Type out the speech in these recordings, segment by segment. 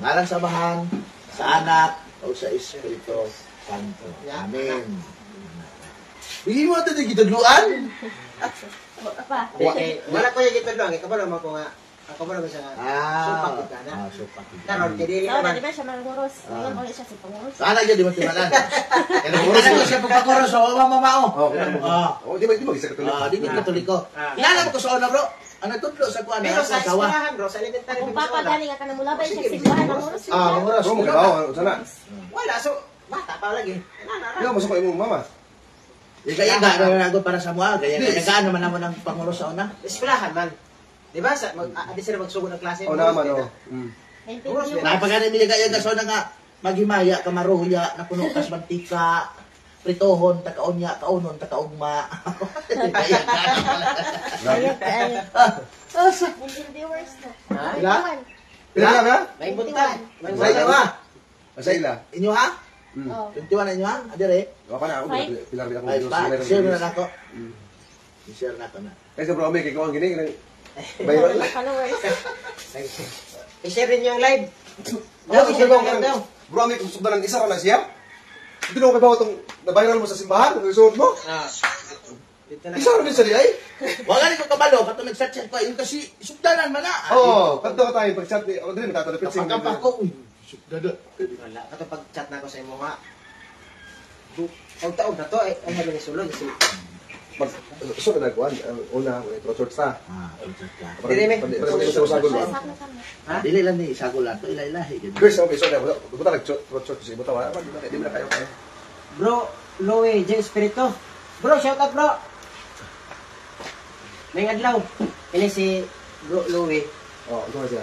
Ngalan sa Amahan, sa Anak, o sa Espiritu Santo. Amen. Bigyan mo ito na gitudluan. Wala ko yung gitudluan. Ikaw ba naman ko nga. Ako ba naman siya nga. Supak kita na. Supak kita. Karon, kaya Di ba siya manguros? Ngayon ulit siya si Panguros. Sana dyan, di mo timalan. Nanguros ko siya pagpakuros, o mamamao. Di ba isa katoliko? Di ba katoliko. Kilala mo ko sa una, bro. Ang nagtudlo sa kuwan. pero sa eskwelahan, bro, sa elementary. Kung papadali nga ka na mula ba siya simbahan, manguros siya. Manguros. Bro, magkakaw. Sana. Wala, so, bata pa lagi. Di ba masok ko yung mama? Kaya nagagod para sa mga. Kaya nagaan naman naman ang panguros sa una. Eskwelahan man. Di ba? Adi sila magsugod ng klase. Oo naman, oo. Napagano nila kayo gaso na nga maghimaya, kamaruya, napuno kas mantika, pritohon, takaunya, kaunon, takaugma. Hindi worst na. Ila? Pila ka? May buntag. Sa inyo ha? Sa ila. Inyo ha? Oh. 21 na inyo ha? Adire? Wala na ako. Pilar ako. Ay pa, share na ako. Share na ako na. Kasi bro, may kikaw ang gini. Viral na. Followers. I-share rin yung live. I-share ko daw. Bro, may kusugdan ng isa ka na siya. Hindi na ako kabawa itong na-viral mo sa simbahan. Ang isuot mo. Isa rin sa di ay. Wala rin ko kabalo, kato nag-chat ko. Yung kasi sugdanan man na. Oo, kanto ka tayo pag-chat. Ako din, natatalapit sing. Kapag ko, uy, sugdada. Wala. Kato pag chat na ako sa imo nga. Taog na to, ay namin isulod. So, nagkuhan. Una, short sa. Dili, may. Dili lang ni isagulan to, ilailahi. Chris, okay, so, buta nag-short sa ibo tawa. Hindi mo na kayo kayo. Bro, Lowe, J. Espiritu. Bro, shout out bro. May adlaw. Ini si Bro Lowe. Oo, ito na siya.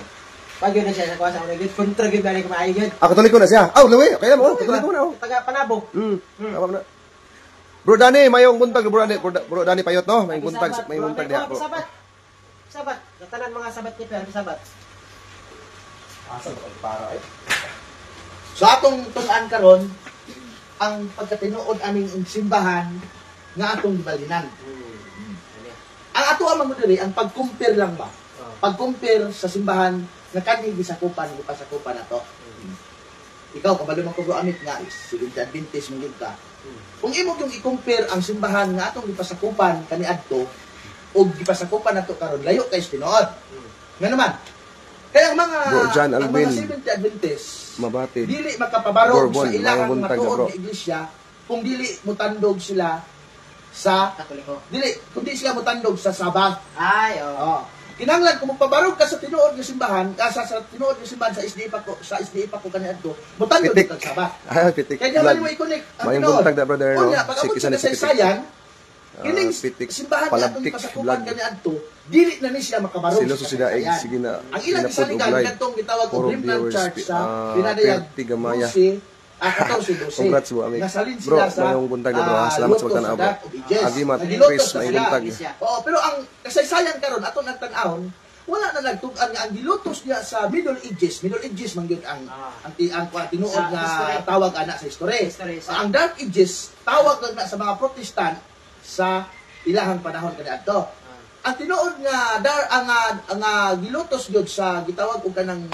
Pag yun na siya sa kuwasa ko nag-good. Kontra yun, balik ko maayon yun. Katoliko na siya. Louie, okay na mo. Katoliko na. Taga Panabo. Tama na. Bro Dani, mayong buntag bro Dani payot no, may buntag diha bro. Sabat. Sabat. Katanan mga sabat ni pero sabat. Asa para ay. So atong tun-an karon ang pagkatinuod aning simbahan nga atong gibalinan. Ang ato ang diri ang pag-compare lang ba? Pag-compare sa simbahan nga kani gisakupan nato. Ikaw kabalo man ko bro amit nga is Adventist mo gyud ka. Kung imo yung i-compare ang simbahan nga atong gipasakupan kaniadto o gipasakupan nato karon layo kay tinuod. Nga naman. Kaya ang mga John Alvin, mga Seventh Adventist Mabatid, dili makapabarog Bourbon, sa ilang buntag na, matuod bro. nga iglesia kung dili mutandog sila sa Katoliko. kung dili sila mutandog sa Sabat. Ay, oo. Kinahanglan kung magpabarog ka sa tinuod nga simbahan, sa tinuod nga simbahan sa SDA pa ko kaniadto, mutandog Pitik. ka sa Sabat. Ay, pitik. Kaya naman mo i-connect ang Mayong tinuod. buntag da brother no. Unya, pag abot Isa sa ni pitik. kasaysayan, kining Pitik, simbahan nga atong palabtik, pasakupan vlog. kaniadto, dili na ni siya makabarog Silo susida ay kasaysayan. sige na. Ang ilang isaligan katong gitawag og Remnant Church sa pinadayag Tigamaya. 14. Congrats bro, amig. Nasalin Bro, sila sa mayong buntag na bro. Salamat sa pagtanaw bro. Agimat, Chris, mayong buntag. Oo, pero ang kasaysayan karon aton nagtan-awon, wala na nagtug-an nga ang gilutos niya sa Middle Ages man gyud ang tinuod Sa nga history. tawag ana sa history. Ang Dark Ages tawag lang na sa mga Protestant sa ilahang panahon kaniadto. Ang tinuod nga ang gilutos gyud sa gitawag og kanang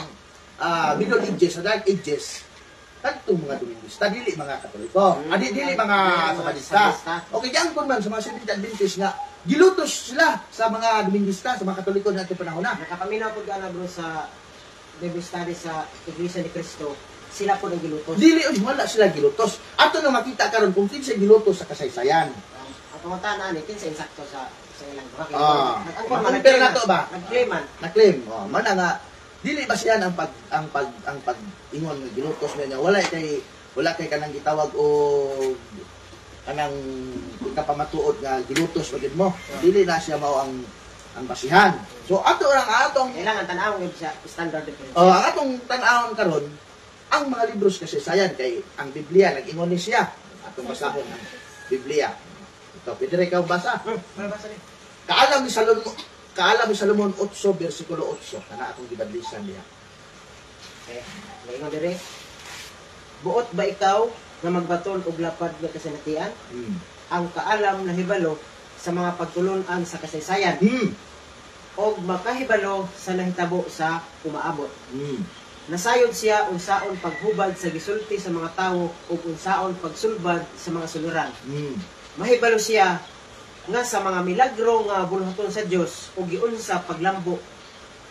Middle Ages sa Dark Ages kadtong mga Domingista, dili mga Katoliko. Dili mga Sabadista. Okay, diyan kun man sa mga Seventh Adventist nga gilutos sila sa mga Domingista, sa mga Katoliko na itong panahon na. Nakapaminaw po gana bro sa Bible study sa Iglesia ni Cristo. Sila po nang gilutos. Dili wala sila gilutos. Ato na makita karon kung kinsa gilutos sa kasaysayan. Ang pangutan ani kinsa insakto sa ilang baka. Compare na to ba? Nag-claiman. Na-claim. Mana nga dili ba siya ang pag ingon nga gilutos niya wala kay kanang gitawag o kanang kapamatuod nga gilutos bagid mo. Dili na siya mao ang basihan. So atong Kailangan tan-awon gyud siya standard difference. ang atong tan-awon karon ang mga libros kasi sayan kay ang Biblia nag-ingon ni siya. Atong basahon ang Biblia. Ito pwede rin ikaw basa. Mabasa ni. Kaalam ni Salomon 8 versikulo 8 kana atong gibadlisan niya. Okay. Maingon dire. Buot ba ikaw nga magbaton og lapad nga kasinatian? Ang kaalam na hibalo sa mga pagtulon-an sa kasaysayan og makahibalo sa nahitabo sa umaabot. Nasayod siya unsaon paghubad sa gisulti sa mga tawo ug unsaon pagsulbad sa mga suliran. Mahibalo siya nga sa mga milagro nga buluhaton sa Dios ug giunsa paglambo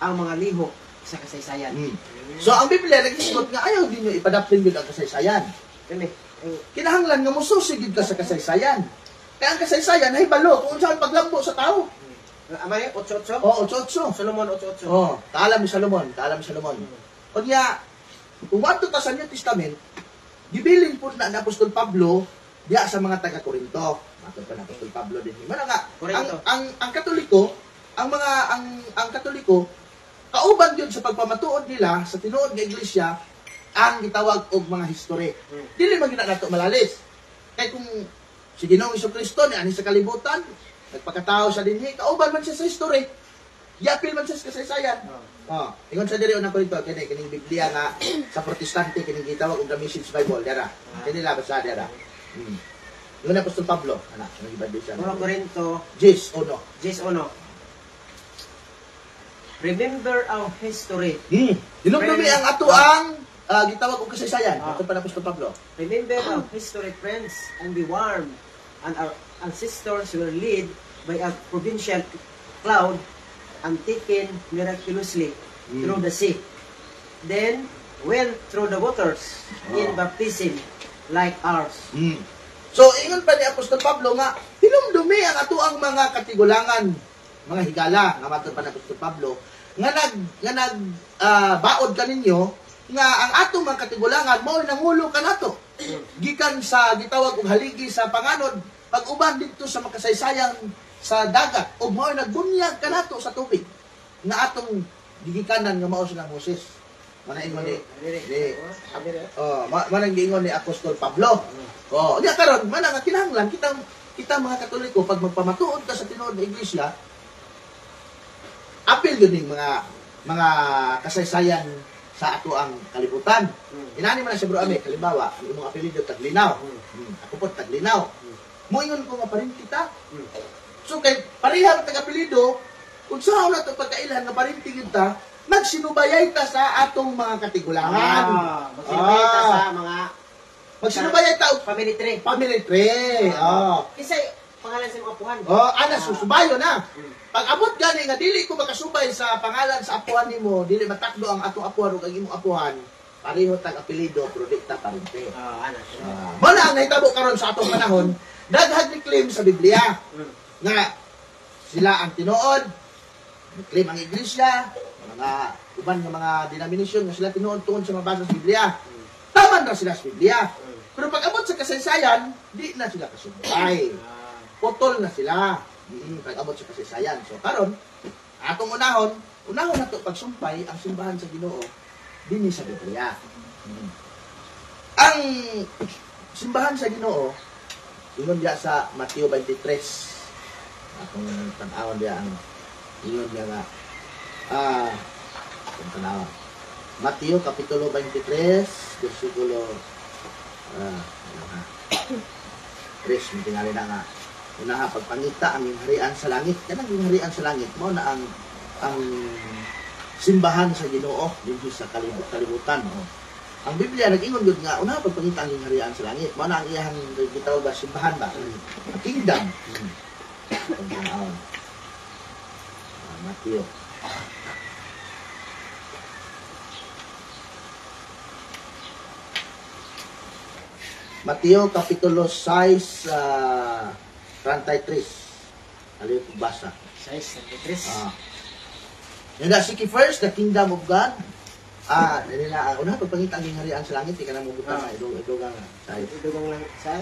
ang mga lihok sa kasaysayan. So ang Biblia nag-isgot nga ayaw din nyo ipadapin yun ang kasaysayan. Kani, Kinahanglan nga mususigid ka sa kasaysayan. Kaya ang kasaysayan ay balo kung saan paglambo sa tao. amay 8:8. Oo, 8-8. Solomon 8:8. Oo, kaalam ni Salomon, kaalam ni Salomon. O niya, kung wato ta sa New Testament, gibilin po na ni Apostol Pablo diya sa mga taga-Korinto. Matod pa na Apostol Pablo din. Mana nga, Korinto. ang Katoliko, ang Katoliko, kauban yun sa pagpamatuod nila sa tinuod nga iglesia ang gitawag og mga history. Dili man gina nato malalis. Kay kung si Ginoong Jesucristo ni ani sa kalibutan, nagpakatao sa dinhi, kauban man siya sa history. Yapil man siya sa kasaysayan. Ingon sa diri unang Korinto kini kining Biblia nga sa protestante kining gitawag og the Message Bible dira. Kini labas sa dira. Ingon Apostol Pablo, ana, nagibad siya. 1 Korinto 10:1. 10:1. Remember our history. Dinumdumi ang ato ang gitawag og kasaysayan. Ato pa Apostol Pablo. Remember our history, friends, and be warned. And our ancestors were led by a provincial cloud and taken miraculously through the sea. Then went through the waters in baptism like ours. So, ingon pa ni Apostol Pablo nga, hinumdumi ang ato ang mga katigulangan, mga higala, nga matod pa ni Apostol Pablo, nga baod ka ninyo, nga ang atong mga katigulangan, mao'y nangulo ka nato. Gikan sa gitawag og haligi sa panganod, pag-uban dito sa makasaysayang sa dagat, o mao'y nagbunyag ka nato sa tubig, nga atong gigikanan nga mao sila Moses. Manaingon ni manang giingon ni Apostol Pablo. Diya karon man nga kinahanglan kita mga Katoliko pag magpamatuod ka sa tinuod nga iglesia, apil yun yung mga kasaysayan sa ato ang kalibutan. Inani man na siya bro ame, kalimbawa, ang imong apelido Taglinaw. Ako po Taglinaw. Moingon ko nga parin kita. So kay pareha ang taga-apelido, kung saan na ito pagkailan nga parin kita, magsinubayay ta sa atong mga katigulangan. Magsinubayay ta sa mga Magsinubayay ta og family tree. family tree. Kisay pangalan sa mga apuhan. Ana susubayo na. Pag abot gani nga dili ko makasubay sa pangalan sa apuhan nimo, dili matakdo ang atong apuhan ug ang imong apuhan, pareho tag apelyido pero di ta parente. Ana. Mo na ang nahitabo karon sa atong panahon, daghang ni claim sa Biblia nga sila ang tinuod, claim ang iglesia, mga uban nga mga denomination nga sila tinuod tungod sa mabasa sa Biblia. Taman ra sila sa Biblia. Pero pag abot sa kasaysayan, di na sila kasubay. Potol na sila. Pag abot sa kasaysayan. So karon, atong unahon na to pagsumpay ang simbahan sa Ginoo dinhi sa Biblia. Ang simbahan sa Ginoo ingon diya sa Mateo 23. Akong tan-awon diya ang ingon diya nga kung tan-awon. Mateo kapitulo 23, versikulo 3, tingali na nga. Unaha pagpangita ang harian sa langit. Kanang harian sa langit mo na ang simbahan sa Ginoo dinhi sa kalibutan. Ang Biblia nag-ingon gud nga unaha pagpangita ang harian sa langit. Mo na ang iyang gitawag ba simbahan ba? Ang kingdom. Mateo. Mateo kapitulo 6 33. Aliw ko basa. 6:33. Yung seek ye first the kingdom of God. Una pagpangita ang harian sa langit, ika na mabutang na idugang Idugong lang sa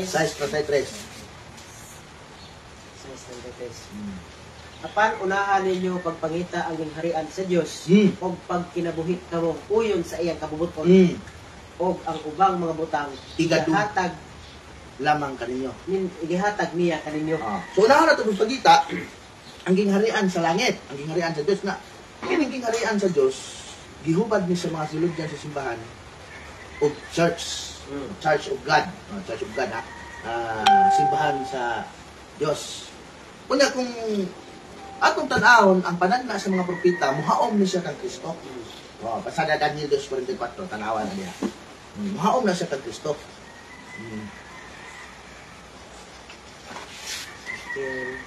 6 33. 6:33. Apan unahan ninyo pagpangita ang harian sa Dios o pagkinabuhi kamo uyon sa iyang kabubuton o ang ubang mga butang ihatag Lamang kaninyo. igihatag niya kaninyo. So unahan na ito pagpagita ang gingharian sa langit, ang gingharian sa Diyos na kining gingharian sa Diyos gihubad ni sa mga sulod sa simbahan o church of God, church of God simbahan sa Diyos. Kunya kung atong tan-awon ang panagna sa mga propeta muhaom ni siya kang Kristo. Oh, basta na Daniel 2:44, tanawan na niya. Mahaom na siya kag Kristo. Okay.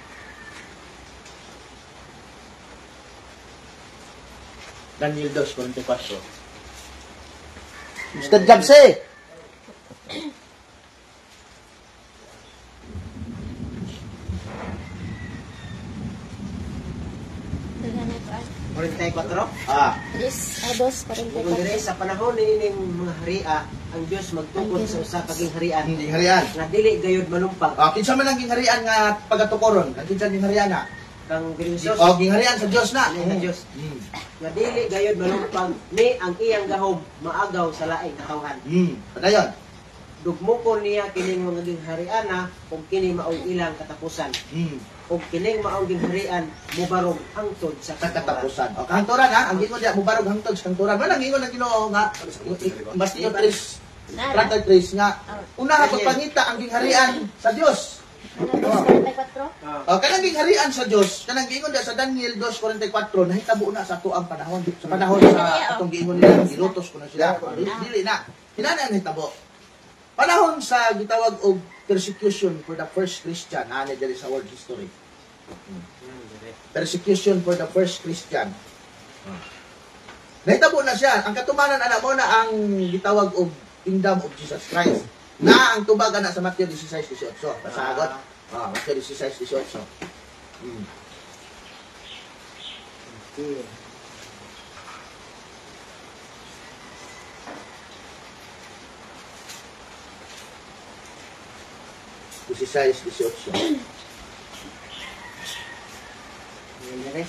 Daniel 2:44. Mr. Jabse! Daghan na ito, 44. Ah, Dos, Kung 44. dire sa panahon ni ining mga haria, ang Dios magtukod sa usa ka gingharian hindi harian. nga dili gayud malumpag Ah, kinsa man ang gingharian nga pagatukoron? Ang kinsa gingharian na? kang Ginsos Oh, gingharian sa Dios na. Sa Dios. nga dili gayud malumpag ni ang iyang gahom maagaw sa laing katawhan. Padayon. Dugmokon niya kining mga ginghariana kung kini maong ilang katapusan. Ug kining maong gingharian mubarog hangtod sa Sa katapusan. katapusan. O, kanturan ha, ang gingon diya, mubarog hangtod sa kanturan. Walang gingon ng Ginoo nga, mas niyo Tris, Nara. Tris nga, una ha pagpangita ang gingharian sa Dios. Dos, 44. O, kanang gingharian sa Dios, kanang gingon diya sa Daniel 2:44, nahitabo na sa tuang panahon. Sa panahon sa atong gingon nila, gilutos ko na sila. Dili na. Hinana ang nahitabo. Panahon sa gitawag og persecution for the first Christian, ani diri sa world history. Persecution for the first Christian. Nahitabo na siya. Ang katumanan ana mo na ang gitawag og Kingdom of Jesus Christ. Na ang tubag ana sa Mateo 16:18. Pasagot. Mateo 16:18. Okay. Size 18. Yan dire.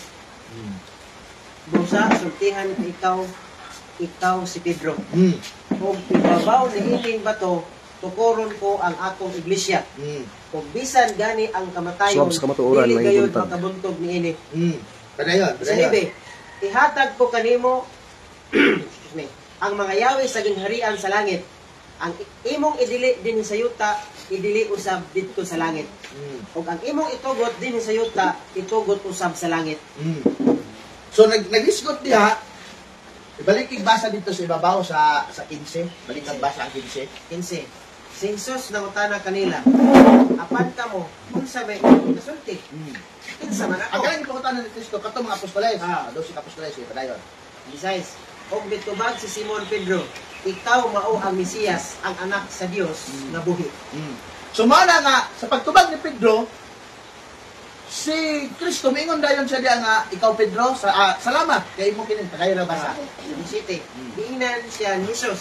Busa sultihan ikaw si Pedro. Kung ibabaw ni ining bato, tukuron ko ang akong iglesia. Kung bisan gani ang kamatayon, Swab sa kamatuoran, dili may gayud buntag. makabuntog ni ini. Padayon, Sa libe, ihatag ko kanimo excuse me, ang mga yawi sa gingharian sa langit. Ang imong idili din sa yuta, idili usab didto sa langit. Ug ang imong itugot din sa yuta, itugot usab sa langit. So naghisgot diha. Ibalik kig basa dito sa ibabaw sa 15. Balik kag basa ang 15. 15. Si Jesus nangutana kanila, apan kamo, unsa may nasulti? Kinsa man Ang ako? galing ipakutanan ni Kristo kato mga apostoles. Daw si apostoles padayon. Besides, og bitubag si Simon Pedro, ikaw mao ang Mesiyas, ang anak sa Dios nga buhi. So mana nga sa pagtubag ni Pedro, si Kristo mingon dayon siya diya nga ikaw Pedro salamat kay mo kini padayon na basa. 17. Diinan siya ni Jesus,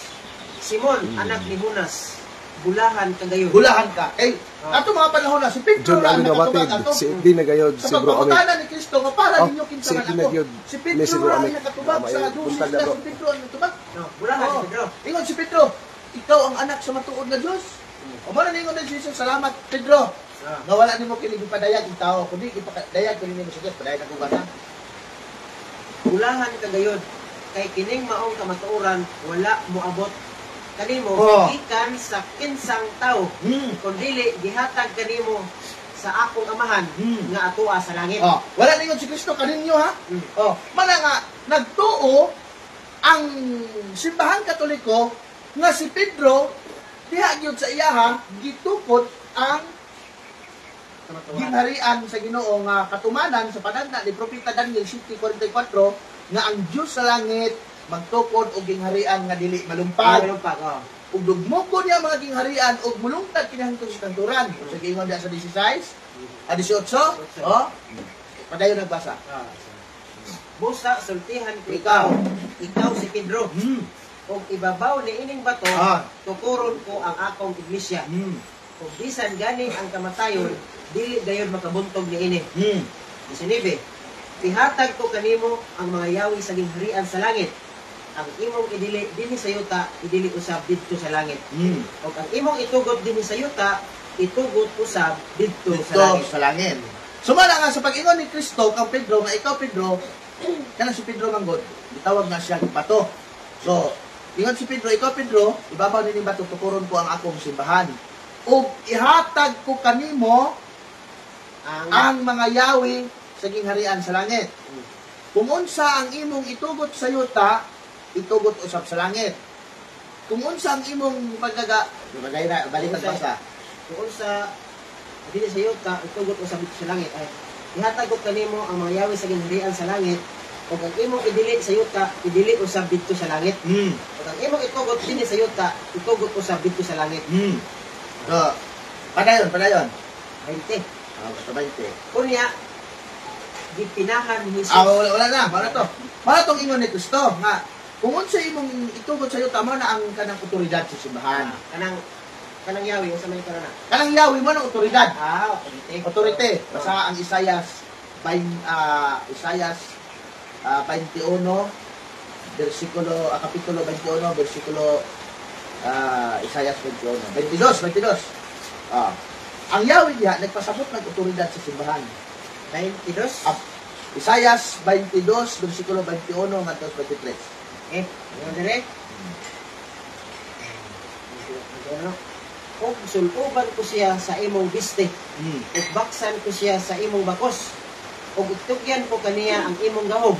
Simon, anak ni Jonas, bulahan kagayon. Hulahan ka. Kay ato mga panahon na si Pedro John ra Ali nakatubag nabatid, ato. si Edwin na gayod, si Sa Bro Amit. pagpaputanan ni Kristo nga para Oh, ninyo kinsa si man Edwin ako. na gyud. Si May Pedro si Bro ra Amit. nakatubag May sa buntag dusis na na bro. si Pedro ang natubag. No, bulahan si Pedro. Ingon si Pedro, ikaw ang anak sa matuod na Diyos. O mo na ningon na Jesus, salamat Pedro. Nga wala nimo kini gipadayag ang tao, kundi gipadayag kini nimo sa Dios, padayag ako bata. Bulahan kagayon. Kay kining maong kamatuoran, wala moabot kanimo gikan sa kinsang tao. Kung dili gihatag kanimo sa akong amahan nga atoa sa langit. Wala ningon si Kristo kaninyo ha. Mana nga nagtuo ang simbahan Katoliko nga si Pedro diha gyud sa iyaha gitukod ang ginharian sa Ginoo nga katumanan sa panagna ni propeta Daniel 7:44 nga ang Dios sa langit magtukod og gingharian nga dili malumpag. Ug dugmoko niya mga gingharian ug mulungtad kini hangtod sa kanturan. Sa giingon diha sa 16, 18. Padayon nagbasa. Busa sultihan ko ikaw si Pedro. Kung ibabaw ni ining bato, tukuron ko ang akong iglesia. Kung bisan gani ang kamatayon, dili gayon makabuntog ni ini. 19. Ihatag ko kanimo ang mga yawi sa gingharian sa langit. Ang imong idili dinhi sa yuta, idili usab didto sa langit. O ang imong itugot dinhi sa yuta, itugot usab didto sa langit. Sumala nga sa pag-ingon ni Kristo kang Pedro nga ikaw Pedro, kana si Pedro manggod, gitawag na siya bato. So, ingon si Pedro, ikaw Pedro, ibabaw ni bato tukuron ko ang akong simbahan. Ug ihatag ko kanimo ang mga yawi sa gingharian sa langit. Kung unsa ang imong itugot sa yuta, itugot usab sa langit. Kung unsa ang imong balikan pa sa Kung sa dili sa yuta itugot usab sa langit ay ihatag ko kanimo ang mga yawi sa ginharian sa langit ug ang imong idili sa yuta idili usab didto sa langit. Ug ang imong itugot dinhi sa yuta itugot usab didto sa langit. So, padayon. 20. Basta 20. Kunya gipinahan ni Jesus. Wala na. Para tong ingon ni Kristo nga kung unsa imong itugot sa iyo tama na ang kanang otoridad sa simbahan. Kanang yawi sa may karana. Kanang yawi mo ng otoridad. Authority. Authority. Basta ang Isaias 21 versikulo kapitulo 21 versikulo Isaias 21 22. Ang yawi diha nagpasabot ng otoridad sa simbahan. 22. Isaias 22 versikulo 21 ngadto 23. Ano dire? Ug suluban ko siya sa imong biste. Ug baksan ko siya sa imong bakos. Ug itugyan ko kaniya ang imong gahom.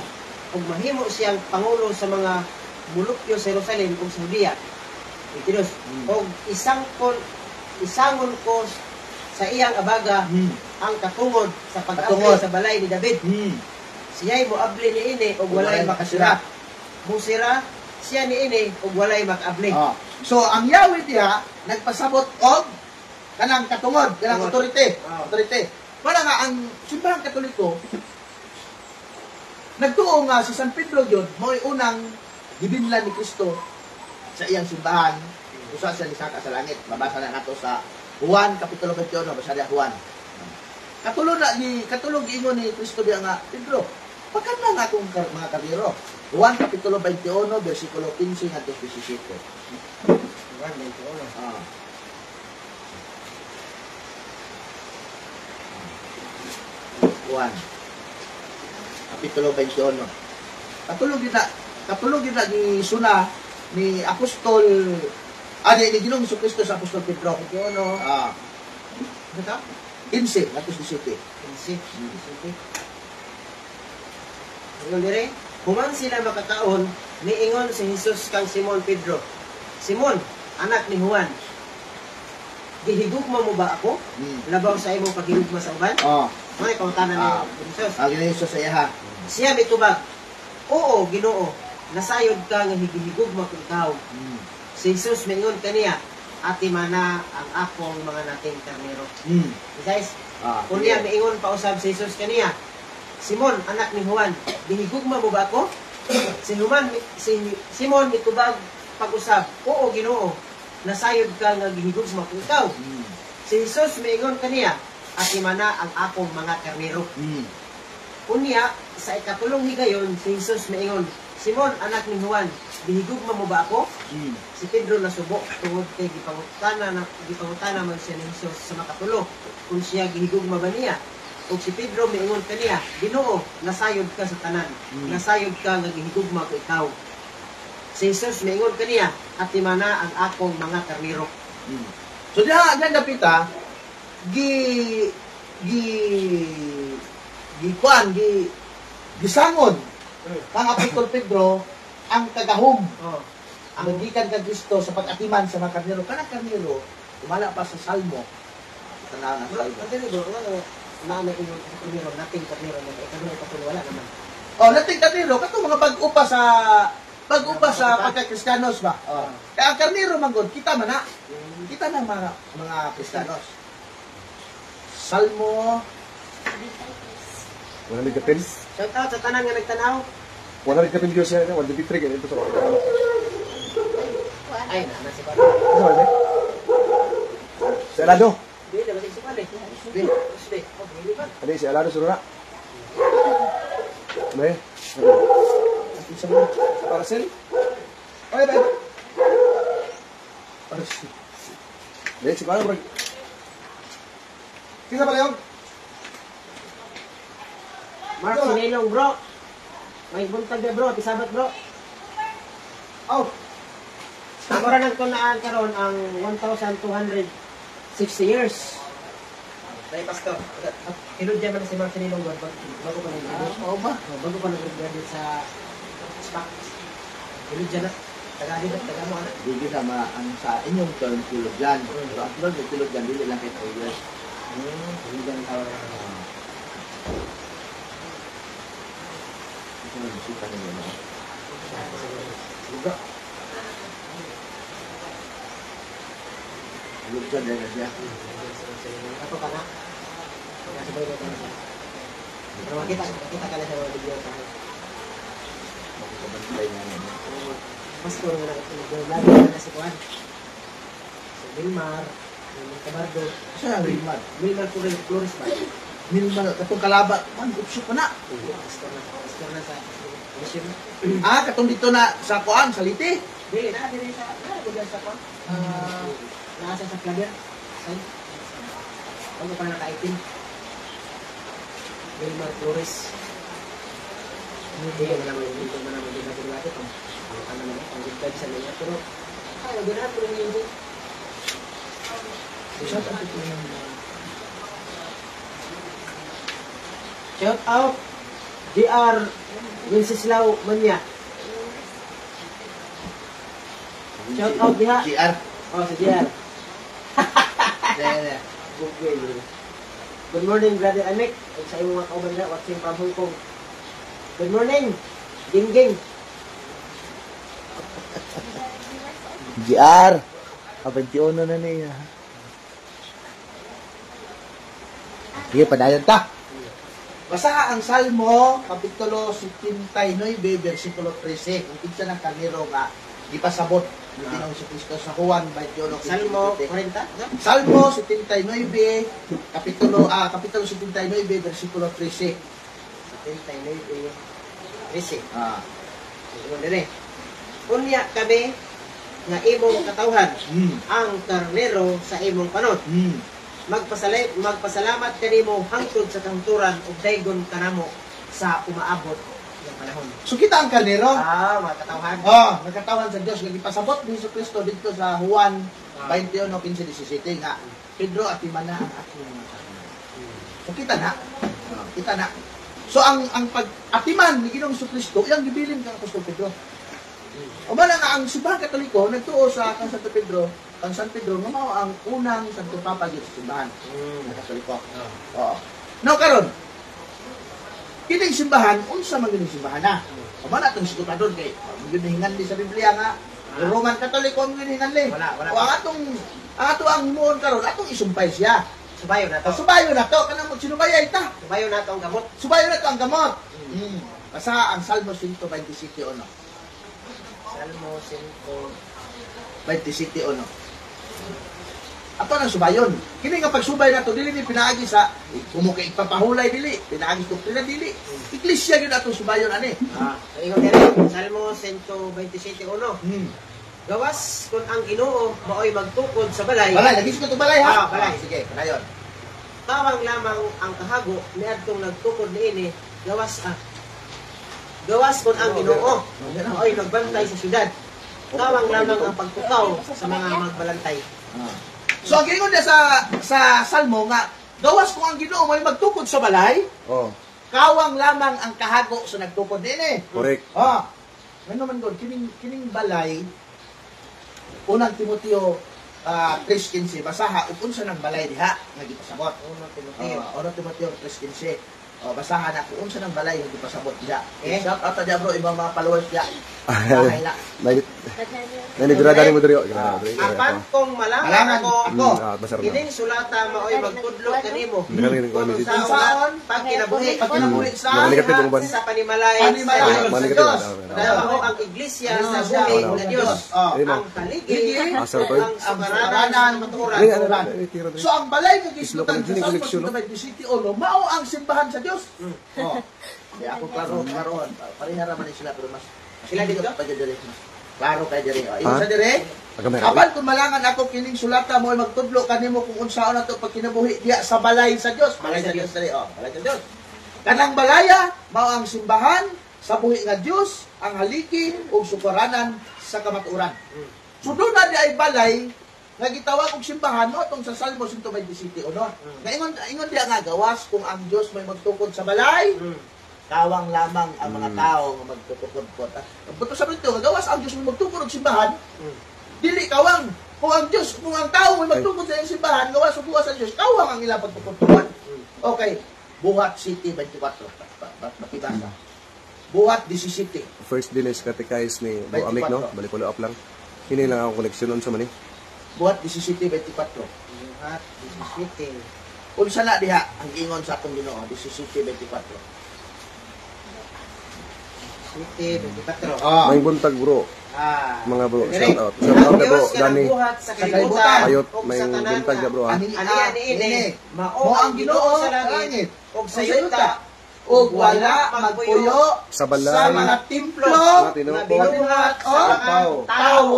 Ug mahimo siyang pangulo sa mga mulukyo sa Jerusalem ug sa Judea. 22. Ug isangon ko sa iyang abaga ang katungod sa pag-abli sa balay ni David. Siya'y moabli niini ug walay makasira. Musira siya niini ug walay makabli. So ang Yahweh diha nagpasabot og kanang katungod, kanang authority. Para nga ang simbahan Katoliko nagtuo nga si San Pedro gyud mo'y unang gibinlan ni Kristo sa iyang simbahan usa siya nisaka sa langit. Mabasa na nato sa Juan kapitulo 21, basa niya Juan. Katulog ingon ni Kristo diha nga Pedro, pagkana nga akong mga karnero. Juan kapitulo 21 bersikulo 15 hanggang 17. Juan 21. Juan kapitulo 21. Katulog din na ni Suna ni Apostol ni Ginoong Jesucristo sa Apostol Pedro. 21. Ito? 15 hanggang 17. Ngayon dire, human sila makakaon, niingon si Jesus kang Simon Pedro. Simon, anak ni Juan, gihigugma mo ba ako? Labaw sa imong paghigugma sa uban? May kautanan ni Jesus. Jesus sa iya. Siya mitubag, oo, Ginoo, nasayod ka nga higihigugma ko ikaw. Si Jesus mingon kaniya, ati mana ang akong mga nating karnero. Guys, kunya miingon pa usab si Jesus kaniya, Simon, anak ni Juan, gihigugma mo ba ako? Si Simon mitubag pag-usab, oo, Ginoo, nasayod ka nga gihigugma ko ikaw. Si Jesus miingon kaniya, ati mana ang akong mga karnero. Kunya, sa ikatulong higayon, si Jesus miingon, Simon, anak ni Juan, gihigugma mo ba ako? Si Pedro nasubo tungod kay gipangutana man siya ni Jesus sa makatulo kung siya gihigugma ba niya. Ug si Pedro miingon kaniya, Ginoo, nasayod ka sa tanan. Nasayod ka nga gihigugma ko ikaw. Si Jesus miingon kaniya, ati mana ang akong mga karnero. So diha dapita gisangon kang Apostol Pedro ang kagahom. Ang gikan kay Kristo sa pag-atiman sa mga karnero. Kanang karnero, umala pa sa Salmo. Tanaw ng Salmo. Nating karnero na karnero wala naman. Nating karnero kato mga pag-upa sa pagka-Kristiyanos ba? Kaya ang karnero man gud kita man na. Kita na mga Kristiyanos. Salmo 100 kapin. Shout out sa tanan nga nagtanaw. 100 kapin Diyos yan. 153 ganito sa mga. Ay, nasi pa. Ano ba? Si Alado. Di na si pa le. Di. Adi si Alado suruna. Be. Parcel. Oy, be. Parcel. Be, si paano bro? Kisa pa leong? Mark Sinilong bro. May buntag na bro, pisabat bro. Oh, Ang oras nagtunaan karon ang 1,260 years. Dahil pastor, tinudya man si Mark Sinilong bago pa nag-graduate. ba? Bago pa nag-graduate sa SPAC. Tulog dyan na. Taga mo, ano? Hindi sama ang sa inyong term tulog yan. Pero ang tulog yan, dili lang kay Taylor. Tulog dyan ang tawag. Ito ang bisita ninyo, no? Luga. Tulog dyan, dahil na siya. Ato ka na. Pagkasabay na tayo siya. Pero makita ka na sa mga video sa akin. Makikabantay niya ngayon. Mas ko na lagi na si Juan. Si Wilmar, Wilmar Cabardo. Siya ang rimad. Wilmar Flores ba? Milman, katong kalaba, man, upsyo pa na. Pastor na sa mission. Katong dito na sa kuan, sa liti. Dili sa sa Juan. Nasa sa Claver. Say. Ano pa naka-itim? Wilmar Flores. Hindi mo naman din na natin. Ano naman, ang good sa niya. Pero, ganahan ko lang yun. Shout out, JR Wenceslao Manya. Shout out diha. GR. Oh, si JR. Good morning, brother Amek. At sa iyong mga kauban na, watching from Hong Kong. Good morning, Gingging. GR. 21 na niya. Sige, padayon ta. Basa ang Salmo, Kapitulo 79, versikulo 13. Kung kinsa ng kaniro nga, ipasabot ng Pinoong si Cristo sa Juan 21. Salmo 40. No? Salmo 79, Kapitulo 79, versikulo 13. 13. Ah. Ingon dire. Unya kami nga imong katawhan ang karnero sa imong panon. Magpasalamat kanimo hangtod sa kahunturan ug daygon kanamo sa umaabot ng panahon. So kita ang kaniro. Mga katawhan. Nagkatawan sa Diyos, nagipasabot ni Jesu Cristo dito sa Juan 21:15-17 nga, Pedro at Timana ang aking mga karnero. So kita na. Kita na. So ang pag-atiman ni Ginoong Jesu Cristo, iyang gibilin kang Apostol Pedro. O ba nga ang simbahan Katoliko nagtuo sa kang Santo Pedro, ang San Pedro nga mao ang unang Santo Papa dito sa simbahan ng Katoliko. Oo. Now karon, kining simbahan unsa man kining simbahan na? O ba natong sikutadon kay ginihingan di sa Biblia nga Roman Katoliko ang ginihingan li. Wala. O ang ato ang himuon karon atong isumpay siya. Subayo na to. Subayo na to kanang sinubayay ta. Subayo na to ang gamot. Subayo na to ang gamot. Basta ang Salmo 127:1. Salmo 27:1. Ato nang subayon. Kini nga pagsubay nato dili ni pinaagi sa kumukay ipapahulay dili, pinaagi doktrina dili. Iglesia gyud ato subayon ani. Ingon dire Salmo 127:1. Gawas kun ang Ginoo maoy magtukod sa balay. Balay, lagi ko to balay ha. Balay. Sige, kanayon. Tawang lamang ang kahago niadtong nagtukod niini. Gawas kun ang Ginoo maoy nagbantay sa syudad. Tawang lamang ang pagtukaw sa mga magbalantay. So ang gingon niya sa Salmo nga gawas kung ang Ginoo may magtukod sa balay, kawang lamang ang kahago sa nagtukod dinhi. Correct. Ano man gud kining balay unang Timoteo 3:15 basaha ug unsa nang balay diha nga gipasabot. Unang Timoteo 3:15. Basahan na kung unsa nang balay nga gipasabot diha. Shout out ta diha bro ibang mga followers diha. Bahay na. Nanigurado mo diri. Apan kung malaman ako, Basar na. kining sulata maoy magtudlo kanimo. Kung Saon pagkinabuhi sa negative mo ba? sa panimalay Panimalay. sa Diyos. Dahil ako ang iglesia sa buhay ng Diyos. Ang kaligi, ang sumaranan, maturan. So ang balay nga gisgutan sa Salmo 127 mao ang simbahan sa Dios. Di ako klaro parehara man sila pero mas Sila dito? pa dire mas klaro kay dire. Ingon sa dire. Agamera. Apan kung malangan ako kining sulata mo magtudlo kanimo kung unsaon nato pagkinabuhi diya sa balay sa Dios. Balay sa Dios dire. Balay sa Dios. Kanang balaya mao ang simbahan sa buhi nga Dios, ang haliki ug sukaranan sa kamatuoran. So doon na di ay balay nga gitawag og simbahan no tong sa Salmo 127 no. Nga ingon diya nga gawas kung ang Dios may magtukod sa balay, Kawang lamang ang mga tao nga magtutukod-kot. Buto sa ito, gawas ang Diyos mo magtukod og simbahan. Dili kawang. Kung ang Diyos, kung ang tao mo magtukod sa iyong simbahan, gawas o buwas ang Diyos, kawang ang ilang pagtukod-tukod. Okay. Buhat City 24. Makibasa. Buhat 17. First din is katikais ni Bro Amik, no? Balik follow up lang. Hindi lang ako koneksyon on sa mani. Buhat 17, 24. Buhat 17. Unsa na diha ang ingon sa atong Ginoo 17:24. City 24. Ah. May buntag bro. Mga bro, Direk. shout out. Shout out na bro, Diyos nga Dani. nagbuhat sa kalibutan. kalibutan. Ayot, ug may sa tanan buntag na bro ha. Ani Ani mao ang Ginoo sa langit ug sa yuta ug wala magpuyo Sa sa balay. mga templo Mga tinuod. na binuhat sa mga tao.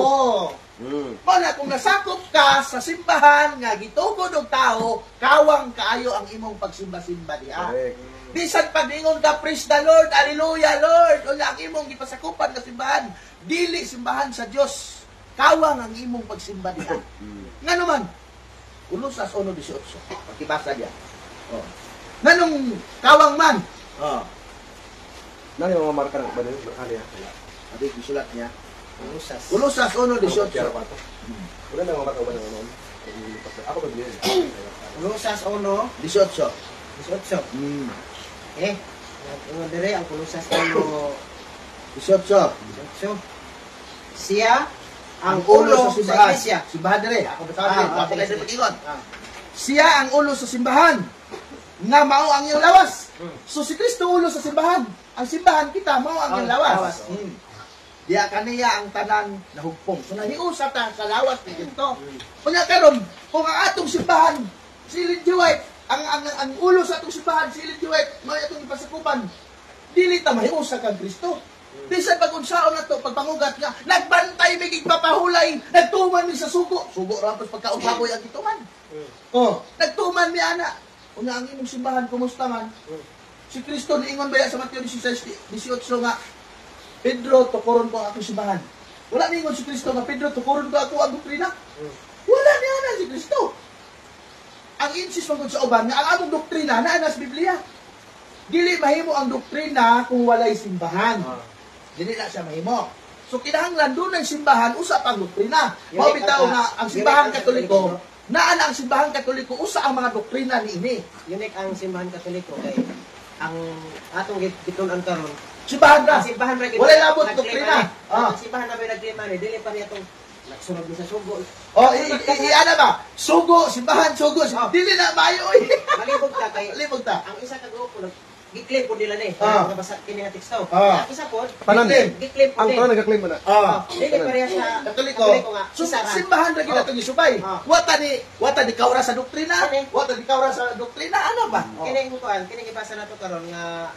Mm. Wala kung nasakop ka sa simbahan nga gitugod og tao, kawang kaayo ang imong pagsimba-simba diha. Correct. Bisan pag ingon ka, praise the Lord, hallelujah, Lord, o ang imong gipasakupan nga simbahan, dili simbahan sa Dios. Kawang ang imong pagsimba diha. Nga naman, Kolosas 1:18. Pakibasa diya. Oh. Nganong kawang man? Oh. Nani mga markar ba din? Ano ya? Abi gisulat niya. Kolosas. Kolosas 1:18. Wala na mga markar ba naman? Ako ba din? Kolosas 1, 18. 18. Ingon dire ang Kolosas 1, 18. 18. Siya Ang ulo sa simbahan. iglesia. Simbahan dire. Ako basahin. Ah, Ako sige, kasi sige. pag-ingon. Ah. Siya ang ulo sa simbahan. Nga mao ang iyong lawas. So si Kristo ulo sa simbahan. Ang simbahan kita mao ang iyong Ang lawas. lawas. Diya kaniya ang tanan nahugpong. So nahiusa ta sa lawas ni Kristo. Kunya karon kung ang atong simbahan silid White, ang ulo sa atong simbahan silid White, mao atong ipasakupan. Dili ta mahiusa kang Kristo. Bisan pag-unsaon na to, pagpangugat nga, nagbantay, may gigpapahulay, nagtuman mi sa sugo. Sugo rapos pagkaumbaboy ang gituman. Oh, nagtuman mi ana. Una ang imong simbahan, kumusta man? Si Kristo niingon ba sa Mateo 16:18 nga, Pedro, tukuron ko ang akong simbahan. Wala niingon si Kristo nga, Pedro, tukuron ko ako ang doktrina. Wala niya na si Kristo. Ang insist man sa uban nga ang among doktrina naa sa Biblia. Dili mahimo ang doktrina kung walay simbahan. Dili na siya mahimo. So kinahanglan doon ang simbahan usa pang doktrina. Mao bitaw nga ang simbahan Katoliko, naa na ang simbahan Katoliko usa ang mga doktrina niini. Unique ang simbahan Katoliko kay ang atong gitun-an karon. Simbahan na. Ang simbahan ra Walay labot doktrina. Ang simbahan na may nagklima ni dili pa niya tong nagsunod ni sa sugo. Oh, ana ba? Sugo, simbahan, sugo. Dili na maayo oy. Malibog ta kay Libog ta. ang isa ka grupo gi-claim po nila ni. Nabasa kini nga teksto. Ah. Ang isa po Panan. gi-claim po Ang ni. tanan nagka-claim mo na. Dili pareha sa Katoliko. nga. So, Isa ra. simbahan ra gid atong isubay. Wata ni kawra sa doktrina. Okay. Wata ni kawra sa doktrina ano ba? Kini kuan, kini gibasa nato karon nga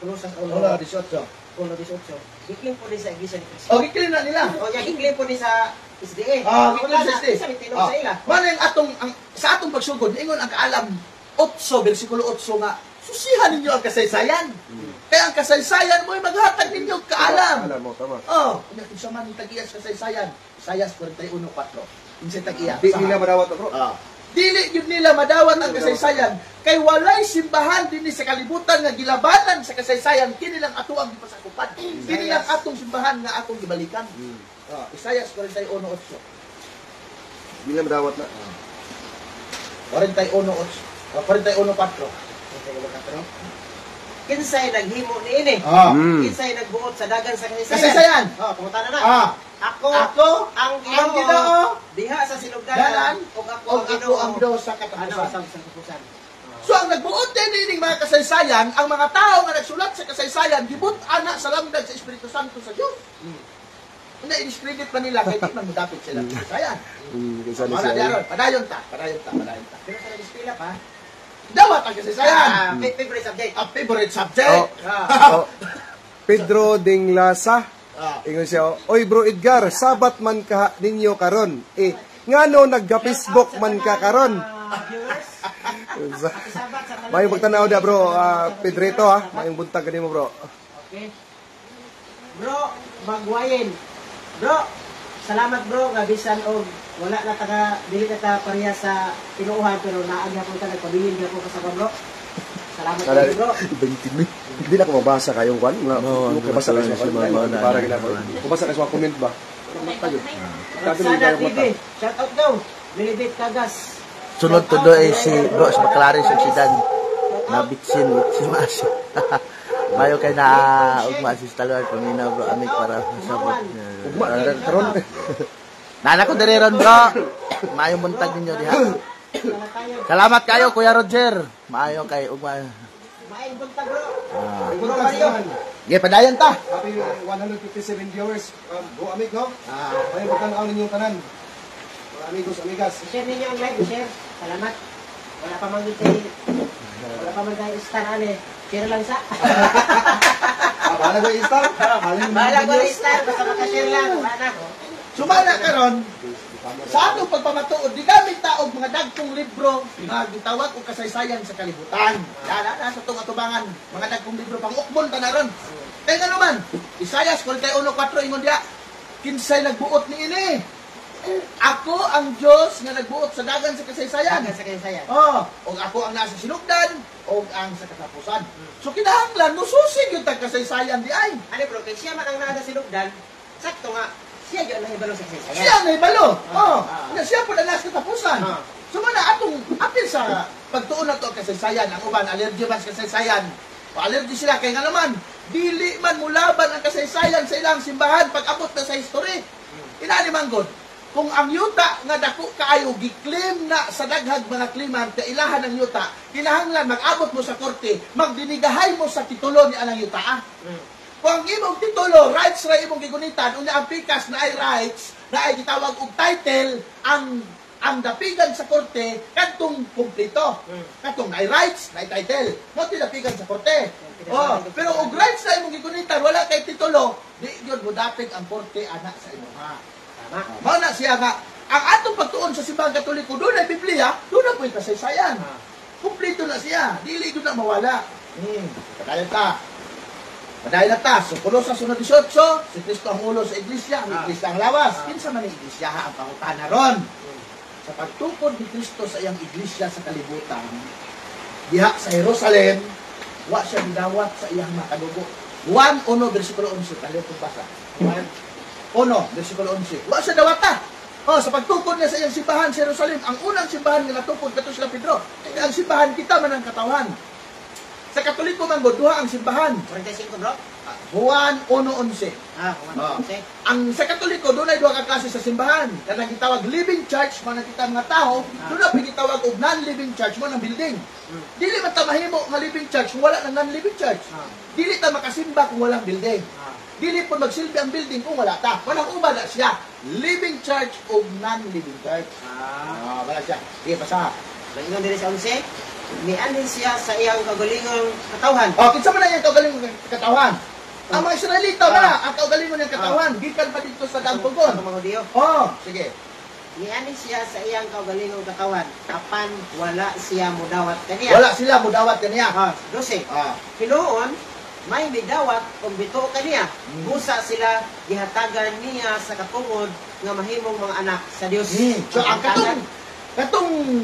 Kolosas 1, Wala 18. 1:18. Gi-claim po ni sa iglesia ni Cristo. O giklin na nila. O ya gi-claim po ni sa SDA. Giklin sa SDA. Isa mitinong sa ila. Mano yung sa atong pagsugod, ingon ang kaalam 8 versikulo 8 nga susihan ninyo ang kasaysayan. Kaya ang kasaysayan mo ay maghatag ninyo kaalam. Alam mo, tama. Oh, kung sa man tag-iyas kasaysayan, Isaias 41:4. Insa tag-iya. Di nila madawat bro. Dili yun nila madawat ang kasaysayan kay walay simbahan dinhi sa kalibutan nga gilabanan sa kasaysayan kini lang ato ang gipasakupan. Kini lang atong simbahan nga atong gibalikan. Isaias 41:8. Di nila madawat na. 41:8. 41:4. Kinsay naghimo niini? Kinsay nagbuot sa dagan sa kasaysayan? Kasaysayan. Pangutana na. Ako ang Ginoo, Ginoo diha sa Dalan, sinugdanan ug o ako ang Dios sa ano katapusan. sa katapusan. So ang nagbuot din ining mga kasaysayan, ang mga tao nga nagsulat sa kasaysayan, gibut ana sa lamdag sa Espiritu Santo sa Dios. Hindi i-discredit pa nila kay di man mudapit sila sa kasaysayan. Kasi ni Wala siya. diaron, padayon ta. Pero sa nag-eskwela pa, Dawat ang kasaysayan. favorite subject. A favorite subject. Oh, Pedro Ding Lasa. Ingon siya, oy bro Edgar, sabat man ka ninyo karon. Ngano nagga-Facebook man ka karon? Viewers, sabat sa tanan. May pagtanaw da bro, Pedrito ha. May buntag kanimo bro. Okay. Bro, magwayin. Bro, salamat bro nga bisan og wala na taga dili na ta pareha sa tinuuhan pero naagi ko ta nagpabilin gyud ko kasama bro. Salamat Kada- kayo, bro. Hindi na ako mabasa kayong kwan. Mabasa kayo sa kwan. Para ginagawa. Mabasa kayo sa comment ba? Roxana TV, shout out daw. Milibit Kagas. Sunod to do ay si Bro sa Baclaris sa Sidan. Nabitsin si Mas. Mayo kay na ugma si Stalwar pamina bro amik para sabot. Ugma na karon. Nana ko diri ron bro. Mayo buntag ninyo diha. Salamat kayo Kuya Roger. Maayo kay ugma. Maayong buntag, bro. Bro Mario. Ge padayon ta. Happy 157 viewers. Bro Amig, no? May magkanaw ninyong tanan. Mga amigos, amigas. I-share ninyo ang live, i-share. Salamat. Wala pa man tayo star, share lang sa. Bahala ko i-star. Bahala ko na star, basta makashare lang. Wala na. Sumala karon sa atong pagpamatuod di gamit taog mga dagkong libro nga gitawag og kasaysayan sa kalibutan. Na sa tong atubangan mga dagkong libro pang ukbon ta na ron. Kay nga naman Isaias 41:4 ingon diha kinsay nagbuot niini. Ako ang Dios nga nagbuot sa dagan sa kasaysayan. Sa kayo Oh, og ako ang nasa sinugdan og ang sa katapusan. So kinahanglan mususig yung tag kasaysayan di ay. Ano bro, kay siya man ang nasa sinugdan, sakto nga, siya yun ang ibalo sa kasaysayan. Siya na ibalo. Oh, Ah. siya po na nasa katapusan. Ah. So mana atong apil sa pagtuon na to kasaysayan, ang uban allergy man sa kasaysayan. O allergy sila kay nga naman dili man mulaban ang kasaysayan sa ilang simbahan pag abot na sa history. Inani man gud. Kung ang yuta nga dako kaayo giklaim na sa daghag mga kliman kailahan ng yuta, kinahanglan mag-abot mo sa korte, magdinigahay mo sa titulo ni anang yuta. Kung ang imong titulo, rights ra imong gigunitan, unya ang pikas na ay rights, na ay gitawag og title, ang dapigan sa korte, kadtong kumplito. Kadtong na ay rights, na ay title. Mo dapigan sa korte. Oh, pero og rights na imong gigunitan, wala kay titulo, di gyud mo dapig ang korte ana sa imuha. Tama. Mao na siya nga, ang atong pagtuon sa simbahang Katoliko, doon ay Biblia, doon na po yung kasaysayan. Kumplito na siya, dili doon na mawala. Padayon ta. Padayon na ta. So, Kolosas 1:18, si Kristo ang ulo sa iglesia, ang iglesia ang lawas. Kinsa man ang iglesia ang pangutana ron. Sa pagtukod ni Kristo sa iyang iglesia sa kalibutan, diha sa Jerusalem, wa siya gidawat sa iyang makadugo. 1:1 versikulo 11, kaliyo kong basa. 1, versikulo 11. Wa siya dawata. Oh, sa pagtukod niya sa iyang simbahan sa Jerusalem, ang unang simbahan nga natukod kato sila Pedro. Kaya ang simbahan kita man ang katawan. Sa Katoliko man gud duha ang simbahan. 45 bro? Juan 1:11. Okay. Ang sa Katoliko doon ay duha ka klase sa simbahan. Kanang gitawag living church man ang kita mga tao, doon na gitawag og non-living church mo ng building. Dili man ta mahimo nga living church kung wala nang non-living church. Dili ta makasimba kung walang building. Dili po magsilbi ang building kung wala ta. Walang uba na siya. Living church o non-living church. Wala siya. Sige, basa. Ingon diri sa 11, nianin siya sa iyang kagalingong katawhan. Kinsa man na yung kaugalingon ng katawan? Ang mga Israelita na, ang kaugalingon ng katawan. Gikan pa dito sa Dampugon. Ang mga diyo. Sige. Nianin siya sa iyang kagalingong katawan, apan wala siya mudawat kaniya. Wala sila mudawat kaniya. 12. Ah. Pinuon, may midawat kung bito kaniya. Busa sila gihatagan niya sa katungod nga mahimong mga anak sa Dios. So ang katong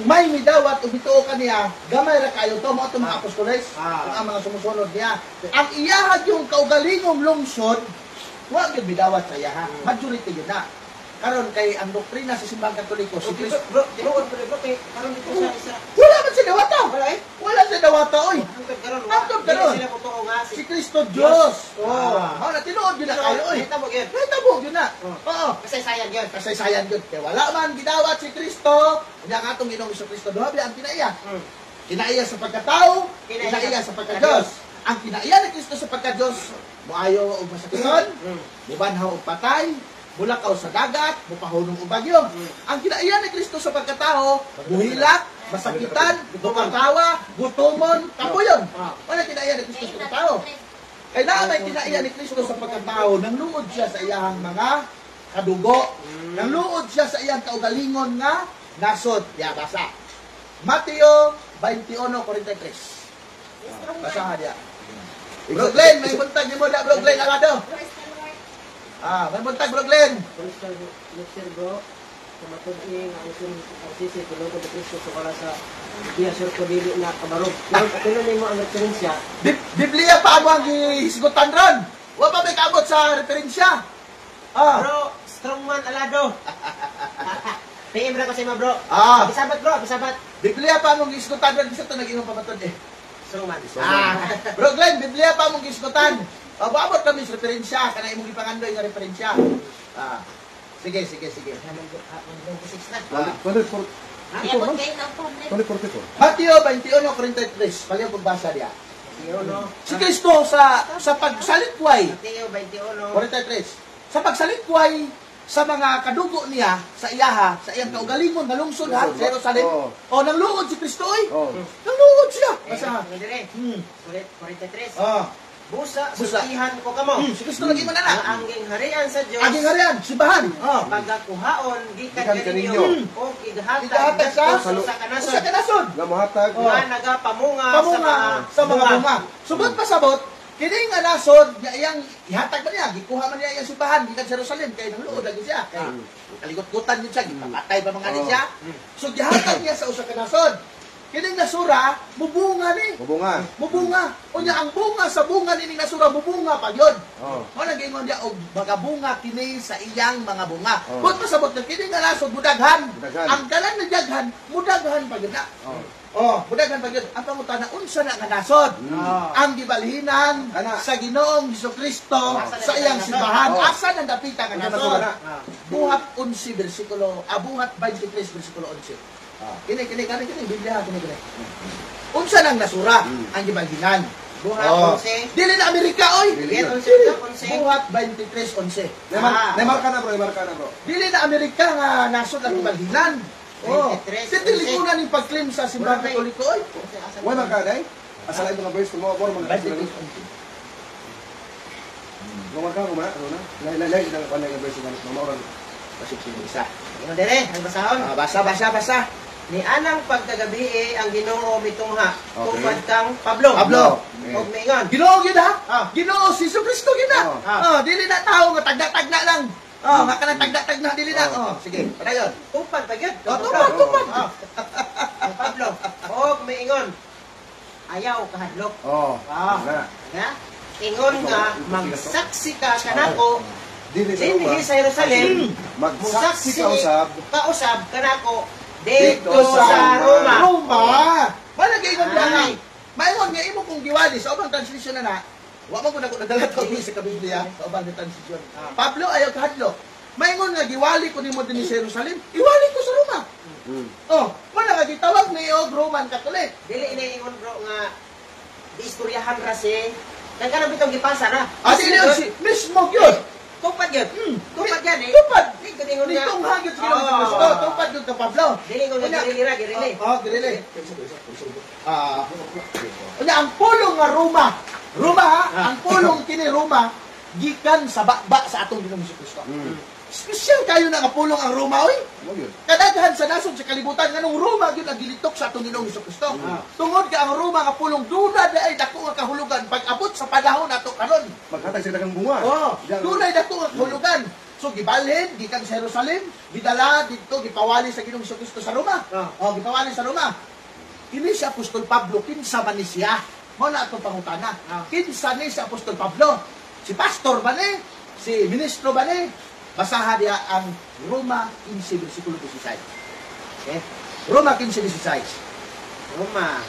may midawat o bituo kaniya, gamay ra kayo to mo mga apostoles, ang mga sumusunod niya. Ang iyahag yung kaugalingong lungsod, wa gyud midawat sa iyaha. Majority yun na. Karon kay ang doktrina sa simbahang Katoliko, si Kristo, Bro, karon dito sa isa. wala man siya dawata. Wala eh. Wala siya dawata oy. Hangtod karon. Hangtod karon. Dili sila putuo nga Si Kristo Dios. Mao na tinuod yun na kayo oy. Kita mo gyud. Nahitabo yun na. Oo. Kasi sayang gyud. Kasaysayan yun. Kaya wala man gidawat si Kristo. Kanya nga itong Ginoong Kristo. Duhabi ang kinaiya. Kinaiya sa pagkatao, kinaiya sa pagka-Diyos. Ang kinaiya ni Kristo sa pagka-Diyos, muayo o masakiton, mubanhaw o patay, mulakaw sa dagat, mupahunong o bagyo. Ang kinaiya ni Kristo sa pagkatao, buhilak, masakitan, bumatawa, gutomon, kapuyon. Wala kinaiya ni Kristo sa pagkatao. Kaya na may kinaiya ni Kristo sa pagkatao, nangluod siya sa iyang mga kadugo. Nangluod siya sa iyang kaugalingon nga nasod. Basa. Mateo 21:43. Basahan niya. Bro Glenn, may buntag ni mo na Bro Glenn, agado. May buntag Bro Glenn. Pastor bro. Tumatod ni ang sisi tulong ko Kristo sa para sa diya sir ko dili na kabarog. Pero katuloy nimo ang referensya. Biblia pa mo ang hisgutan ron. Wa pa may kaabot sa referensya. Ah. Bro, strongman alado. PM ra ko sa imo bro. Ah. Bisabat bro, bisabat. Biblia pa mong hisgutan ron bisa to nag-ingon pa matod eh. Strongman. Bro Glenn, Biblia pa mong hisgutan. Abot kami sa referensya kana imong gipangandoy nga referensya. Ah. Sige. Naman 26 na. 24. Ayabot kayo ng phone. 2044. Mateo 21:43. Pagyan pagbasa diya. Mateo Si Kristo sa pagsalikway, Mateo 21. 43. Sa pagsalikway sa mga kadugo niya sa iyaha, sa iyang kaugalingon nalungsod ha, sa Jerusalem. Oo. O nangluod si Kristo oy. Oh. Nangluod siya. Basa. Dire. Hmm. 43. Ah. Busa, Busa. susihan ko kamo. Si Kristo lagi man Ang ana. angging harian sa Dios. Aging harian, sibahan. Ah. Pagkakuhaon gikan Gikan kaninyo kaninyo. o idahatag Idahatag sa sa sa kanason kanasod. Nga mohatag. nga nagapamunga Pamunga sa mga bunga. Subot pasabot, kini nga nasod, nga iyang ihatag man niya, gikuha man niya iyang simbahan, gikan sa Jerusalem, kay nangluod lagi siya. Kay kalikot-kutan yun siya, gipapatay pa mga siya. So gihatag niya sa usa ka nasod. Kining nasura, mubunga ni. Mabunga. Mubunga. O niya, ang bunga sa bunga ni nasura, mubunga pa yun. Oh. Mo nang gingon dia og magabunga kini sa iyang mga bunga. Oh. But pasabot na kini nga nasod mudaghan. Mudaghan. Ang dalan na daghan, mudaghan pa gyud na. Oh. Oh, mudaghan pa gyud. Ang pangutana unsa na nga nasod? Ang gibalhinan Ana. sa Ginoong Hesukristo Asa na sa iyang nasod? simbahan. Oh. Asa nang dapita nga Unsa na nasod? na? Buhat 11 bersikulo, buhat 23 bersikulo 11. Kini Biblia kini. Unsa nang nasura ang gibalhinan? Buhat Oh. 11. Dili na Amerika oy. Dili. Yan 11. Buhat 23:11. Neymar ka na bro. Dili na Amerika nga nasod ang gibalhinan. Oh, 23, titilikunan ni pagclaim sa simbahan Murag may- Katoliko oy. Wala man ka day. Asa lang mga verse mo mo mga 23:11. Ngomong ka kuma na. Lay nang panay nga verse mo mo Pasig isa. Ino dire, ang basahon. Basa. Ni anang pagkagabi ang Ginoo mitungha. Okay. Tupad kang Pablo. Pablo. Og miingon. Ginoo gyud ha? Ah. Ginoo si Jesucristo gyud na. Dili na tao nga tagda-tagda lang. Nga kanang tagda-tagda dili na. Sige, padayon. Tupad pa gyud. Tupad. Ang Pablo. Og miingon. Ayaw kahadlok. Oh. Na. Nga? Ingon nga magsaksi ka kanako Dili sa dinhi Roma. sa Jerusalem. Magsaksi ka usab. Kausab kanako dito sa Roma. Malagay ko diyan. Ay. Mayon nga imo kung giwali sa ubang translation na wa man ko nadala to sa Biblia sa ubang translation. Pablo ayaw kahadlok. Maingon nga giwali ko nimo dinhi sa Jerusalem, iwali ko sa Roma. Wala nga gitawag ni og Roman Catholic. Dili iniingon bro nga istoryahan ra si nagkanang bitong gipasa ra. Dili si mismo gyud. Tupad yun. Tupad yan eh. Tupad. Di ko tingon nga. Nitong hagit sa Ginoo Kristo, tupad gyud ka Pablo. Dili ko nga girilira, girili. Girili. Unya ang pulong nga Roma. Roma ha, ang pulong kini Roma gikan sa bakba sa atong Ginoong Kristo. Special kayo na nga pulong ang Roma oy. Mo gyud. Kadaghan sa nasod sa kalibutan nganong Roma gyud ang gilitok sa atong Ginoong Kristo. Tungod ka ang Roma nga pulong duna ay dako nga kahulugan pag abot sa panahon nato karon. Maghatag sila kang bunga. Dunay dako nga kahulugan. So gibalhin gikan sa Jerusalem, gidala dito gipawali sa Ginoong Kristo sa Roma. Gipawali sa Roma. Kini si Apostol Pablo kinsa man ni siya? Mao na atong pangutana. Kinsa ni si Apostol Pablo? Si pastor ba ni? Si ministro ba ni? Basaha diya ang Roma 15 bersikulo 16. Okay? Roma 15:16. Roma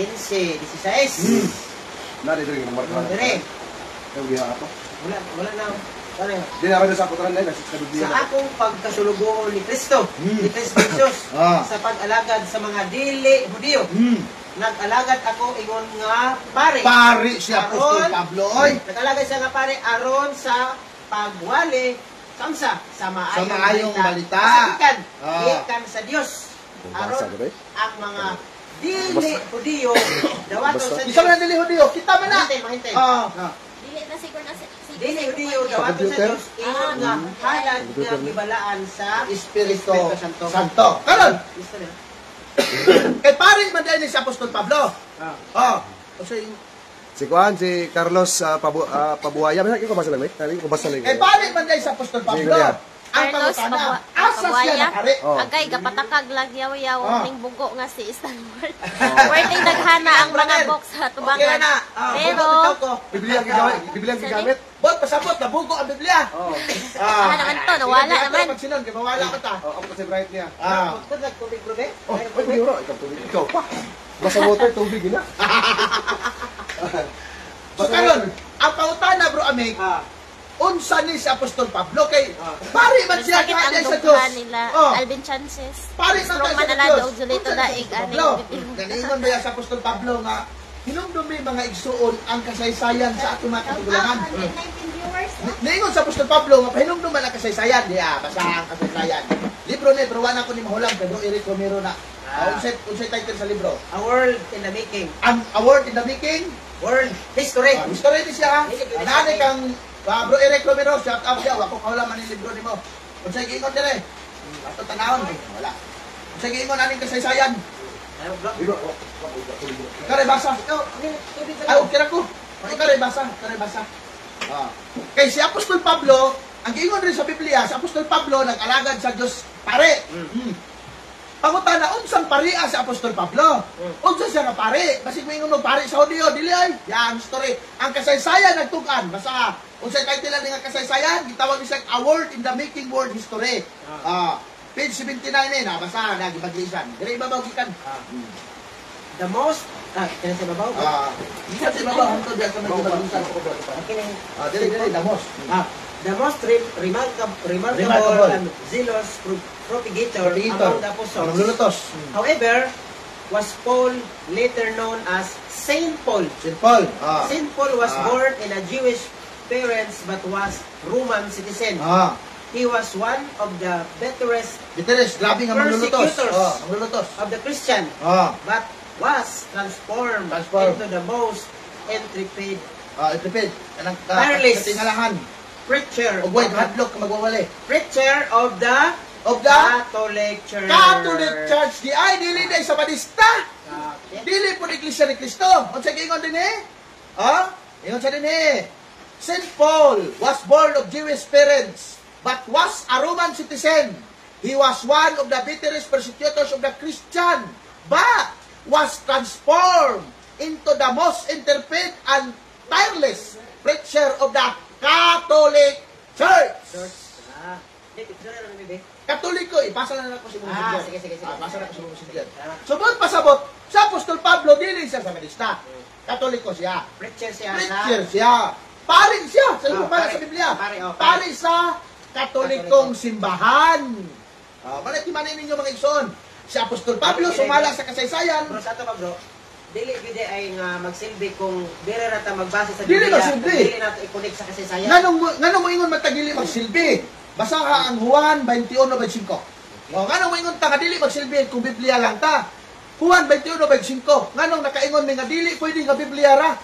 15:16. Na dito yung marka. Dire. Ang giha ato. Wala na. Ano? Dili ako sa putran na sa Biblia. Sa akong pagkasulugoon ni Kristo, ni Kristo Jesus, sa pag-alagad sa mga dili Hudiyo, nag-alagad ako ingon nga pare. Pari si Apostol Aron- Pablo oy. Nag-alagad siya nga pare aron sa pagwali samsa sa maayong balita. Kasakitan, gikan sa Dios. Basa, Aron dire. ang mga dili Hudiyo dawaton sa Isa man dili Hudiyo, kita man na. Mahintay. Dili na siguro na si Dili Hudiyo dawaton sa computer? Dios ingon nga halad nga gibalaan sa Espiritu Santo. Santo. Karon, Gusto niya? pare man dahil ni si Apostol Pablo. Kasi Si Juan, si Carlos Pabuaya. Masa ko basa lang, Ko basa lang. pare man dahil si Apostol Pablo. Sige, ang Carlos, pangutana, asa siya nakari? Oh. Agay, gapatakag lagyaw-yaw ning bugo nga si Stanford. Pwedeng naghana ang mga box sa Okay tubangan. na. Pero, Biblia ang gigamit. Biblia ang gigamit. Bot, pasabot, nabugo ang Biblia. Oh. ah, naman to, nawala naman. Pag sinon, kaya mawala ko ta. Oh, ako kasi bright niya. Kung nagtubig, bro, be? Oh, ay, bro, ikaw tubig. Ikaw pa. Basta water, tubig na. So karon, ang pangutana bro Amig, unsa ni si Apostol Pablo kay pari man siya Sakit ang kaya sa dugha Dios. nila. Oh. Alvin Chances. Pari man Strong siya man sa na Dios. daog Julito daig Pablo. aning. Ganingon ba sa Apostol Pablo nga hinumdumi mga igsuon ang kasaysayan sa atong mga katigulangan. 19 viewers. Ningon sa Apostol Pablo nga pahinumduman ang kasaysayan diya basa ang kasaysayan. Libro ni pero wala ko ni mahulang Pedro Eric Romero na. Unsay title sa libro? A world in the making. Ang award in the making. World history. History ni siya. Nani kang Bro Eric Romero, shout out siya. Wako kaula man yung libro nimo. Unsay giingon dire? Ato tanawon wala. Unsay giingon aning kasaysayan? Kare basa. Ay, okay ra ko. Kare basa. Kay si Apostol Pablo, ang giingon rin sa Biblia, si Apostol Pablo nag-alagad sa Dios pare. Pangutana, unsang pariya si Apostol Pablo? Unsa siya nga pare? Basig mo ingon mo pare sa Hudiyo, dili ay. Yan, story. Ang kasaysayan nagtukan. Basta, unsay title lang nga kasaysayan, gitawag ni siya A World in the Making World History. Page 79 na, basta, nagibaglisan. Dire ibabaw gikan. The most, kaya sa babaw? Gikan sa ibabaw, hantod diya sa nagibaglisan. Dire, damos. The most remarkable and zealous propagator among the apostles. Lulutos. However, was Paul later known as Saint Paul. St. Paul. Saint Paul was born in a Jewish parents but was Roman citizen. He was one of the bitterest Biteres, grabe nga maglulutos. Persecutors. Maglulutos. of the Christian, but was transformed into the most intrepid Itipid. Anang Tireless. katingalahan. preacher Og white hadlock ka magwawali. preacher of the Of the Catholic Church. Catholic Church. Di ay, dili na Sabadista. Dili po ni Iglesia ni Cristo. Ang sa ingon din eh. Ingon sa din eh. St. Paul was born of Jewish parents, but was a Roman citizen. He was one of the bitterest persecutors of the Christian, but was transformed into the most intrepid and tireless preacher of the Catholic Church. Picture na namin, be. Katoliko, ipasa na ako sa mga Sige. Pasa na ako sa mga sigyan. Subot pasabot, sa Apostol Pablo, dili siya sa Sabadista. Katoliko siya. Preacher siya Preacher siya. Pari siya. Sa pare sa Biblia. Pari sa Katolikong simbahan. Manatimanin ninyo mga igsoon. Si Apostol Pablo, sumala sa kasaysayan. Bro, sa ito ba, bro? Dili gide ay nga magsilbi kung bira na ta magbase sa Dili Biblia. magsilbi. Dili na ta i-connect sa kasaysayan. Nganong mo ingon matagili magsilbi? Basa ka ang Juan 21:25. Nganong mo ingon ta nga dili magsilbi kung Biblia lang ta? Juan 21:25. Nganong nakaingon mi nga dili pwede nga Biblia ra?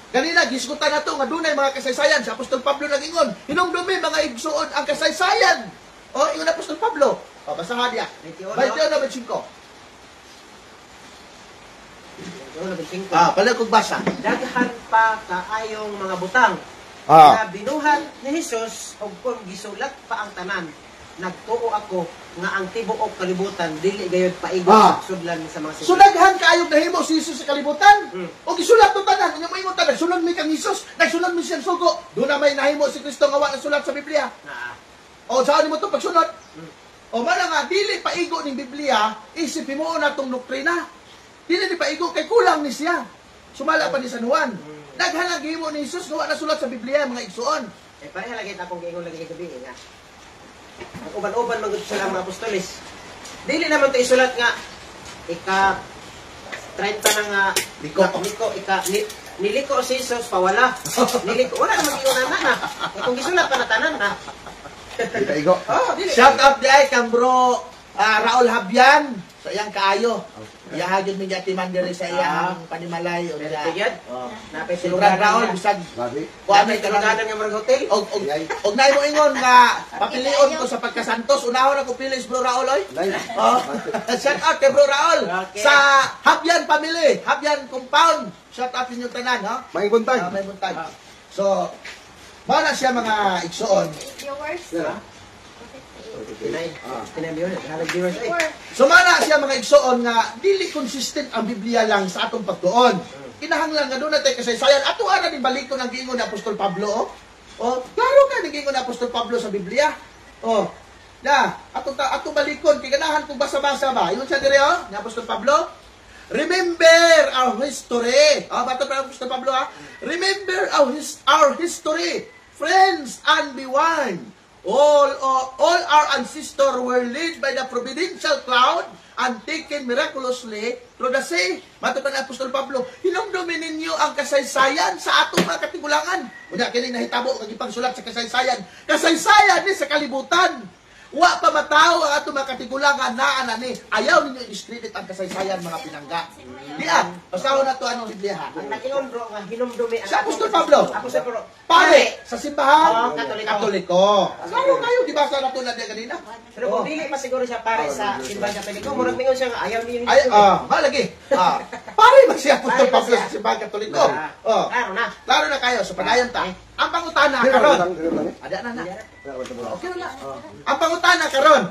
Ganina gisgutan nato nga dunay mga kasaysayan. Si Apostol Pablo nag-ingon, hinumdumi mga igsuon ang kasaysayan. Ingon Apostol Pablo. Basa nga diya. 21:25. Pala kong basa. Daghan pa kaayong mga butang na binuhat ni Jesus ug kung gisulat pa ang tanan, nagtuo ako nga ang tibuok kalibutan dili gayud paigo sudlan sa mga So daghan kaayong nahimo si Jesus sa kalibutan. O gisulat to tanan, nga moingon tanan, sulat mi kang Jesus, nagsulat mi siyang sugo. Do na may nahimo si Kristo nga wa sulat sa Biblia. O saan mo to pagsunod? O man nga dili paigo ning Biblia, isipin mo na tong doktrina. Dili di paigo kay kulang ni siya. Sumala pa ni San Juan. Daghan ang gihimo ni Jesus nga wa nasulat sa Biblia mga igsuon. pareha lagi akong giingon lagi gabi nga. Ang uban-uban man gud sila mga apostoles. Dili naman to isulat nga ika 30 na nga niliko si Jesus pawala. Niliko wala naman giunan na. Kung gisulat pa na tanan na. Paigo. Dili. Shout out di ay kang bro Raul Habyan sa iyang kaayo. Iyahagyon mi gatiman diri sa iyang panimalay o sa. Tigad. Napay Silurad Raul bisag Grabe. kuan Napay may tanan. tuluganan nga mga hotel. Og nay mo ingon nga papilion ko sa pagkasantos unahon ako pili si Bro Raul oy. Shout out kay Bro Raul Okay. sa Habyan family, Habyan compound. Shout out ninyo tanan, no? May buntag. May buntag. So, mao na siya mga igsuon. Viewers. Tinay viewers, halag viewers ay. Sumana siya mga igsoon nga dili consistent ang Biblia lang sa atong pagtuon. Kinahanglan nga doon natin kasaysayan. Ato ara ni balikon ang giingon ni Apostol Pablo. Klaro ka ni giingon ni Apostol Pablo sa Biblia. Ato balikon kay ganahan kung basa-basa ba. Ingon siya dire ni Apostol Pablo. Remember our history. Bato pa Apostol Pablo Remember our history. Friends, and be warned. All our ancestors were led by the providential cloud and taken miraculously through the sea. Matupan ang Apostol Pablo, hinumdumin ninyo ang kasaysayan sa atong mga katigulangan. Unya, kining nahitabo, kagipagsulat sa kasaysayan. Kasaysayan ni sa kalibutan. Wa pa matao ang atong mga katigulangan na anani. Ayaw ninyo i-discredit ang kasaysayan mga pinangga. Basahon na to anong Biblia ha. Ang nag-ingon bro nga hinumdumi ang Sa Apostol Pablo. Apostol Pablo. Pare sa simbahan Katoliko. Klaro kayo, di ba sa nato na diya kanina? Pero kung dili pa siguro siya pare sa simbahan katoliko, murag mingon siya nga ayaw niyo. Malagi. Pare ba siya Apostol Pablo sa simbahan katoliko? Klaro na kayo, so padayon ta. Ang pangutana karon. Ada na. Okay na. Ang pangutana karon.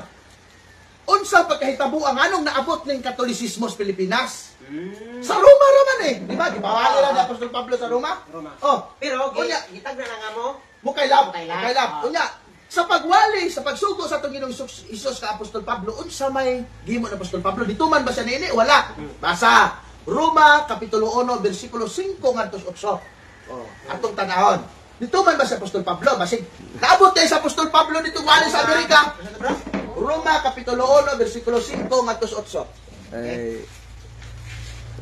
Unsa pagkahitabo ang anong naabot ning Katolisismo sa Pilipinas? Sa Roma raman di ba? Di ba wala na Apostol Pablo sa Roma? Pero gitag na nga mo. Mukaylab. Unya, sa pagwali, sa pagsugo sa itong Ginoong Isus ka Apostol Pablo, unsa may gimo ng Apostol Pablo? Dito man ba siya nini? Wala. Basa. Roma, Kapitulo 1, versikulo 5 ngantos 8. Atong tanahon. Dito man ba si Apostol Pablo? Basig, naabot tayo sa Apostol Pablo dito wali sa Amerika. Roma, Kapitulo 1, versikulo 5 ngantos 8.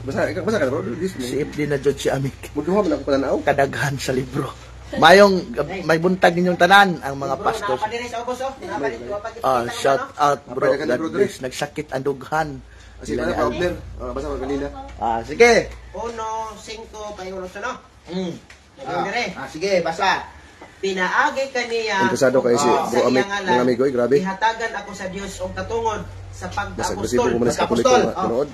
Basa ka bro. Si FD na jud si Amik. Muduha man ako pananaw. Kadaghan sa libro. May buntag ninyong tanan ang mga pastors. Shout out bro. God bless. Nagsakit ang dughan. Sila na problem. Basa mo kanina. Sige. 1, 5, payon sa no. Sige, basa. Pinaagi kaniya. Interesado kay si bro Amik, mga amigo, grabe. Ihatagan ako sa Dios og katungod sa Nasa-agresibo pag-apostol. mo na sa katoliko manood.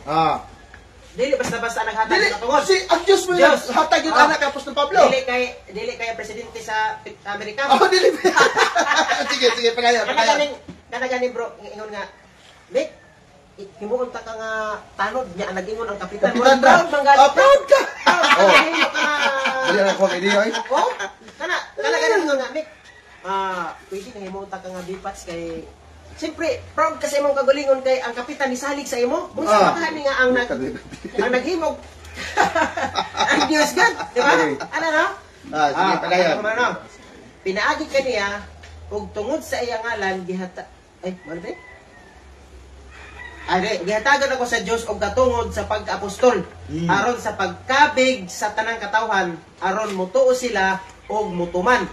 Dili basta naghatag ng katungod. Si ang Diyos mo yung hatag yung anak ng Apostol Pablo. Dili kay presidente sa Amerika. Dili. Sige, pagayon. Kanaganing bro, ingon nga, Vic, himuon ta ka nga tanod niya nag-ingon ang kapitan. Kapitan ra. Proud ka. Dili na ko kay Dio ay. Kanaganing ingon nga, Vic, pwede kang himuon ta ka nga bipats kay siyempre, proud kasi mong kagalingon kay ang kapitan ni salig sa imo. Unsa pa nga ang naghimog ang Diyos God, di ba? Ano no? Sige, pagayon. Pinaagi kaniya ug tungod sa iyang ngalan gihatagan ako sa Dios og katungod sa pag-apostol aron sa pagkabig sa tanang katawhan aron motuo sila og mutuman.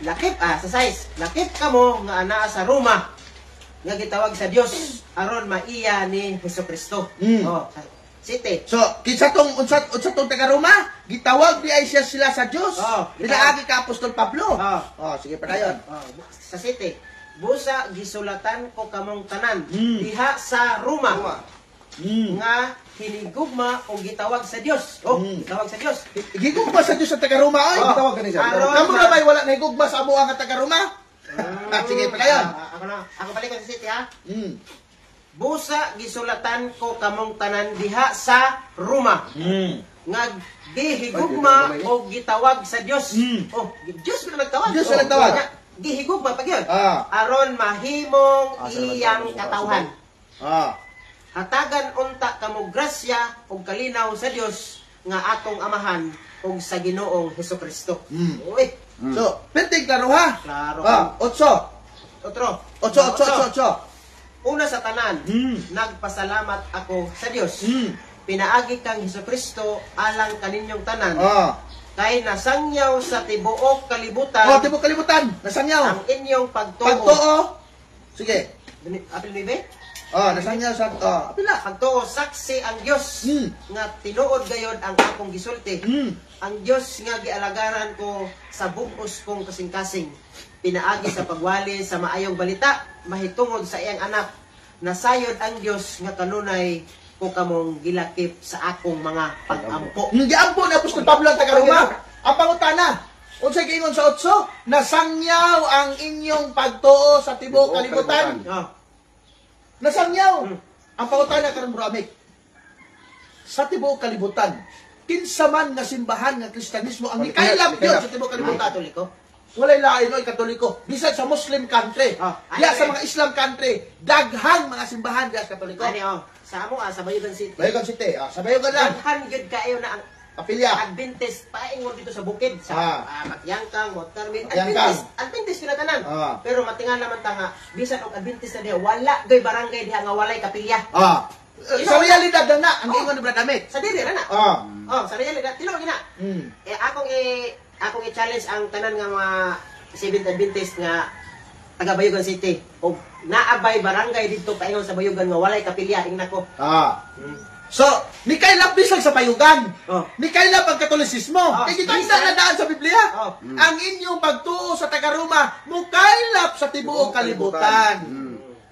Lakip sa size. Lakip kamo nga anaa sa Roma nga gitawag sa Dios aron maiya ni Hesukristo. City. So, kinsa tong unsa tong taga Roma, gitawag di ay siya sila sa Dios. Pinaagi ka Apostol Pablo. Sige padayon. Sa city. Busa gisulatan ko kamong tanan diha sa Roma. Nga hinigugma o gitawag sa Dios. Gitawag sa Dios. Gigugma sa Dios sa taga Roma ay. Gitawag kani siya. Kamo na bay wala nahigugma sa amo ang taga Roma? Sige padayon. Ako balik ko sa city ha. Busa gisulatan ko kamong tanan diha sa Roma. Nga gihigugma o gitawag sa Dios. Dios na nagtawag. Dios na nagtawag. Gihigugma pa gyud. Aron mahimong iyang katawhan. Hatagan unta kamo grasya ug kalinaw sa Dios nga atong amahan ug sa Ginoong Hesukristo. So, penting klaro ha? Klaro. 8. Otro. Una sa tanan, nagpasalamat ako sa Dios. Pinaagi kang Hesukristo alang kaninyong tanan. Kay nasangyaw sa tibuok kalibutan. Tibuok kalibutan, nasangyaw. Ang inyong pagtuo. Pagtuo. Sige. Apil 9? Nasangyaw sa pila. Pagtuo saksi ang Dios nga tinuod gayod ang akong gisulti. Ang Dios nga gialagaran ko sa bugos kong kasing-kasing. Pinaagi sa pagwali sa maayong balita, mahitungod sa iyang anak. Nasayod ang Dios nga kanunay ko kamong gilakip sa akong mga pag-ampo. Giampo na Apostol Pablo ang taga Roma. Ang pangutana, Unsay giingon sa 8? Nasangyaw ang inyong pagtuo sa tibuok kalibutan. Oh. Nasangyaw. Ang pangutana karon bro Amik. Sa tibuok kalibutan, kinsa man nga simbahan nga Kristyanismo ang gikaylap yun sa tibuok Ang kalibutan. Katoliko. Walay lain oy Katoliko. Bisan sa Muslim country, diya sa mga Islam country, daghang mga simbahan diya sa Katoliko. Ani sa amo sa Bayugan City. Bayugan City, sa Bayugan lang. Daghan gyud kayo na ang Kapilya. Adventist paingon dito sa bukid sa Matyangkang, Mount Carmel. Matyangkang. Adventist pinatanan. Ah. Pero matingan naman ta nga bisan og Adventist na diha wala gay barangay diha nga walay kapilya. Sa realidad lang na, ang ingon ni Brad Amit. Sa dili ra na. Sa realidad tinuod gina. Akong i-challenge ang tanan nga mga Seventh Adventist nga taga Bayugan City. Og naabay barangay dito paingon sa Bayugan nga walay kapilya ingna ko. So, ni kailap bisag sa payugan. Oh. Ni kailap ang Katolisismo. Kaya kita na daan sa Biblia. Ang inyong pagtuo sa taga-Roma, mukailap sa tibuok kalibutan.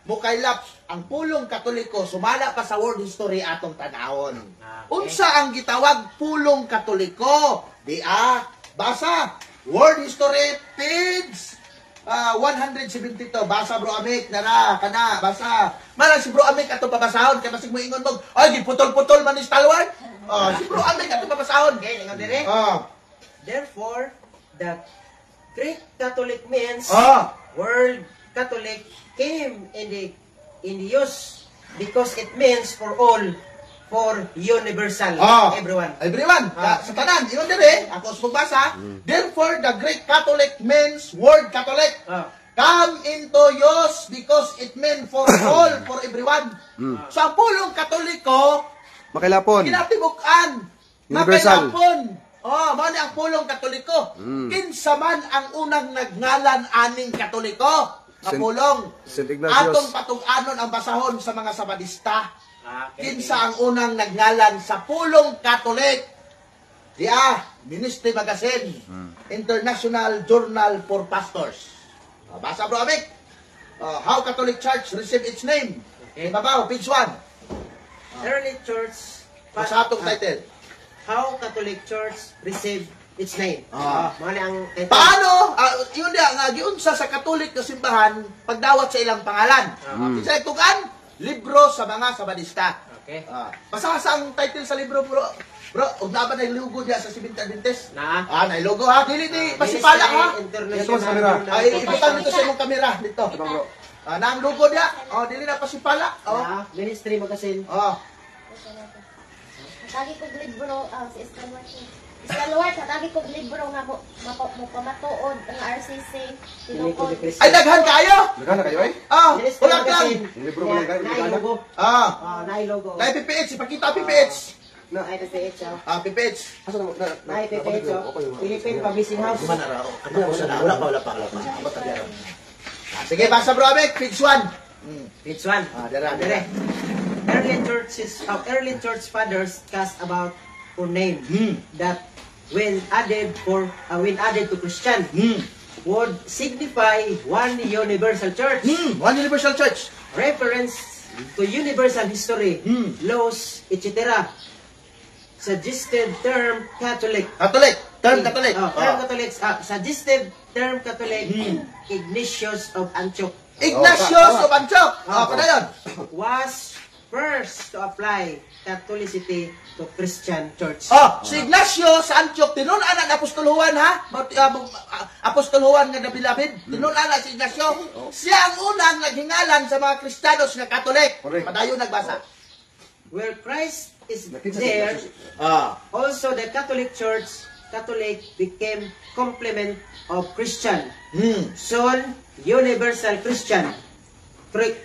Mukailap ang pulong Katoliko, sumala pa sa world history atong tanawon. Unsa ang gitawag pulong Katoliko? Basa. World history, page 172. Basa bro Amik, nara, kana, basa. Malang si bro Amik ato babasahon, kaya masig mo ingon mo, ay, giputol-putol man ni Stalwart. Si bro Amik ato babasahon. Okay, ingon dire. Therefore, the Greek Catholic means World Catholic came in the use because it means for all, for universal, everyone. Everyone, sa tanan, ingon dire, ako sa pagbasa, therefore the Greek Catholic means World Catholic. Come into use because it meant for all, for everyone. So ang pulong Katoliko, Makilapon. kinatibukan, Universal. makilapon. Mao ni ang pulong Katoliko. Kinsa man ang unang nagngalan aning Katoliko? Ang pulong. St. Ignatius. Atong patug-anon ang basahon sa mga Sabadista. Kinsa ang unang nagngalan sa pulong Katolik? Ministry Magazine, International Journal for Pastors. Basa bro Amik. How Catholic Church received its name. Babaw, page 1. Early Church. Basa atong title. How Catholic Church received its name. Mali ang title. Paano, yun nga, giunsa sa Katolik na simbahan, pagdawat sa ilang pangalan. Isa itugan, libro sa mga Sabadista. Okay. Basa ang title sa libro, bro. Bro, huwag na ba nailugo diya sa Seventh Adventist? Na. Nailugo ha. Dili di, pasipala ha. Ito sa kamera. Ay, ibutan dito sa imong kamera. Dito. Ito bro. Na ang logo diya. Dili na pasipala. Ministry Magazine. Tagi ko libro si Stalwart, tagi ko libro nga mo pamatuod ang RCC tinukod. Ay, daghan kayo. Nagana kayo ay? Ministry Wala lang. Magazine. Yung libro mo lang kayo. Nailogo. Nailogo. Dahil PPH, ipakita PPH. No, ay PPH. PPH. Asa na? Ay PPH. Philippine Publishing House. Wala pa. Sige, basa bro Amik, page 1. Page 1. Dire. Early church fathers cast about for name that when added to Christian would signify one universal church. One universal church. Reference to universal history, laws, etc. Suggested term Catholic. Term Catholic. Term Catholic. Suggested term Catholic. Ignatius of Antioch. Ignatius of Antioch. Padayon. Was first to apply Catholicity to Christian church. Si Ignacio sa Antioch, tinunan ang apostoluhan ha? Apostoluhan nga nabilabid. Tinunan na si Ignacio. Siya ang unang naghingalan sa mga Kristiyanos nga Katolik. Padayon nagbasa. Where Christ is there, also the Catholic became complement of Christian. Soon, universal Christian.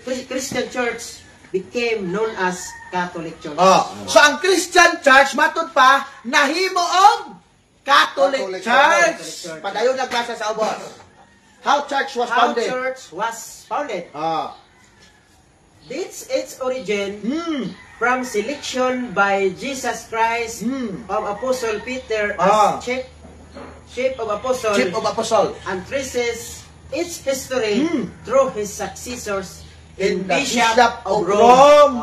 Christian church became known as Catholic Church. So ang Christian Church matud pa nahimo og Catholic Church. Padayon nagbasa sa ubos. How church was How founded? church was founded. Its origin from selection by Jesus Christ of Apostle Peter as chief of apostle, and traces its history through his successors in Bishop of Rome.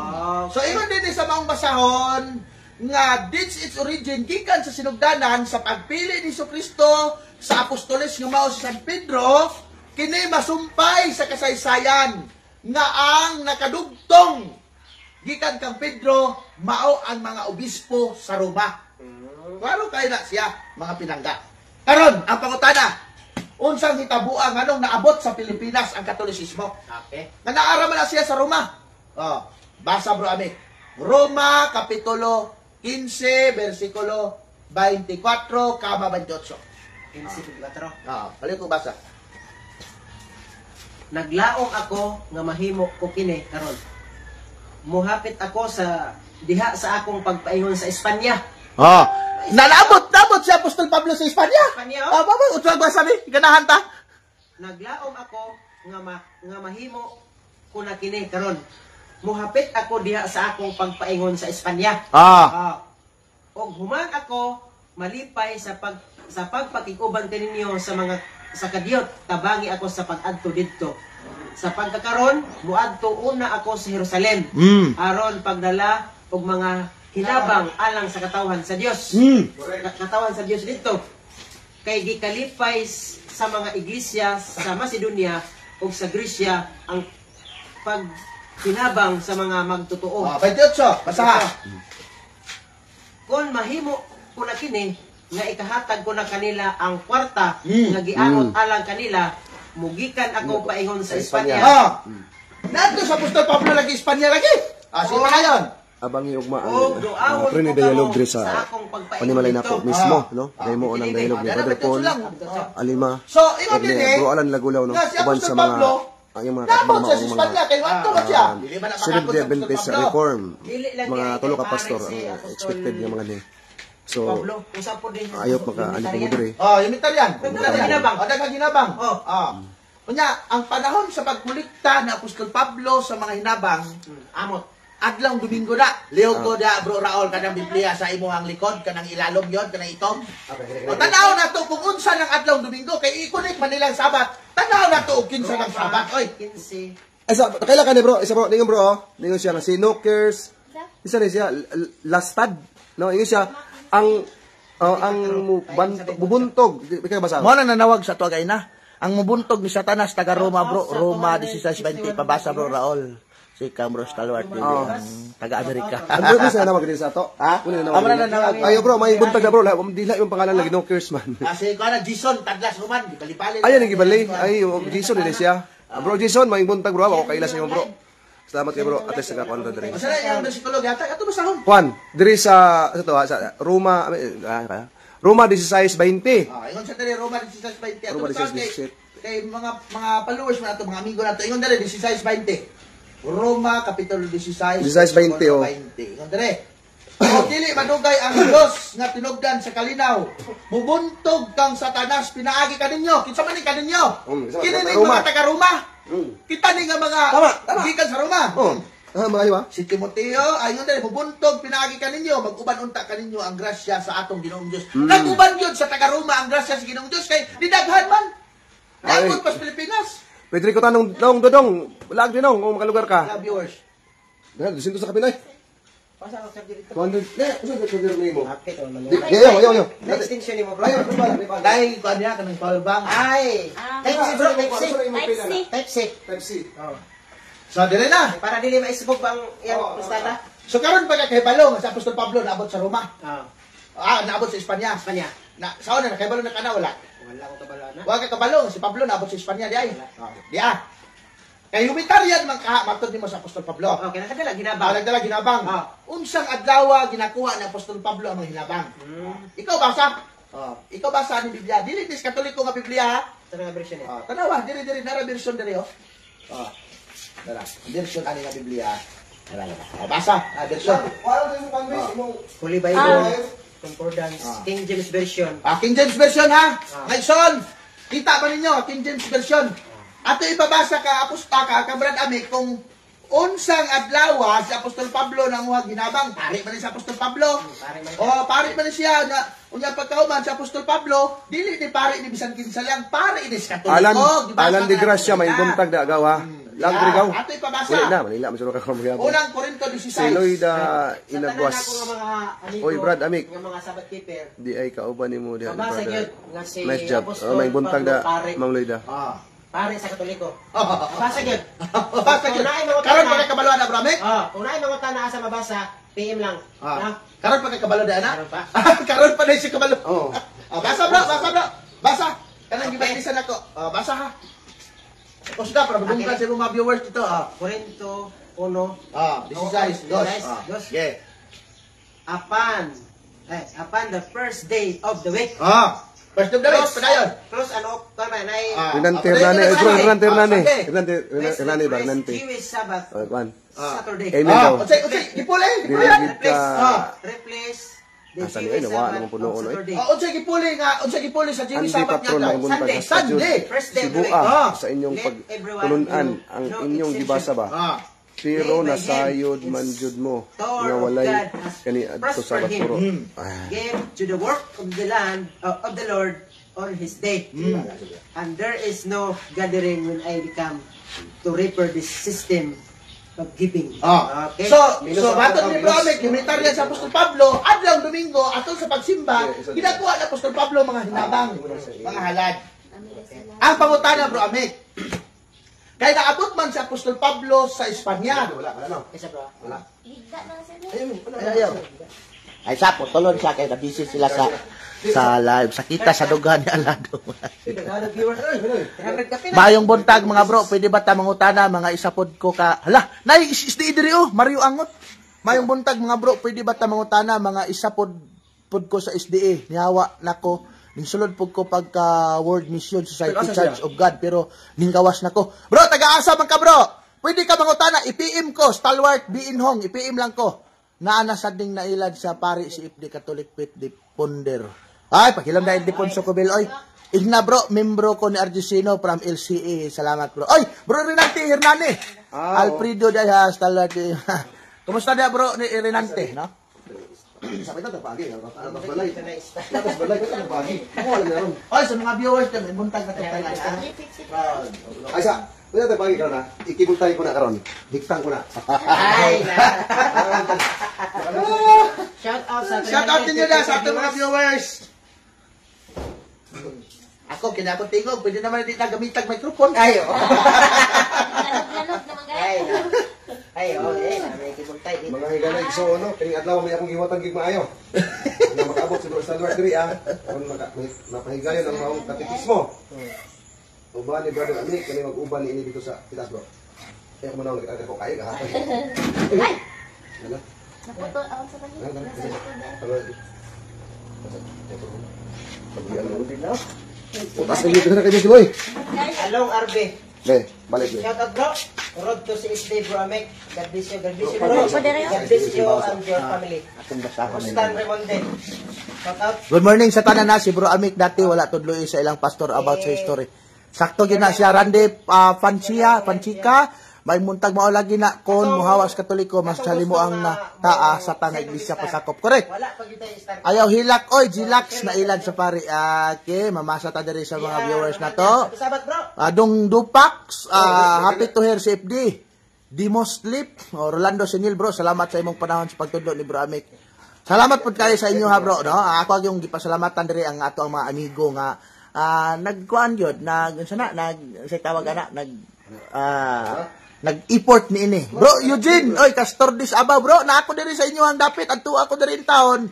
So ingon din sa maong basahon nga this its origin gikan sa sinugdanan sa pagpili ni Kristo sa apostoles nga mao si San Pedro, kini masumpay sa kasaysayan nga ang nakadugtong gikan kang Pedro mao ang mga obispo sa Roma. Klaro kay na siya mga pinangga. Karon ang pangutana, unsang hitabuang nganong naabot sa Pilipinas ang Katolisismo? Okay. Nga naaraman na siya sa Roma. Oh, basa bro ami. Roma kapitulo 15 bersikulo 24 kama 28. 15:24. Balik ko basa. Naglaong ako nga mahimo ko kini karon. Muhapit ako sa diha sa akong pagpaingon sa Espanya. Nalabot si Apostol Pablo sa Espanya. Espanya, Baba, utwag ba sabi? Ganahan ta? Naglaom ako nga mahimo ko na kini karon. Muhapit ako diha sa akong pagpaingon sa Espanya. Og human ako malipay sa pagpakiguban kaninyo sa kadiyot, tabangi ako sa pag-adto didto. Sa pagkakaron, muadto una ako sa Jerusalem. Aron pagdala og mga hinabang alang sa katawan sa Dios. Katawan sa Dios didto. Kay gikalipay sa mga iglesia sa Macedonia ug sa Gresya ang paghinabang sa mga magtotoo. 28, basaha. Kung mahimo ko na kini, nga ikahatag ko na kanila ang kwarta nga gianot alang kanila, mugikan ako paingon sa Espanya. Nato sa Apostol Pablo lagi Espanya lagi. Sige na yon. Abangi ugma Og duawon pre ni ko dialog diri sa sa akong pagpaingon panimalay dito. nako mismo no dahil mo unang dialog ni Brother Paul Alima So, imo og ni din Bro Alan Lagulaw no nga si uban Apostol sa mga Pablo, ang yung mga Napon sa mga Espanya kay Wanto ba siya? Dili ba Seventh Day Adventist Pablo? Reform Dili lang mga niya tulo ka kay pastor pare si ang Apostol expected nga mga ni so Pablo, usa po din. ayop maka ani ko diri Yung Italian. Ginabang. Dagang ginabang. Kunya, ang panahon sa pagkulikta ni Apostol Pablo sa mga hinabang, Amot. adlong Domingo na. Liog ko da, Bro Raul, kanang Biblia sa imuhang likod, kanang ilalom yon, kanang itong. O tanaw na to, kung unsa ng adlong Domingo, kay ikunik man nilang Sabat. Tanaw na to, kinsa ng Sabat. Oy, 15. isa kailan ka ni bro isa bro ningon bro ningon siya na si Nokers isa ni siya lastad no ingon siya ang bubuntog kaya basa mo na nanawag sa tuwagay na. Ang mubuntog ni Satanas, taga Roma bro, Roma 16:20, pabasa bro Raul. Si Camrose Talwart din, taga Amerika. ano ba sa nawag din sa to Ha? kuno na Amo na nanawag. ayo bro may buntag na bro dila yung pangalan lagi Nokers man Kasi ko na, Jason, Taglas, Roman, gipalipalin. ayan ang gibali ay Jason din siya bro Jason may buntag bro ako kaila sa iyo bro salamat kay bro at least nagakuan ta diri Masala yung bersikulo, yata, ito ba sahon? Juan diri sa sa Roma Roma 16:20 Ingon sa dali, Roma 16:20. Roma Ato ba 16:20. kay mga followers mo na ito, mga amigo na ito. Ingon dali, 16:20. Roma, Kapitulo 16. 16:20, oh. 20. Ingon dali. O dili madugay ang Dios nga tinugdan sa kalinaw. Mubuntog kang Satanas, pinaagi kaninyo. Kinsa man ni kaninyo? Kini ni Roma. mga taga Roma. Kita ni nga mga Tama. gikan sa Roma. mga iwa Si Timoteo, ayun dali, mubuntog, pinaagi kaninyo, mag-uban unta kaninyo ang grasya sa atong Ginoong Diyos. Nag-uban yun sa taga Roma ang grasya sa Ginoong Diyos, kay didaghan man. Nagod pa sa Pilipinas. Pwede ko tanong dodong lag din kung makalugar ka Mga viewers. dahil sinto sa kapinay Pasa ako sa dito. 200 usa sa diri mo Bakit o yo Extinction ni mo bro. Dahil ko niya, kanang palbang. Ay. Pepsi bro, Pepsi. Pepsi. Pepsi So, dire na. Para dili maisbog bang yang pistada. So, karon pa kay Balong, sa Apostol Pablo, naabot sa Roma. Naabot sa Espanya. Espanya. Saan na, kay Balong na kana, wala. Wala ko kabalana. Huwag ka kabalong, si Pablo naabot sa Espanya, di ay. Di ah. Kay humanitarian man matod nimo sa Apostol Pablo. Okay, nakadala ginabang. Nagdala ginabang. Unsang adlaw ginakuha ni Apostol Pablo ang mga hinabang. Ikaw basa. Ikaw basa ni Biblia. Dili dis Katoliko nga Biblia ha. Sa nga version eh. Tanawa, diri nara version diri oh. Dara, version ani nga Biblia. Dara. Basa, version. Holy Bible. Concordance. King James Version. King James Version ha. Ngayon, kita ba ninyo King James Version? Ato ipabasa ka Brad Ami kung unsang adlaw si Apostol Pablo nang huwag ginabang, pari man ni si Apostol Pablo. Pari man ni siya na unya pagkauman si Apostol Pablo, dili ni pari ni bisan kinsa lang, pari ni sa Katoliko. Alan di Gracia may buntag da agaw ha Lang Trigaw. Ato ipabasa. Wala na, Manila man ka magyapon. Unang Korinto 16. Si Lloyda Sa Inagwas. tanan ako nga mga amigo, Oy, Brad, amik. nga mga sabat keeper. Di ay kauban nimo diha. Mabasa brother. gyud nga si Nice job. Apostol Oh, may buntag Pablo da, Pare. Ma'am Lloyda. Ah. Pare sa Katoliko. Mabasa gyud. Basta Kung yun. naay mga Karon tana- pa kay kabalo na Bramek. Kung naay mga tana asa mabasa, PM lang. Ah. Karon pa kay kabalo na ana. Karon pa. Karon pa na si kabalo. Oh. Basa bro, basa bro. Basa. Kanang gibatisan ako. Basa ha. O sudah para magungkan sa mga viewers dito. Korinto 1 16 dos. Dos. Yeah. Upon the first day of the week. First of the week, padayon. Close ano, tama na Renante Hernane, Renante Hernane. Renante ba Renante? Jewish Sabbath, Oh, kan. Saturday. Amen daw. Unsay gipuli, Dili gid ka Replace the Asa ni, Jewish nawa, Sabbath naman puno of ko, no, Saturday. Unsay gipuli sa Jewish Andi Sabbath patron nga ng buntag Sunday, sa stadion. Sunday. First day of the week. Sibua sa inyong Let everyone pagtulunan know, ang no inyong exception. gibasa ba. Pero nasayod man jud mo nga walay kani adto sa baturo. Gave to the work of the land of the Lord on his day. And there is no gathering when I become to repair this system of giving. Okay? So baton ni Bramek, gimitar yan sa Apostol Pablo, adlaw Domingo atol sa pagsimba, ginagawa ni Apostol Pablo mga hinabang, mga halad. Ang pangutana bro Amek. Kaya naabot man si Apostol Pablo sa Espanya. Isa bro. Higda na sila. Ayaw. Ay sa potolon siya kay busy sila sa live. Sa kita sa dugan ni Alado. Tagalog viewers. 300 ka pina. Mayong buntag mga bro, pwede ba ta mangutana mga isapod ko ka. Hala, nay isdi diri Mario Angot. Mayong buntag mga bro, pwede ba ta mangutana mga isapod ko sa SDA. Nihawa nako. Ningsulod po ko pagka World Mission Society Church of God pero ninggawas nako. Bro, taga-asa man ka bro. Pwede ka mangutana, i-PM ko, Stalwart Biinhong, i-PM lang ko. Naana sad ding nailad sa pari si FD Catholic Faith de Ponder. Ay, pakilam na hindi po sa kubil oy. Igna bro, membro ko ni Argesino from LCA. Salamat bro. Oy, bro Renante Hernane. Alfredo Daya Stalwart. Kumusta dia bro ni Renante, no? Sabi ta pagi, tapos balay. Tapos balay ka pagi. Ako wala na ron. Oy, sa mga viewers din, buntag na tayo. Ay sa, wala ta pagi karon na. Ikibultay ko na karon. Diktang ko na. Ay. Shout out sa Shout out din nila sa ating mga viewers. Ako, kinakot tingog. Pwede naman hindi na gamitag microphone. Ayo. Lanot naman guys. Ayo, okay. May kibuntay dito. Mga higalay so ano, kining adlaw may akong giwatang gig maayo. Na makaabot siguro sa lugar diri Kung mapahigayon ang maong katekismo. Uban ni brother Anik kani mag-uban ni ini dito sa Pitas bro. Kaya ko manaw nagkaka ko kay gahapon. Ano? Naputo ako sa kanya. Utas na dito na kayo si boy. Along RB. Be, balik be. Shout out bro. Road to CSD bro Amek. God bless you. God bless you God bro. bless you. God bless you and your family. Atong basahon Kustan Remonde. Shout out. Good morning sa tanan na si Bro Amik dati wala tudloy sa ilang pastor about sa history. Sakto gyud na siya Randy Panchika may muntag mao lagi na kon muhawas Katoliko mas salimo ang taa sa tanga iglesia pasakop. Correct. Wala pag kita start. Ayaw hilak oy Gilax na ilan sa pari. Okay, mamasa ta diri sa mga viewers na to. Sabat bro. Dong Dupax, happy to hear si FD. Dimos Slip, Rolando Senil bro, salamat sa imong panahon sa pagtudlo ni Bro Amik. Salamat po kayo sa inyo ha bro, no? Ako yung gipasalamatan diri ang ato ang mga amigo nga nagkuan gyud, say tawag ana, nag-effort ni ini. Bro Eugene, oy Castor dis aba bro, na ako diri sa inyo ang dapit adto ako diri in town.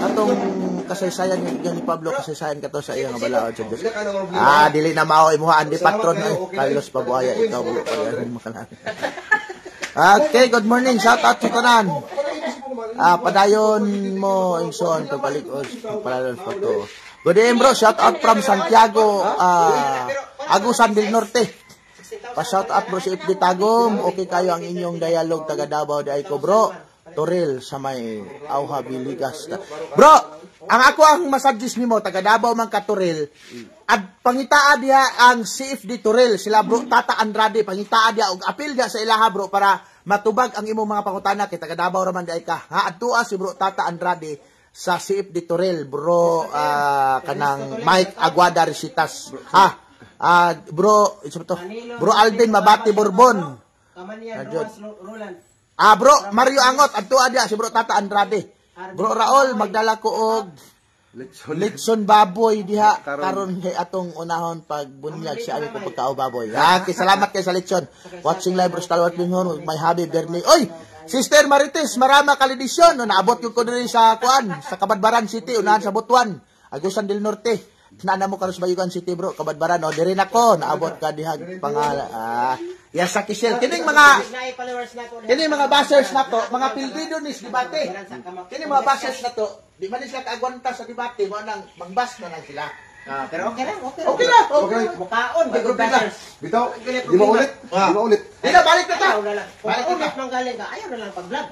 Atong kasaysayan ni Pablo kasaysayan kato sa iyang balaod sa Dios. Dili na mao imuhaan di patron Carlos Pabuaya ikaw bulo pa yan makanan. Okay, good morning. Shout out sa tanan. Padayon mo Ingson pagbalik palalon photo. Good day bro, shout out from Santiago, Agusan del Norte. Pa-shout out bro si FD Tagum. Okay kayo ang inyong dialogue taga Davao di ay ko bro. Toril sa may Auha Biligas. Bro, ang ako ang masagis nimo taga Davao man ka Toril. At pangitaa diha ang CFD Toril sila bro Tata Andrade pangitaa diha og apil diha sa ilaha bro para matubag ang imong mga pangutana kay taga Davao ra man di ay ka. Ha adtua si bro Tata Andrade sa CFD Toril bro kanang Mike Aguada Resitas. Bro, isa to. Bro Alvin Mabati Bourbon. Kamanian Adjud. Rojas Roland. Bro Mario Angot adto adya si Bro Tata Andrade. Bro Raul magdala ko og Litson baboy diha karon kay atong unahon pagbunyag si ami ko pagkao baboy. Okay, salamat kay sa Litson. Watching live Bro Stalwart Binghon my hubby Bernie. Oy, Sister Marites, marama kalidisyon no naabot ko diri sa kuan sa Kabadbaran City unahan sa Butuan, Agusan del Norte. Nana mo karon sa Bayugan City bro, Kabadbaran no diri nako naabot ka dihag pangal yes sa Kisel. Kining mga bashers na to, mga pildido ni sa debate. Kining mga bashers na to, di man sila kaagwanta sa debate, mo nang mangbas na lang sila. Pero okay lang. Okay lang. Okay. Mukaon, May problema. Bitaw, di mo ulit. Di mo ulit. Di na, balik na ta. Ayaw na lang. Balik Kung na ulit nang galing ka, ayaw na lang pag-vlog.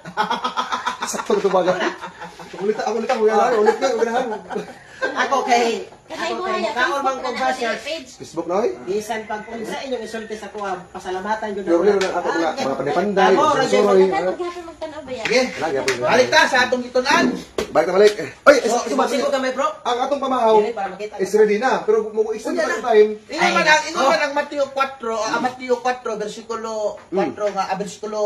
Sakto na tumaga. Ulit ang ulit na, ulihan. Ako kay Kasi mo mukaon Facebook bang na kong bashers. page. Facebook na, oy. Bisan pag kung sa inyong isulti sa kuha, pasalamatan yun. Pero rin ako mga panday-panday, Ako, susuroy. Kaya maghapon magtanaw ba yan? Sige, Lagi ako. balik ta sa atong itunan. Balik na balik. Oy, Sumasigo ka may bro. ang atong pamahaw Dili, para makita. is ready na. Pero mo extend Unya pa na. time. Ingon man ang Mateo 4, Mateo 4 versikulo 4 nga versikulo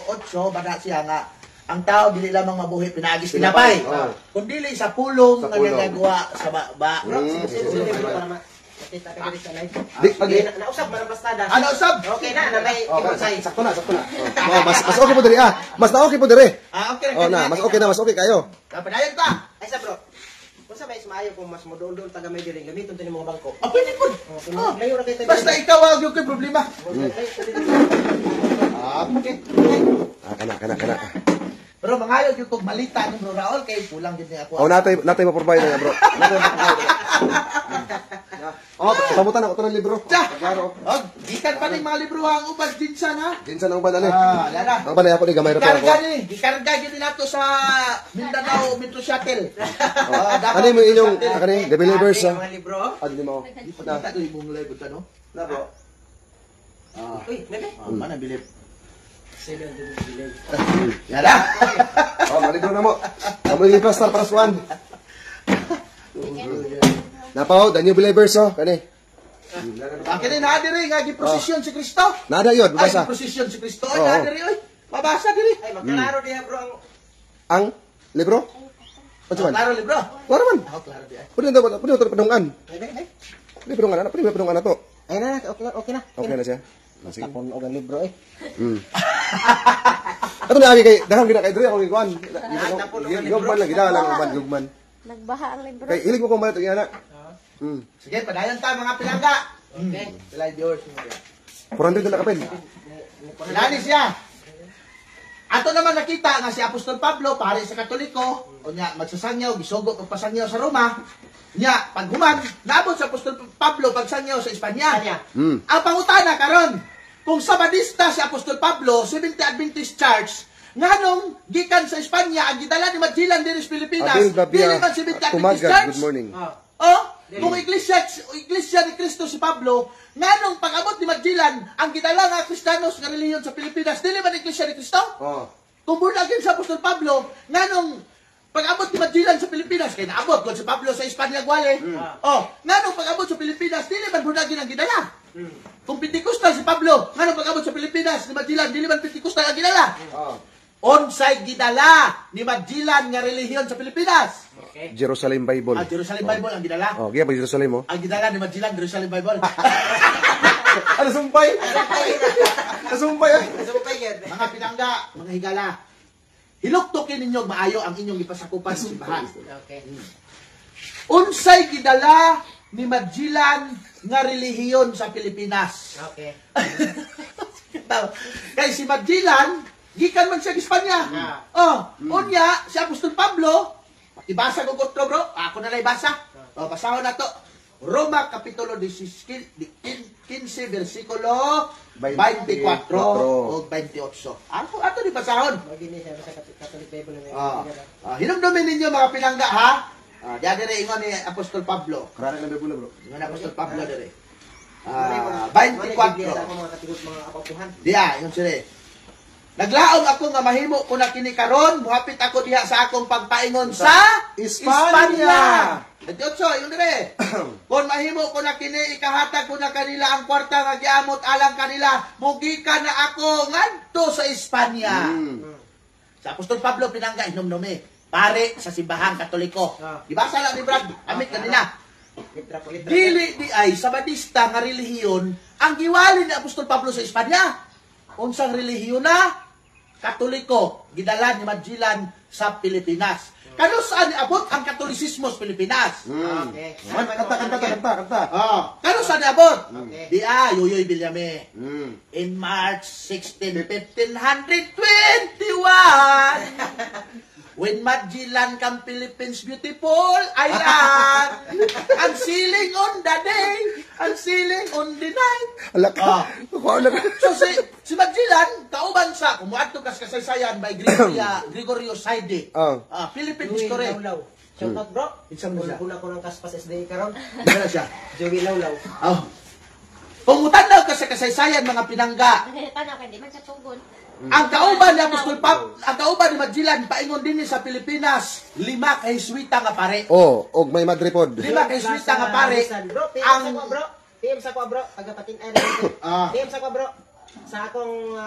8 bada siya nga ang tao dili lamang mabuhi pinaagis tinapay. Oh. Kundi sa pulong Sa nga pulong. nagagawa sa ba. Bro, sige bro para makita ka dito sa live. Di, pag Nausap man ang bastada. Ano usab? Okay na may Okay, ibonsay. sakto na. Oh, mas okay po diri ah. Mas na okay po diri. Okay. Oh na, mas okay kayo. Kapadayon ta. Ay sa bro. Kung sa may sumayo kung mas modol-dol taga may diri gamiton to ni mga bangko. Pwede po. Oh, layo ra kay tayo. Basta ikaw wag yung kay problema. Okay. Kana. Pero mangayo yung kog malita ni Bro Raul kay pulang gid ni ako. Oh, natay ma-provide na bro. Oh, pamutan ako to ng libro. Klaro. Og gikan pa ning mga libro ang ubas din sa na. Dinsan ang uban ani. Lala. Ang banay ako ni gamay ra to ako. Gikarga gid nato sa Mindanao Metro Shuttle. Ano mo inyong kani the believers Mga libro. Ano di mo? Na to imong live ta no. Na bro. Uy, nene. Mana bilib. Sila din bilay. Yara. Oh, malibro na mo. Amo ni pastor para swan. Napaw, the new believers oh, kani. Akin na diri nga giprosesyon si Kristo. Nada yun, Ay, basa. giprosesyon si Kristo. Oo. Ay, na diri oy. Mabasa diri. Ay, magkalaro diha bro ang Ang libro? Ano man? Klaro libro. Klaro man. Ako klaro di ay. Pwede to padungan. Ay. Pwede padungan na, pwede padungan na to. Ay na, okay na. Okay na siya. Sige. Tapon og ang libro eh. Ato na kay dahang gina kay Dre ako ikuan. Gugman lang gina lang uban gugman. Nagbaha ang libro. Kay ilig mo ko man to ana. Sige, padayon ta mga pilangga. Okay. Sila viewers mo diya. 400 na kapel. Lani siya. Ato naman nakita nga si Apostol Pablo pare sa Katoliko, o nya magsasangyaw gisugo og pasangyaw sa Roma. Nya paghuman naabot sa Apostol Pablo pagsangyaw sa Espanya. Ang pangutana karon, kung Sabadista si Apostol Pablo, Seventh Adventist Church, nganong gikan sa Espanya ang gidala ni Magellan diri sa Pilipinas, Abel dili Babia, man Seventh Adventist Tumaga, Church. good morning. Oh, kung iglesia ni Cristo si Pablo, nganong pag-abot ni Magellan ang gidala nga Kristiyanos nga relihiyon sa Pilipinas, dili man iglesia ni Cristo? Oh. Kung bunagin sa Apostol Pablo, nganong pag-abot ni Magellan sa Pilipinas, kaya naabot kung si Pablo sa Espanya gwale. Oh, nganong pag-abot sa Pilipinas, dili man bunagin ang gidala. Kung Pentecostal si Pablo, nganong pag-abot sa Pilipinas ni Magellan, dili man Pentecostal ang gidala. Onsay gidala ni Magellan nga relihiyon sa Pilipinas. Jerusalem Bible. Jerusalem Bible ang gidala. Oh, giya ba Jerusalem oh? Ang gidala ni Magellan, Jerusalem Bible. Ano sumpay? Nasumpay ah. Nasumpay yan. Mga pinangga, mga higala, hiluktokin ninyo maayo ang inyong ipasakupan sa simbahan. Okay. Unsay gidala ni Magellan nga relihiyon sa Pilipinas. Okay. Kay si Magellan, gikan man siya sa Espanya. Unya, si Apostol Pablo, ibasa ko kutro bro, ako na lang ibasa. Basahon na to. Roma Kapitulo 15, versikulo 24 o 28. Ato di basahon. Magini siya sa Catholic Bible na Hinumdumin ninyo mga pinangga ha. Diyan dire ingon ni Apostol Pablo. Karana na Bible bro. Ingon ni Apostol Pablo dire. 24. 24. Mga katigot mga apapuhan. Diya, ingon sila. Naglaom ako nga mahimo ko na kini karon, muhapit ako diha sa akong pagpaingon sa Espanya. 28, yun dire. Kung mahimo ko na kini, ikahatag ko na kanila ang kwarta nga giamot alang kanila, mugikan na ako ngadto sa Espanya. Sa Apostol Pablo pinangga inom-nome, pare sa simbahang Katoliko. Gibasa lang ni Brad, amit kanina. Dili di ay sabadista nga relihiyon ang giwali ni Apostol Pablo sa Espanya. Unsang relihiyon na? Katoliko, gidala ni Magellan sa Pilipinas. Kano saan niabot ang Katolisismo sa Pilipinas? Okay. Kanta. Kano saan niabot? Okay. Di Yoyoy Villame. In March 16, 1521, when Magellan come Philippines beautiful island, ang sailing on the day, ang sailing on the night. Ala ka. Kuha na ka. So si Magellan, kauban sa, kumuadto kas kasaysayan by Gregorio Saide. Philippine Joey history. Lawlaw. Shout out bro. Isang mo siya. Hula ko ng kaspas SDA karon. Ano siya? Joey Lawlaw. Pumutanaw ka sa kasaysayan mga pinangga. Tanaw kay di man siya tugon. Ang kauban ni Apostol ang kauban ni Magellan paingon din sa Pilipinas, 5 ka hiswita nga pare. Og may Madre pod. 5 ka hiswita nga pare. Bro, Ang PM sa ko bro. Tagapatin ay PM sa ko bro. Sa akong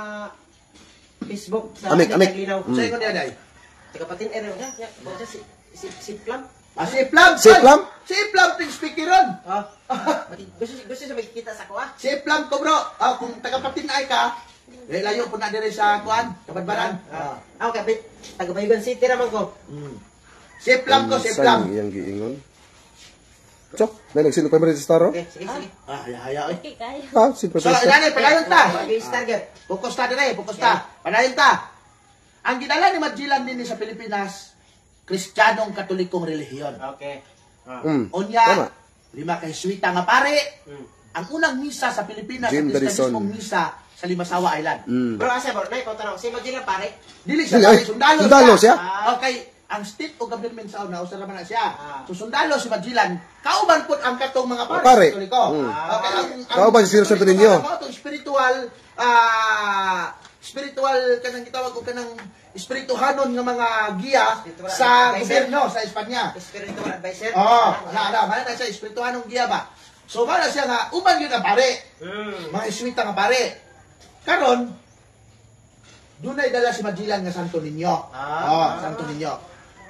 Facebook sa Amik. Linaw. sa ingon niya day. Tagapatin ay si Plum. Si Plam. Si Plam? Si Plam ting speaker ron. Gusto siya magkita sa ko Si Plam ko bro. Kung taga-Patinay ka, layo po na dire sa kuan, Kabadbaran. Okay, taga-Bayugan City raman ko. Si Plam ko, si Plam. Yang giingon. Chok, na nagsilog pa mo sa Okay, sige. Haya. Okay kayo. Silpa So, inani, padayon ta. Target. Fokus ta dire, fokus ta. Padayon ta. Ang gidala ni Magellan din sa Pilipinas, Kristiyanong Katolikong relihiyon. Okay. Unya, Tama. 5 ka hiswita nga pare. Ang unang misa sa Pilipinas, Jim ang Kristiyanismong Darison. misa sa Limasawa Island. Bro, asa bro, nay ko tanong, si Magellan pare. Dili siya, Dili, ay, sundalo sundalo siya? Okay, ang state o government sa una, usa naman na siya. So sundalo si Magellan, kauban po ang katong mga pare. Pare. Katoliko. Okay, Kauban si Sir Santo Niño. Ang spiritual kanang gitawag ko kanang espirituhanon nga mga giya Spiritual sa advisor. gobyerno sa Espanya. Spiritual advisor. Mana na siya espirituhanong giya ba? So para siya nga uban yun ang pare. Mga iswita nga pare. Karon dunay dala si Magellan nga Santo Niño. Santo Niño.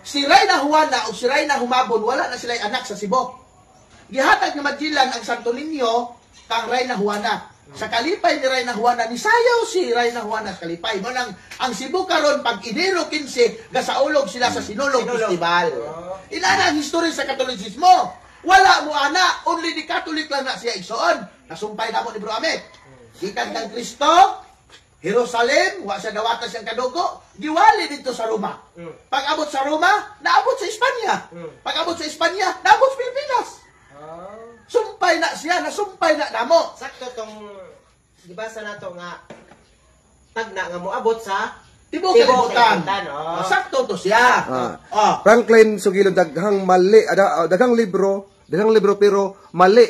Si Reyna Juana o si Reyna Humabon wala na sila anak sa Cebu. Gihatag ni Magellan ang Santo Niño kang Reyna Juana. Sa kalipay ni Reyna Juana, nisayaw si Reyna Juana sa kalipay. Manang ang Cebu karon pag Enero 15, gasaulog sila sa Sinulog Festival. Inana ang history sa Katolisismo. Wala mo ana, only the Catholic lang na siya igsoon. Nasumpay na mo ni Bro Amit. Ikan ng Kristo, Jerusalem, wa siya dawata siyang kadugo, giwali dito sa Roma. Pag abot sa Roma, naabot sa Espanya. Pag abot sa Espanya, naabot sa Pilipinas. Sumpay na siya, nasumpay na namo. Sakto tong gibasa nato nga tagna nga moabot sa Tibok kalibutan. Sakto to siya. Franklin Sugilo daghang mali daghang libro pero mali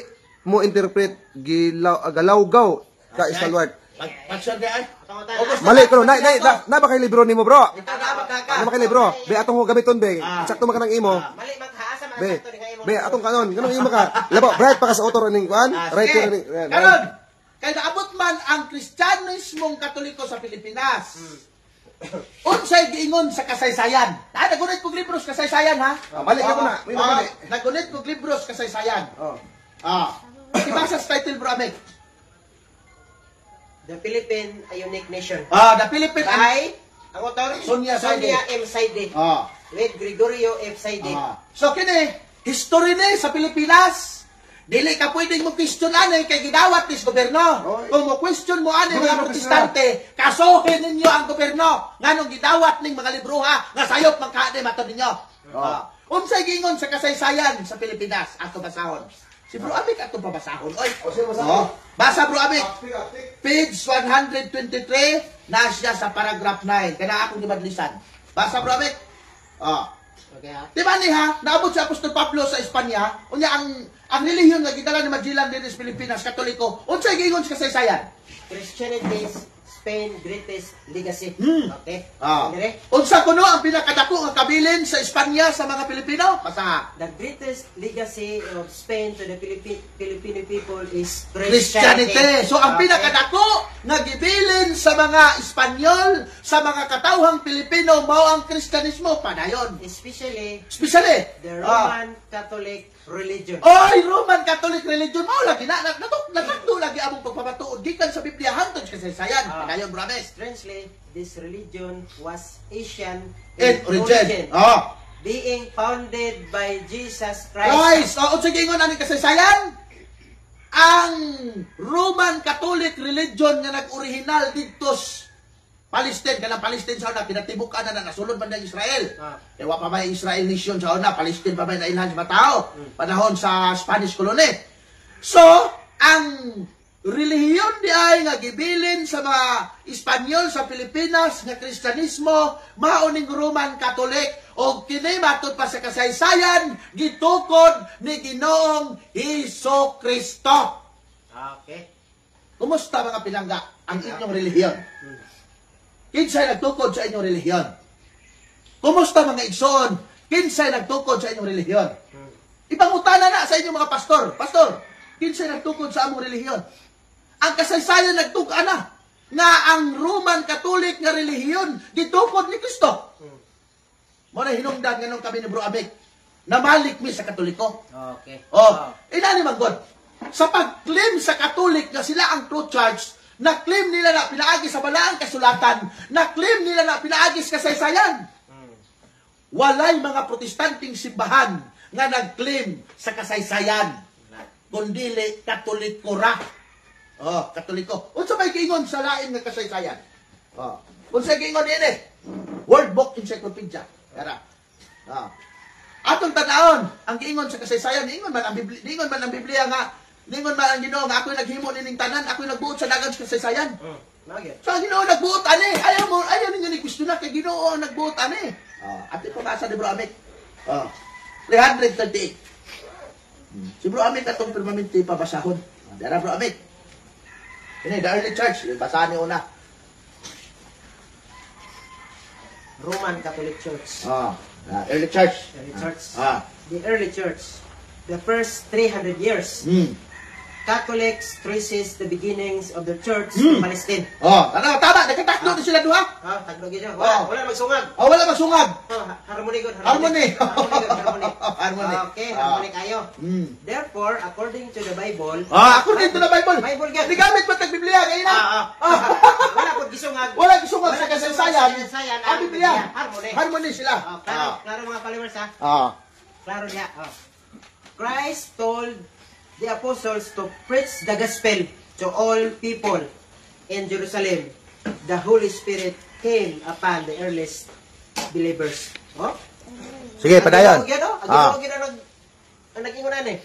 mo interpret galawgaw ka Istalwart. Pag-survey ay. Mali pero na ba kay libro nimo bro? Ikaw na magkaka. Ano ba kay libro? Be atong ko gamiton be. Sakto man kanang imo. mali maghaasa man Be. sakto ni kayo. Be atong kanon. Kanang imo ka. Labo, bright pa ka sa author ning kuan. Writer ning. Karon, kay naabot man ang Kristyanismong Katoliko sa Pilipinas. Unsay giingon sa kasaysayan? Nagunit kog libros kasaysayan ha. Mali ka na. Mali. Nagunit kog libros kasaysayan. Ibasa sa title bro Amek. The Philippine a unique nation. The Philippine By ang author Sonia Saide. M. Saide. With Gregorio F. Saide. So kini, history ni sa Pilipinas. Dili ka pwedeng mo question ani kay gidawat ni sa gobyerno. Kung mo question mo ani mga protestante, kasuhin ninyo ang gobyerno nganong gidawat ning mga libruha nga sayop magkaade matud ninyo. Unsay giingon sa kasaysayan sa Pilipinas ato basahon. Si Bro Amik ato babasahon. Oy, basa Bro Amik. Page 123 na siya sa paragraph 9. Kana akong gibadlisan. Basa Bro Amik. Okay ha. Diba ni ha, naabot si Apostol Pablo sa Espanya, unya ang relihiyon nga gidala ni Magellan din sa Pilipinas, Katoliko, unsay giingon sa kasaysayan? Christianity Spain's greatest legacy. Hmm. Okay? Ah. Dire? Unsa kuno ang pinakadako nga kabilin sa Espanya sa mga Pilipino? Basta The greatest legacy of Spain to the Filipino people is Christianity. So ang Okay? pinakadako nga gibilin sa mga Espanyol, sa mga katawhang Pilipino mao ang Kristyanismo padayon. Especially Especially the Roman Catholic religion. Oy, Roman Catholic religion mao lagi natakdo lagi among pagpamatuod gikan sa Biblia hangtod sa kasaysayan. Padayon, brothers. Strangely, this religion was Asian In origin. Oh. being founded by Jesus Christ. Guys, unsa gingon ani kasaysayan? Ang Roman Catholic religion nga nag-original dito sa Palestine, kanang Palestine sa una, pinatibukan na nasulod man ng Israel. Kaya wa pa may Israel nation sa una, Palestine pa may nailhan sa mga tao, panahon sa Spanish colony. So, ang relihiyon di ay nga gibilin sa mga Espanyol sa Pilipinas nga Kristyanismo mauning Roman Catholic o kini matud pa sa kasaysayan gitukod ni Ginoong Hesus Kristo. Okay. Kumusta mga pinangga ang inyong relihiyon? Kinsay nagtukod sa inyong relihiyon? Kumusta mga igsoon? Kinsay nagtukod sa inyong relihiyon? Ipangutana na sa inyong mga pastor. Pastor, kinsay nagtukod sa among relihiyon? Ang kasaysayan nagtukan na nga ang Roman Catholic nga relihiyon gitukod ni Kristo. Mo na hinungdan nganong kami ni Bro Abik na malik mi sa Katoliko. Okay. Oh, inani man God. Sa pag-claim sa Catholic nga sila ang true church, na-claim nila na pinaagi sa balaang kasulatan, na-claim nila na pinaagi sa kasaysayan. Walay mga protestanting simbahan nga nag-claim sa kasaysayan, kundili Katoliko ra. Oh, Katoliko. Unsa may giingon sa lain nga kasaysayan? Oh, unsa giingon dinhi? World Book Encyclopedia. Kara. Ah. Atong tanaon, ang giingon sa kasaysayan, ingon man ang Biblia nga, ningon man ang Ginoo nga ako'y naghimo nining tanan, ako'y nagbuot sa dagan sa kasaysayan. Nugget. So ang Ginoo nagbuot ani, ayaw ninyo ni Kristo na kay Ginoo ang nagbuot ani. Ati pabasa ni Bro Amit. 338. Si Bro Amit atong permanente pabasahon. Dara Bro Amit. Ini the early church, yung basahan ni una. Roman Catholic Church. Early church. Early church. Ah. The early church. The first 300 years. Catholics traces the beginnings of the church in Palestine. Tama, nagkatakdo din sila duha. Taglo gina. Wala magsungag. Wala magsungag. Harmony good. Harmony. Harmony. Okay, harmony kayo. Therefore, according to the Bible, According to the Bible. Bible yan. Di gamit pa tag Biblia kay na. Wala po gisungag. Wala gisungag sa kasaysayan. Kasaysayan, Ang Biblia. harmony. Harmony sila. Klaro mga followers ha. Klaro niya. Christ told the apostles to preach the gospel to all people in Jerusalem. The Holy Spirit came upon the earliest believers. Sige, Ang nag-ingunan eh.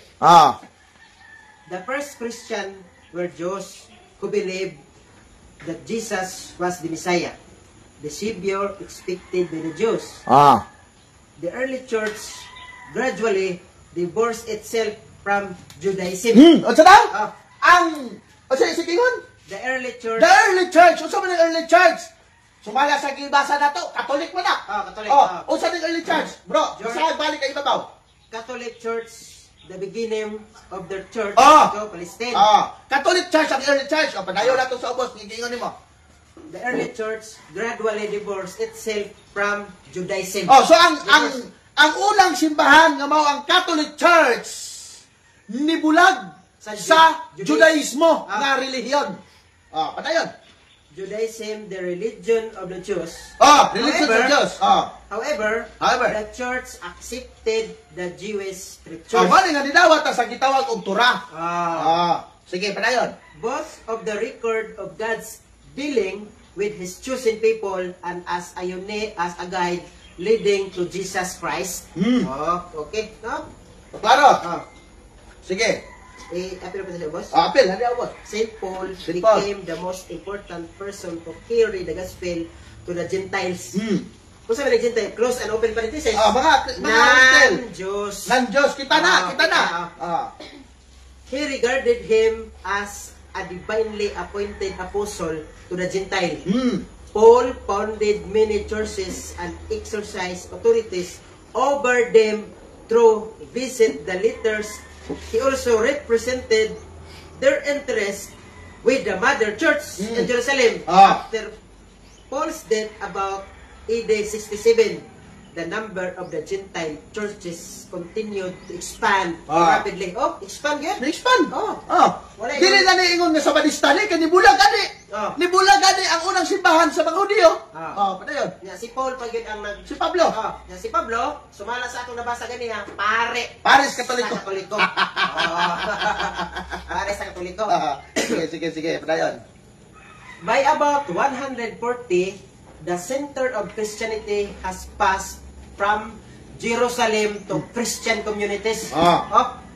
The first Christian were Jews who believed that Jesus was the Messiah, the Savior expected by the Jews. The early church gradually divorced itself from Judaism. Unsa daw? Sige ingon. The early church. The early church. Unsa man ang early church? Sumala sa gibasa na to, Catholic man na. Catholic. Unsa ang early church? Bro, basahan balik kay ibabaw. Catholic Church, the beginning of their church, Palestine. Catholic church ang early church. Padayon na to sa ubos, gigingon nimo. The early church gradually divorced itself from Judaism. So ang unang simbahan nga mao ang Catholic Church nibulag sa Judaismo nga relihiyon. Padayon. Judaism, the religion of the Jews. Religion of Jews. However, the church accepted the Jewish scriptures. Mali nga nidawat sa gitawag og Torah. Sige, padayon. Both of the record of God's dealing with His chosen people and as a guide leading to Jesus Christ. Okay, no? Klaro. Sige. Apil pa siya, boss? Apil, hindi ako, boss. Saint Paul became the most important person to carry the gospel to the Gentiles. Kung sabi ng Gentile, close and open parenthesis. Mga non-Jews. Non-Jews. Kita na. He regarded him as a divinely appointed apostle to the Gentile. Hmm. Paul founded many churches and exercised authorities over them through visit the letters. He also represented their interest with the mother church in Jerusalem. After Paul's death about AD 67, the number of the Gentile churches continued to expand rapidly. Oh, expand yun? Na-expand. Oh. Wala Dili na niingon nga sa Balista ni, kaya nibulag gani. Nibulag gani ang unang simbahan sa mga Hudyo. Padayon. Si Paul pag yun ang nag... Si Pablo. Si Pablo, sumala sa atong nabasa gani ha, pare. Paris Katoliko. Sa Katoliko. Pare sa Katoliko. Sige, padayon. By about 140, the center of Christianity has passed from Jerusalem to Christian communities.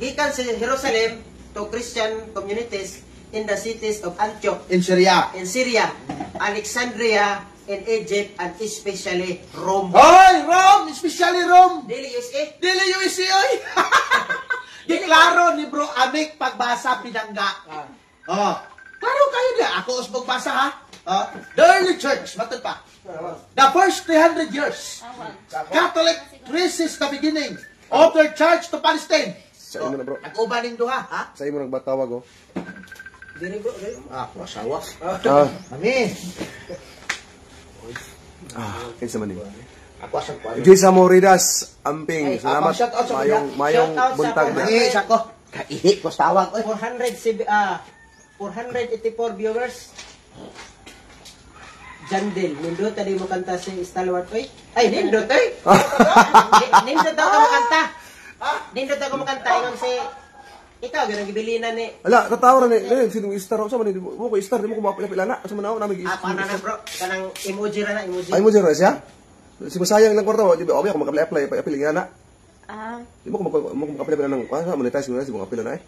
Gikan sa Jerusalem to Christian communities in the cities of Antioch, In Syria. in Syria, Alexandria, in Egypt, and especially Rome. Hoy, Rome! Especially Rome! Dili USA. Dili USA, oy! Deklaro ni Bro Amik pagbasa pinangga. Klaro kayo niya. Ako usbog basa ha. The early church, matod pa. The first 300 years, Catholic resist the beginning of their church to Palestine. Sa imo na bro. Nag-uban ng duha, ha? Sa imo nagbatawag oh. Dili bro, dili. Masawa. Ah, Mami. kinsa man ni. Ako asang ko. Jisa Moridas Amping. Salamat. shout out sa Mayong Shout out sa buntag mga- na. Ihi, ko. Kaihi ko sa tawag. Oy. 484 viewers. Jandel, nindot tadi mo kanta si Stalwart oy. Ay, nindot oy. Nindot daw ka makanta. Nindot daw ka makanta ingon si ikaw ganang gibilinan ni. Ala, tatawa na ni. Sino star sa man ni mo ko star di mo ko mapila na. Asa man ako na Paano na bro? Kanang emoji ra na, emoji. Ay mo jero siya. Si masayang lang kwarta, di ba? Obi ako mag-apply pa-apply nga na. Di mo ko mag-apply na ng monetize mo na si mo apply na eh.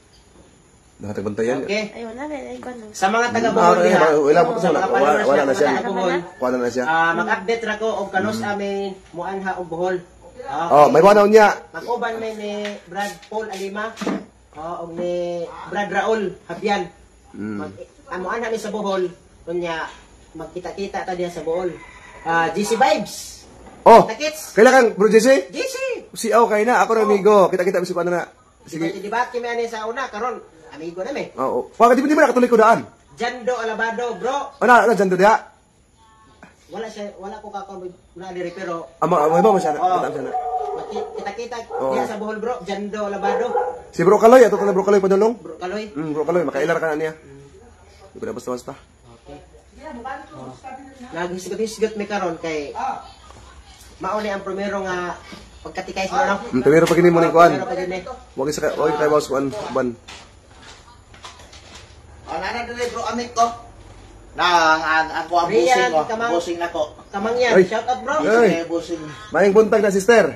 Nakatagbantayan. Okay. Ay, wala na. Ay, ganun. Sa mga taga-Bohol diha. Wala po sa mga followers wala na siya. taga-Bohol. Wala na siya. Mag-update ra ko og kanos amin muanha og Bohol. Oh, may wanaw niya. Mag-uban may ni Brad Paul Alima. Og ni Brad Raul Habian. Amuan namin sa Bohol. Kunya magkita-kita ta diha sa Bohol. GC Vibes. Oh, Kita-kits. kailangan bro Jesse. GC. Si okay na, ako na amigo. Kita-kita si na. Sige. Debate kami ani sa una karon amigo na mi. Oo. Pag di ba nakatuloy ko daan? Jando Alabado, bro. Ana, dyan do dia. Wala ko kakon na diri pero Ama ba siya na? Kita na. kita-kita diha sa Bohol, bro. Jando Alabado. Si Bro Kaloy, ato na Bro Kaloy padulong. Bro Kaloy. Bro Kaloy, makailar ka na niya. Di ba basta-basta. Nagisgot-isgot mi karon kay mauni ang primero nga pagkatikay sa ano. Pero pag hindi mo ning kuan. Pero pa yun eh. Wag isa oy kay boss kuan ban. Nana dili Bro Amik ko. Ako ang Rian, busing ko. kamang- Busing na ko. Kamangyan, Ay. shout out bro. Ay. Busing. Mayang buntag na sister.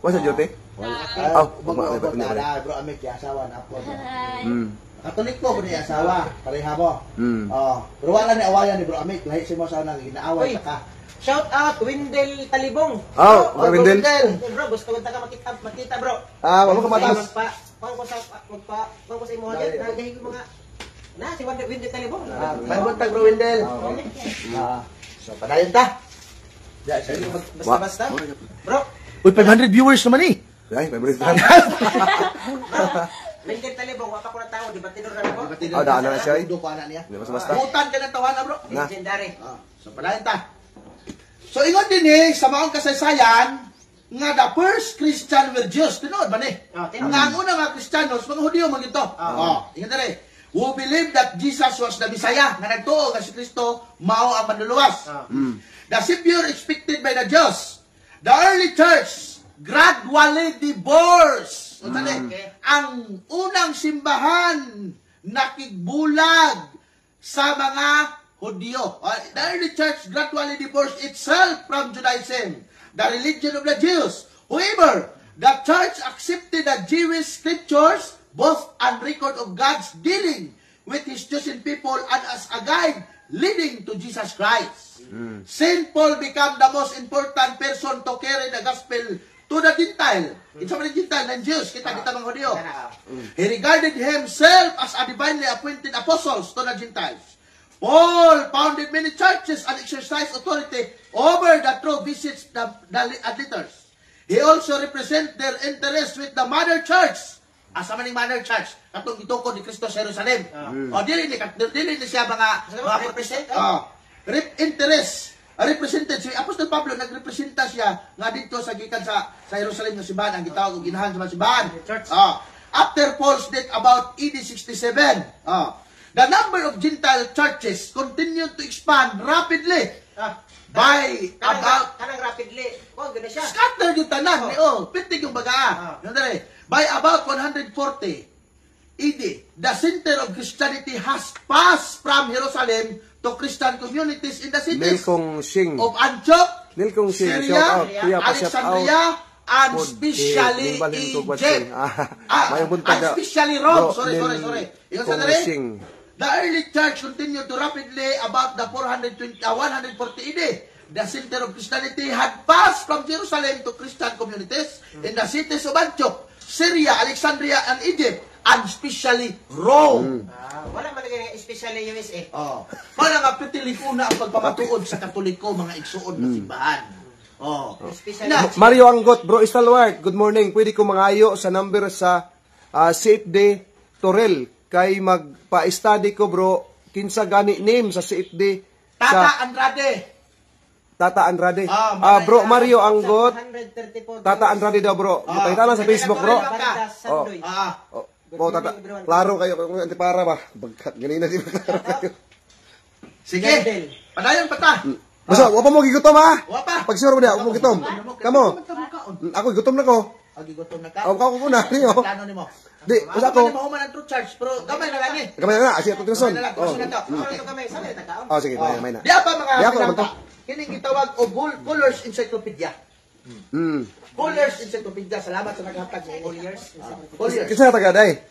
Wasa jote? Oh, wag ba Bro Amik, yung asawa na po. Hi. Katolik po ni asawa, pareha mo. Mm. Pero wala ni awayan ni Bro Amik, lahi si mo sa nang ginaaway Uy. ka. Shout out Windel Talibong. Oh, Windel. Bro, gusto ko ta makita bro. Wala ka matas. Pang ko sa imo hagit nagahi ko mga na si Windel Talibong. May buntag Bro Wendel. So, padayon ta. Basta. Bro, Uy, 500 viewers naman eh. Ay, favorite brand. Windel Talibong, wapa ko na tao, di ba tinuro na ako? Daan na siya. Udo pa na niya. Di basta-basta. Butan ka ng tawanan Bro. Na. Legendary. So, padayon ta. So, ingon din sa maong kasaysayan, nga the first Christian were Jews. Tinood ba ni? Tinood. Nga ang unang mga Kristiyanos, mga Hudyo man ito. Ingon na rin. Who believe that Jesus was the Messiah, nga nagtuo nga si Kristo, mao ang manluluwas. The Savior expected by the Jews. The early church gradually divorced. Ang unang simbahan nakigbulag sa mga Hudyo. The early church gradually divorced itself from Judaism, the religion of the Jews. However, the church accepted the Jewish scriptures, both on record of God's dealing with His chosen people and as a guide leading to Jesus Christ. Saint Paul became the most important person to carry the gospel to the Gentile. It's a Gentile and Jews. Kita mga Hudyo. He regarded himself as a divinely appointed apostles to the Gentiles. Paul founded many churches and exercised authority over the true visits the leaders. He also represent their interest with the mother church. Asa maning mother church? Katong gitukod ni Kristo sa Jerusalem. O dili ni siya mga represent. interest. Represented si Apostol Pablo, nagrepresenta siya nga dito sa gikan sa Jerusalem nga simbahan, ang gitawag og ginahan sa mga simbahan. After Paul's death about AD 67, the number of Gentile churches continued to expand rapidly by about kanang rapidly. Oh, ganda siya. scatter yung tanan ni pitig yung bagaa. By about 140 AD, the center of Christianity has passed from Jerusalem to Christian communities in the cities Nilkong Sing. of Antioch, Nilkong Sing. Syria, Shout out. Kuya, pa-shout out. Alexandria, and Pod, especially Nimbalin ko Egypt. Sing. Mayong buntag And especially Rome. Sorry. Yung Kong sa Sing. the early church continued to rapidly about the 140 AD. The center of Christianity had passed from Jerusalem to Christian communities in the cities of Antioch, Syria, Alexandria, and Egypt, and especially Rome. Wala man lagi especially USA. Wala nga petilikuna ang pagpamatuod sa Katoliko, mga igsuon na simbahan. Especially Mario Anggot, Bro Stalwart, good morning. Pwede ko mangayo sa number sa CFD Torel kay magpa-study ko, bro. Kinsa gani name sa CFD Tata Andrade. Tata Andrade. Bro Mario Anggot, 134. Tata Andrade daw, bro. Makita lang sa Facebook, bro. Banda Sandoy. Oh, Tata, klaro kayo kung antipara ba? Bagkat ganina di ba klaro kayo. Sige, padayon pa ta. Basta, wa pa mo gigutom ha? Wa pa. Pag sure mo na, wa mo gitom. Kamo. Ako gutom na ko. Gutom na ka. Ako ko na niyo. Plano nimo. Di, basta Ako ko. pa man ang true charge, pero gamay na lang eh. Kamay na, asi ato tinason. Sige, may na. Di pa mga Di ako, pinangka. Kining gitawag og Fuller's Encyclopedia. Fuller's Encyclopedia. Salamat sa naghatag ni Fuller's. Kinsa taga day?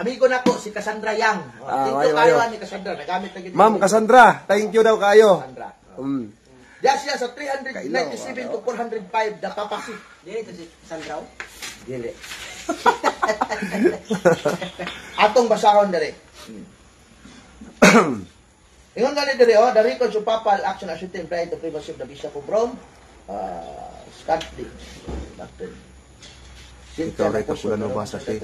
Amigo na ko si Cassandra Yang. Dito wayo. kayo ni Cassandra, nagamit na gid. Ma'am Cassandra, thank you daw kayo. Cassandra. Diya siya sa 397 to 405 the papacy. Dili to si Sandraw. Dili. Atong basahon dere. Ingon gali dere the records of papal action as it implied the primacy of the Bishop of Rome. Scottly. Ikaw rin ito pula nabasa ti.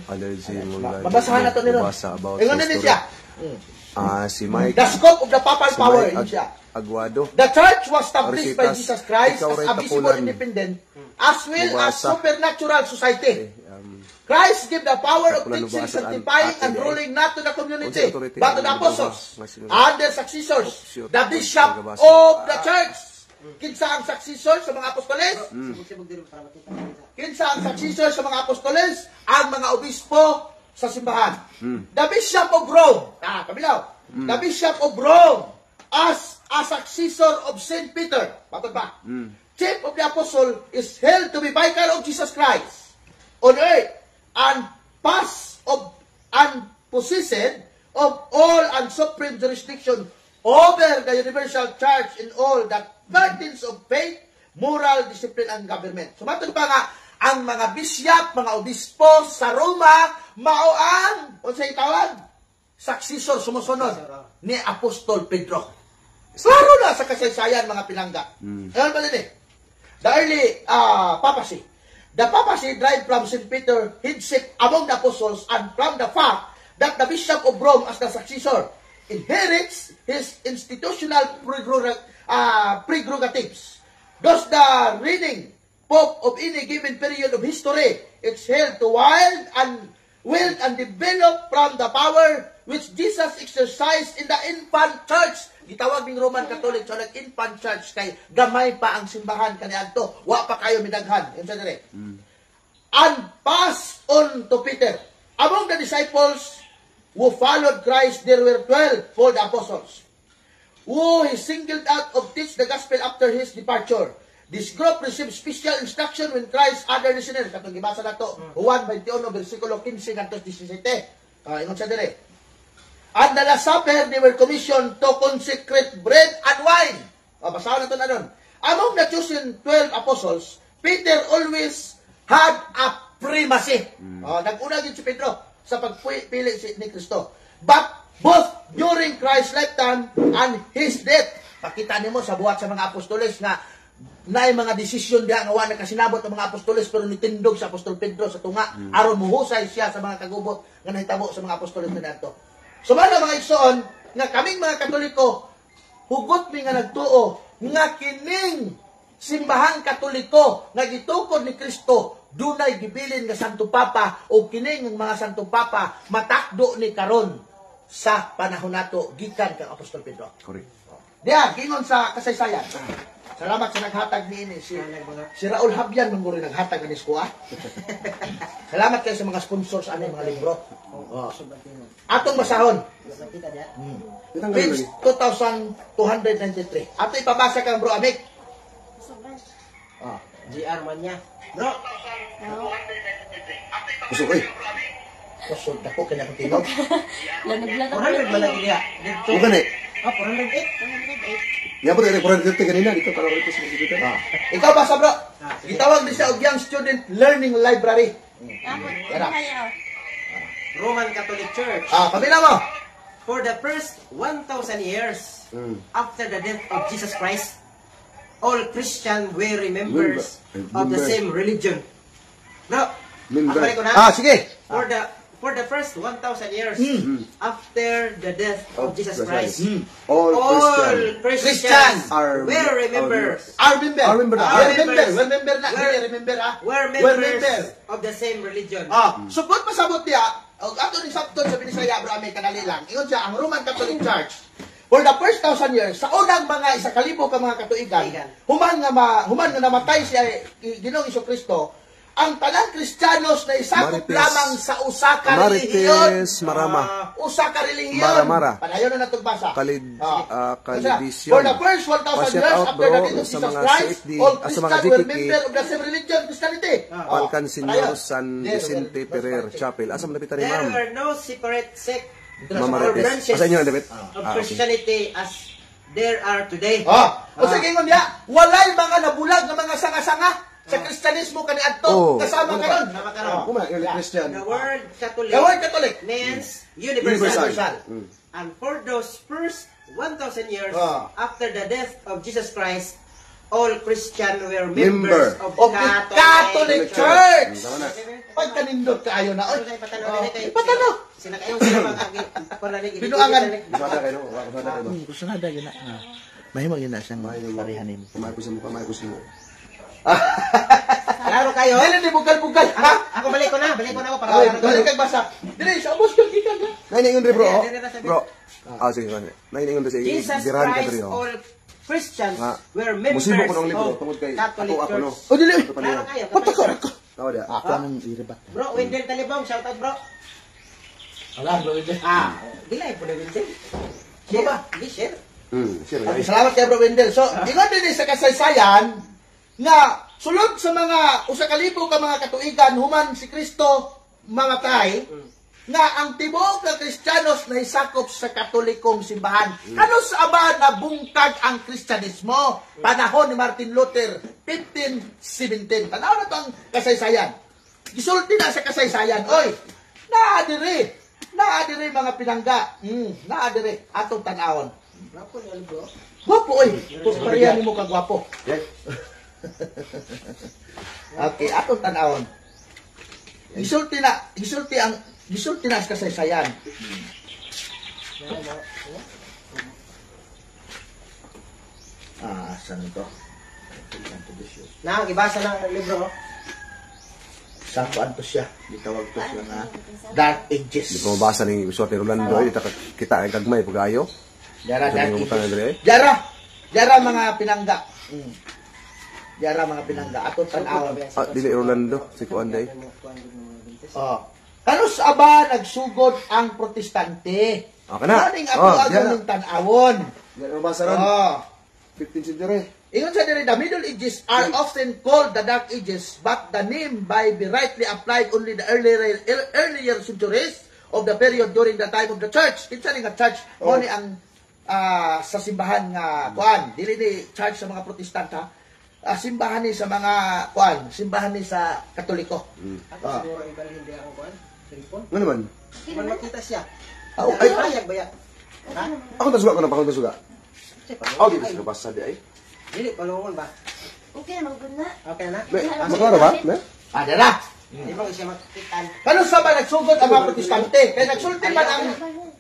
Allergy mo lang. Mabasahan na to nila. Mabasa about Ingon din siya. Si Mike. The scope of the papal Si power Mike in siya. Aguado. The church was established by Orsitas, Jesus Christ ikaw as rin a visible tapulan. independent as well as Mabasa. supernatural society. Christ gave the power of Tapulan teaching, mabasa ang sanctifying, and atin, ruling not to the community, Unsa authority but to the ang apostles nagawa, and their successors, Opsyo, the bishop nagabasa. of the church. Kinsa ang successor sa mga apostoles? Kinsa ang successor sa mga apostoles? Ang mga obispo sa simbahan. The Bishop of Rome. Kabilaw. The Bishop of Rome as a successor of St. Peter. Patod ba? Chief of the apostle is held to be vicar of Jesus Christ on earth and pass of and possessed of all and supreme jurisdiction over the universal church in all the burdens of faith, moral, discipline, and government. Sumatod pa nga, ang mga bisyap, mga obispo sa Roma, mao ang, o sa itawag, successor, sumusunod, ni Apostol Pedro. Klaro na sa kasaysayan, mga pinangga. Ano ba din eh? The early papacy. The papacy derived from St. Peter, headship among the apostles, and from the fact that the Bishop of Rome as the successor inherits his institutional prerogatives. Thus, the reigning Pope of any given period of history is held to wield and develop from the power which Jesus exercised in the infant church. Gitawag ng Roman Catholic so infant church kay gamay pa ang simbahan kaniadto, wa pa kayo midaghan. Yun sa dire. And passed on to Peter. Among the disciples who followed Christ, there were 12 called apostles, who he singled out to teach the gospel after his departure. This group received special instruction when Christ other listeners. Katong gibasa na to, Juan 21, versikulo 15 hangtod 17. Ingon sa dire. At the Last Supper, they were commissioned to consecrate bread and wine. Basahan na to na nun. Among the chosen 12 apostles, Peter always had a primacy. Nag-una yun si Pedro sa pagpili ni Kristo. But both during Christ's lifetime and His death, pakita nimo sa buhat sa mga apostoles nga naay mga desisyon diha nga wa nakasinabot ang mga apostoles pero nitindog sa apostol Pedro sa tunga aron muhusay siya sa mga kagubot nga nahitabo sa mga apostoles kadto. So mga igsoon nga kaming mga Katoliko hugot mi nga nagtuo nga kining simbahang Katoliko nga gitukod ni Kristo dunay gibilin nga Santo Papa o kining mga Santo Papa matakdo ni karon sa panahon nato gikan kang apostol Pedro. Correct. Diyan, gingon sa kasaysayan. Salamat sa naghatag ni ini si Raul Habyan nung rin naghatag ni Skuha. Salamat kayo sa mga sponsors ano mga libro. Oh. Atong basahon. Page 2293. Ato ipabasa kang bro Amik. GR man niya. Bro, Kusog eh. Kusog ako kanya kong tinog. 400 man lagi niya. Dito. Bukan eh. 408. Ya po tayo 430 kanina dito para rito sa computer. Ikaw basa bro. Gitawag din siya og Young Student Learning Library. Roman Catholic Church. Kabila mo. For the first 1,000 years after the death of Jesus Christ, all Christians were members of the same religion. Bro, Member. balik ko na. Sige. For the first 1,000 years after the death of Jesus Christ, All all Christians Christians were members. Remember na. Were members of the same religion. Sugod pasabot niya, og ato ni sabton sa Binisaya bro Amik kanali lang. Ingon siya ang Roman Catholic Church. For the first 1,000 years, sa unang mga 1,000 ka mga katuigan, human nga namatay siya Ginoong Jesucristo, ang tanang Kristiyanos na isakop lamang sa usa ka relihiyon. Marites Marama. Usa ka relihiyon. Mara. Padayon na natong basa. Kalibisyon. For the first 1,000 Pa-shout years out, after the bro, death of sa Jesus mga Christ, CFD, all sa mga Christians were DKK, member of the same religion, Christianity. Balkan Senior San Vicente Ferrer Chapel. Asa man napitan ni There ma'am? were no separate sects Mama or Marites. branches Asa inyo na David? of Christianity as there are today. O sige ngon niya, walay mga nabulag nga mga sanga-sanga sa Kristyanismo kaniadto kasama karon. Kuma yung Christian. The word Catholic, means universal. And for those first 1,000 years after the death of Jesus Christ, all Christians were members of Of the Catholic Church. Tama na. Pagkanindot kaayo na oy. Patano. Sila kayong sila mag-agi. Binuangan. Sada kayo, wala ko sada kayo. Gusto na da gina. Mahimong yun na siyang parihanin. Kamay ko sa mukha, kamay ko sa mukha. Klaro kayo? Dili di bugal-bugal ha. Ako balik ko na ako para Dili kag basa. Dili sa ubos kag gikan ha. Naingon rin bro. Bro. Sige. Naingon rin sa Jesus dirahan ka Christ, rin. all Christians were Musibo members ko ng libro, of tungod kay Catholic ako no. Church. O dili. Klaro kayo? Patakar ko. Tawa dia. Ako nang iribat. Bro, Wendell Talibong, shout out bro. Wala bro dili. Dilay po na Wendell. Di ba? Di share. Sure. Salamat kay Bro Wendell. So, ingon din sa kasaysayan nga sulod sa mga usa ka libo ka mga katuigan human si Kristo mamatay nga ang tibuok nga Kristiyanos na isakop sa Katolikong simbahan. Ano sa aba na bungkag ang Kristyanismo? Panahon ni Martin Luther, 1517. Tanaw na to ang kasaysayan. Gisulti na sa kasaysayan. Oy, naadiri mga pinangga. Naadiri atong tanawon. Gwapo oy. Pariyan mo ka gwapo. Okay, atong tanawon. Gisulti na sa kasaysayan. Saan ito? Ibasa na ang libro. Saan to siya? Gitawag to siya nga Dark Di Ages. ko mabasa ni Suot ni Rolando kita ang kagmay pagayo. Jara Dark Sabi mo pa, Andre? Ages. Jara mga pinangga. Jara mga pinangga. Atong tanawon. Dili Rolando si Kuanday. Ano sa aba nagsugod ang protestante? Kana. Kaning ato ang tanawon. Yan ang basa ron. 15th century. Ingon sa diri, the Middle Ages are often called the Dark Ages, but the name by be rightly applied only the earlier centuries of the period during the time of the church. Kinsa ni nga church mo ni ang sa simbahan nga kuan, dili ni church sa mga Protestant ha. simbahan ni sa mga kuan, simbahan ni sa Katoliko. Ako Ah. siguro ibalhin di ako kuan. Cellphone. Ano naman? Man makita siya. Oh, Ay, ay, bayag baya. Ha? Ako tasuga ko na pa, ako tasuga. Sige, Oh, di ba sila basa di ay? Dili palungon ba? Okay, maguna. Okay na. Be, magkano ba? Be? Dara. Di ba siya makitan? Kano sa ba nagsugod ang mga protestante? Kaya nagsulti man ang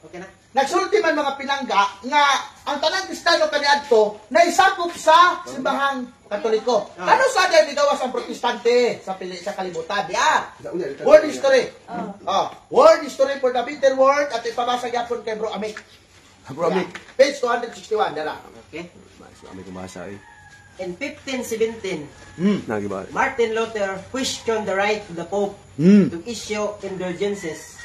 Okay na. nagsulti man mga pinangga nga ang tanang Kristiyano kaniadto na isakop sa simbahang Katoliko. Kano sa dahil gawas ang protestante sa pili sa kalibutan? World history. World history for the bitter world at ipabasa gyapon kay Bro Amik. Bro, ami. Page 261 dara. Okay. Ami kumasa ay. In 1517, Nagiba. Martin Luther questioned the right of the Pope Hmm. to issue indulgences.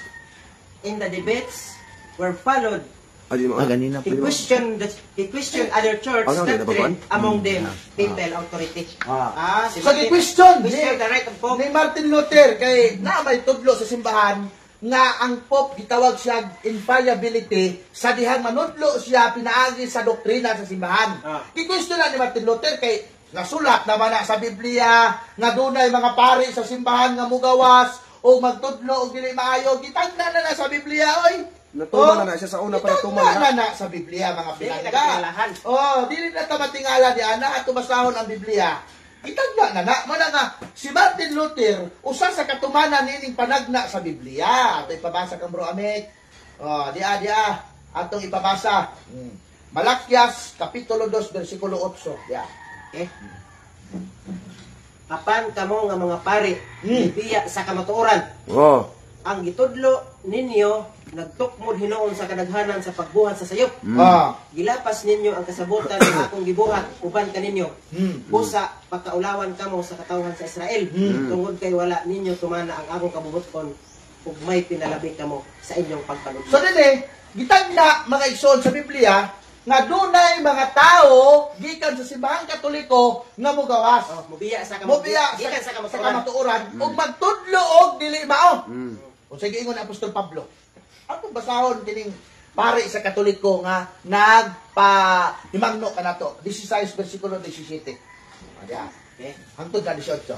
In the debates were followed, Adi mo. ganina he questioned other church Ano, di na ba, doctrine, Juan? among them papal authority. Si So Martin- question question the right of Pope. ni Martin Luther kay na may tudlo sa simbahan nga ang Pope gitawag siya infallibility sa dihang manudlo siya pinaagi sa doktrina sa simbahan. Gi-question na ni Martin Luther kay nasulat naman na sa Biblia nga dunay mga pari sa simbahan nga mugawas o magtudlo og dili maayo gitagna na sa Biblia oy. Natuman na siya sa una para tuman Gitagna na. na sa Biblia mga Dili pinangga. nagkakalahan. Oh, dili na ta matingala di ana at basahon ang Biblia. Itagna na mana nga si Martin Luther usa sa katumanan nining panagna sa Biblia. Ato ipabasa kang Bro Amek. Oh, dia atong ipabasa. Malakyas kapitulo 2 bersikulo 8. Dia. Okay? Apan kamo nga mga pari, biya sa kamatuoran. Oh. Ang gitudlo ninyo nagtukmod hinoon sa kadaghanan sa pagbuhat sa sayop. Ah. Gilapas ninyo ang kasabutan ng akong gibuhat uban kaninyo. Hmm. Busa pagkaulawan kamo sa katawhan sa Israel. Tungod kay wala ninyo tumana ang akong kabubuton ug may pinalabi kamo sa inyong pagpanudlo. So dili gitagna mga igsoon sa Biblia nga dunay mga tao gikan sa simbahang Katoliko nga mugawas. Mobiya sa Mobiya gikan sa kamatuoran. kamatuoran ug magtudlo og dili mao. O sige ingon ni Apostol Pablo. Atong basahon kining pari sa Katoliko nga nagpahimangno kanato 16 bersikulo 17. Ada. Okay. Hangtod na 18.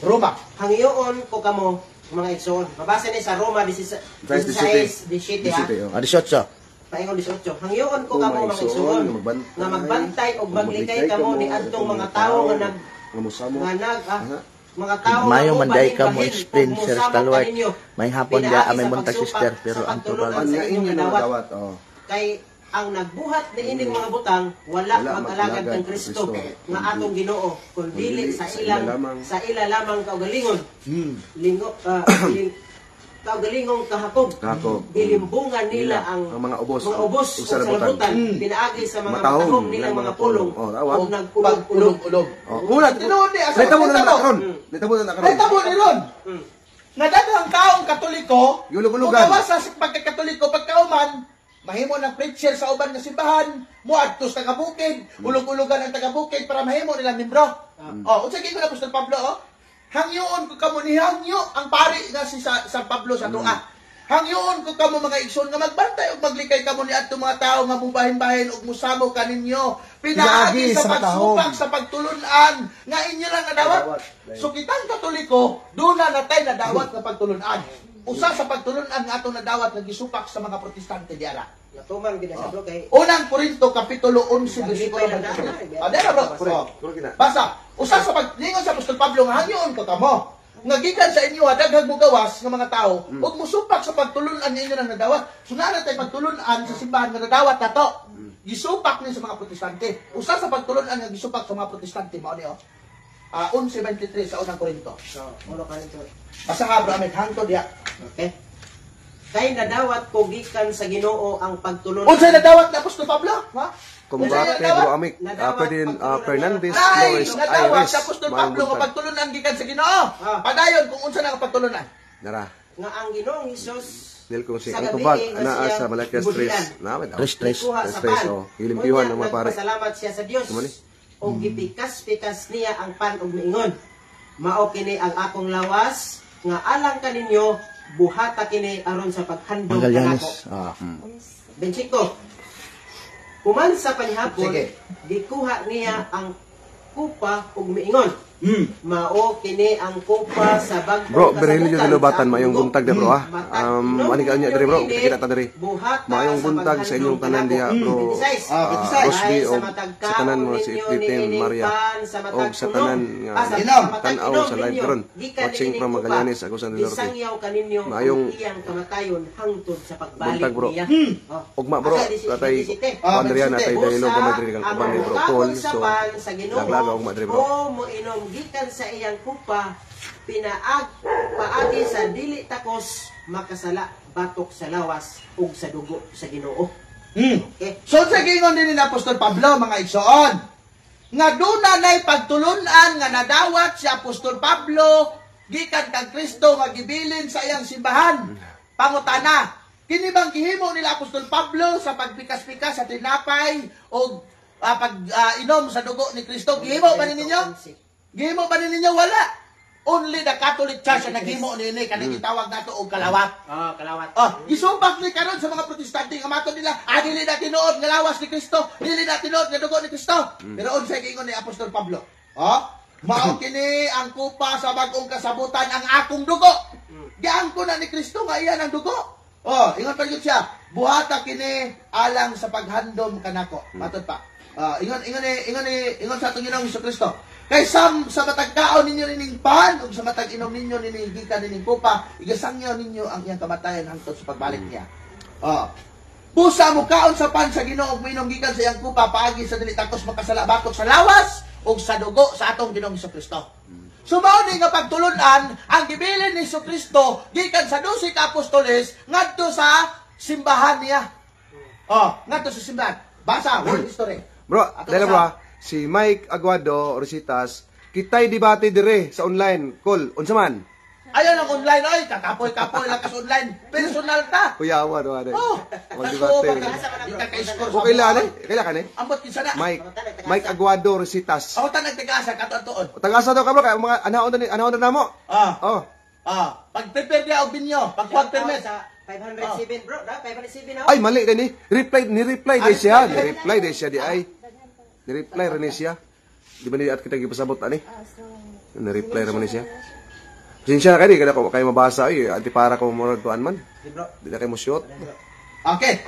Roma. Hangyoon ko kamo mga igsoon. Mabasa ni sa Roma 16 17 ha. 18. Paingon 18. Hangyoon ko kamo mga igsoon igsoon, nga magbantay og maglikay kamo ni adtong mga tawo nga nag Ngamusamo. mga tao Mayo nga manday ka mo bahin-bahin explain, ug Sir musama Stalwart. kaninyo. May hapon Pinaagi ya sa amay buntag pagsupat sister pero sa ang pagtulungan tubalan sa Nga inyong inyo na kadawat. dawat. Oh. Kay ang nagbuhat ni ining mga butang wala Wala mag-alagad mag-alagad kang Kristo Kristo. nga atong Ginoo kun dili sa ilang lamang. sa ila lamang kaugalingon. Lingo kaugalingong kahakog. Kahakog. Gilimbungan nila ang mga ubos. mga ubos Ug ug sa salabutan. labutan. Pinaagi sa mga Matahong matahong nilang nilang mga mga pulong. pulong. Oh, tawag. Ug nagpulong-ulong. Pag-ulog-ulog. Oh. Una tinuod ni asa. Nahitabo na nakaron. Nahitabo na nakaron. Nahitabo ni ron. Nga daghang taong Katoliko, Yulog-ulugan. mugawas sa pagkakatoliko pagkauman, mahimo ng preacher sa uban nga simbahan, muadtos taga-bukid, ulog-ulugan ang taga-bukid para mahimo nilang membro. Oh, unsa gyud Apostol Pablo oh? Hangyoon ko kamo ni hangyo ang pari nga si San Pablo sa tuwa. Hangyoon ko kamo mga igsoon nga magbantay ug maglikay kamo ni adto mga tawo nga mubahin-bahin ug musamo kaninyo. Pinaagi sa pagsupang sa pagtulunan nga inyo lang nadawat. So kitang Katoliko, doon na natay nadawat nga pagtulunan. Usa sa pagtulunan nga atong nadawat nga gisupak sa mga protestante diara. Natuman gid sa bro kay Unang Korinto kapitulo 11 bersikulo 23. Adera bro. Kuro kina. Basa, usa sa paglingon sa Apostol Pablo nga hangyoon ko kamo. Nga gikan sa inyo daghang mugawas nga mga tao ug musupak sa pagtulunan ninyo nang nadawat. Sunana tay pagtulunan sa simbahan nga nadawat nato. Gisupak ni sa mga protestante. Usa sa pagtulunan nga gisupak sa mga protestante mao ni 11:23 sa unang Korinto. so ulo kanito. Basa nga bro, amen hangtod ya. Okay. Kay nadawat ko gikan sa Ginoo ang pagtulon. Unsay nadawat ni Apostol Pablo? Ha? Kumbate, Bro Amik. Pwede din Fernandez, Ay, Flores, nadawat Iris. sa Apostol Pablo nga pagtulunan gikan sa Ginoo. Padayon kung unsa na nga pagtulunan. Nara. Nga ang Ginoong Hesus Dil kung si sa ang gabi tubag nga naa siya sa Malakias gibulian. 3. Naman daw. Tres. Ikuha sa Tres, pan. oh. Hilimpiyuhan ng mga pare. Nagpasalamat siya sa Dios. Tumali. O gipikas-pikas niya ang pan ug miingon. Mao kini ang akong lawas nga alang kaninyo buhata kini aron sa paghandog kanako. Magallanes. 25. Human sa panihapon, Sige. gikuha niya ang kupa ug miingon. Mao kini ang kupa sa bagong Bro, berhili nyo kasabutan dilubatan, sa mayong dugo. buntag na bro ha. Matag Ani ka niya diri bro, inom kita ta diri. buhata Mayong sa buntag sa inyong tanan diha bro. 26. Rosby Ay, o sa tanan mo si Titim Maria o sa tanan nga tan-aw sa live karon. Watching from Magallanes ako sa Norte. Isangyaw kaninyo Mayong ang iyang kamatayon hangtod sa pagbalik buntag, bro. niya. Ugma bro, katay Andrea natay dialog gamay diri kang ubang ni bro Paul. So laglaga ugma diri bro. O moinom gikan sa iyang kupa pinaag paagi sa dili takos makasala batok sa lawas ug sa dugo sa Ginoo. Okay. So sa gingon din ni Apostol Pablo mga igsoon, nga duna nay pagtulunan nga nadawat si Apostol Pablo gikan kang Kristo nga gibilin sa iyang simbahan. Pangutana, kini bang gihimo nila Apostol Pablo sa pagpikas-pikas sa tinapay o pag-inom sa dugo ni Kristo? Gihimo ba ninyo? Gihimo ba ninyo? Wala. Only the Catholic Church ang naghimo nini kanang gitawag nato og kalawat. Kalawat. Gisubak ni karon sa mga protestante nga mato nila, dili na tinuod nga lawas ni Kristo, dili na tinuod nga dugo ni Kristo. Pero unsay giingon ni Apostol Pablo? Mao kini ang kupa sa bagong kasabutan ang akong dugo. Giangko na ni Kristo nga iyan ang dugo. Ingon pa gyud siya, buhata kini alang sa paghandom kanako. Matud pa. Ingon sa atong Ginoong Jesucristo. Kay sa matagkaon ninyo nining pan ug sa matag-inom ninyo nining gikan nining kupa, igasangyaw ninyo ang iyang kamatayon hangtod sa pagbalik niya. Pusa mo kaon sa pan sa Ginoo ug minom gikan sa iyang kupa paagi sa dili takos makasala batok sa lawas ug sa dugo sa atong Ginoong Jesucristo. So mao ni nga pagtulunan ang gibilin ni Jesucristo gikan sa 12 ka apostoles ngadto sa simbahan niya. Ngadto sa simbahan. Basa world history. Bro, dala bro, si Mike Aguado Rositas, kitay debate dire sa online call. Unsa man? Ayaw lang online, oy, kakapoy-kapoy lang kas online. Personal ta. Kuyawa do ade. Mag-debate. Okay lang eh. Kaila ka ni? Ambot kinsa na. Mike Aguado Rositas. Ako ta nagtagasa katon-tuon. Tagasa daw ka bro kay mga anaon na mo. Pag-prepare dia og binyo, pag-quad permit sa 507 bro, 507 na. Ay mali din ni. Reply di siya. Ni-reply di siya di ay. Ni-reply rin siya. Di ba ni at kita gipasabot ani? Ni-reply rin siya. Sinsya na kayo, di ka na kayo mabasa ay anti para ko mo tuan man. Di na kayo mo shoot. Okay.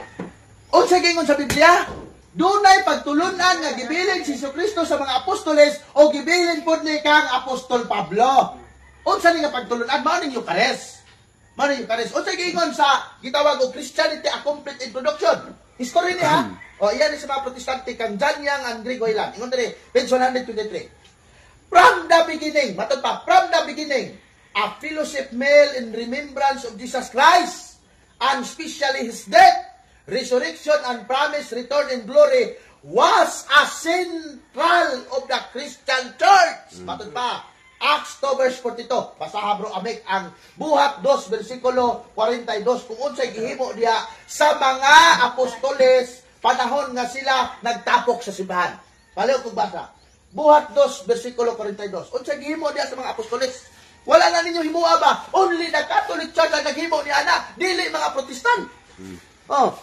Unsa gingon sa Biblia? Dunay pagtulunan nga gibilin si Jesucristo sa mga apostoles o gibilin pud ni kang Apostol Pablo. Unsa ni nga pagtulunan? Mao ning Eucharist. Mao ning Eucharist. Unsa gingon sa gitawag og Christianity a complete introduction? History niya. Iyan ni sa mga protestante kang John Young and Greg Wayland. Ingon diri, page 123. From the beginning, matod pa, from the beginning, a fellowship made in remembrance of Jesus Christ, and especially His death, resurrection, and promised return in glory, was a central of the Christian Church. Matod pa, Acts 2 verse 42. Basaha bro amik ang buhat 2 versikulo 42 kung unsay gihimo diha sa mga apostoles panahon nga sila nagtapok sa simbahan. Palayo kog basa. Buhat 2 versikulo 42. Unsay gihimo diha sa mga apostoles? Wala na ninyo himuha ba? Only the Catholic Church ang naghimo ni ana, dili mga Protestant.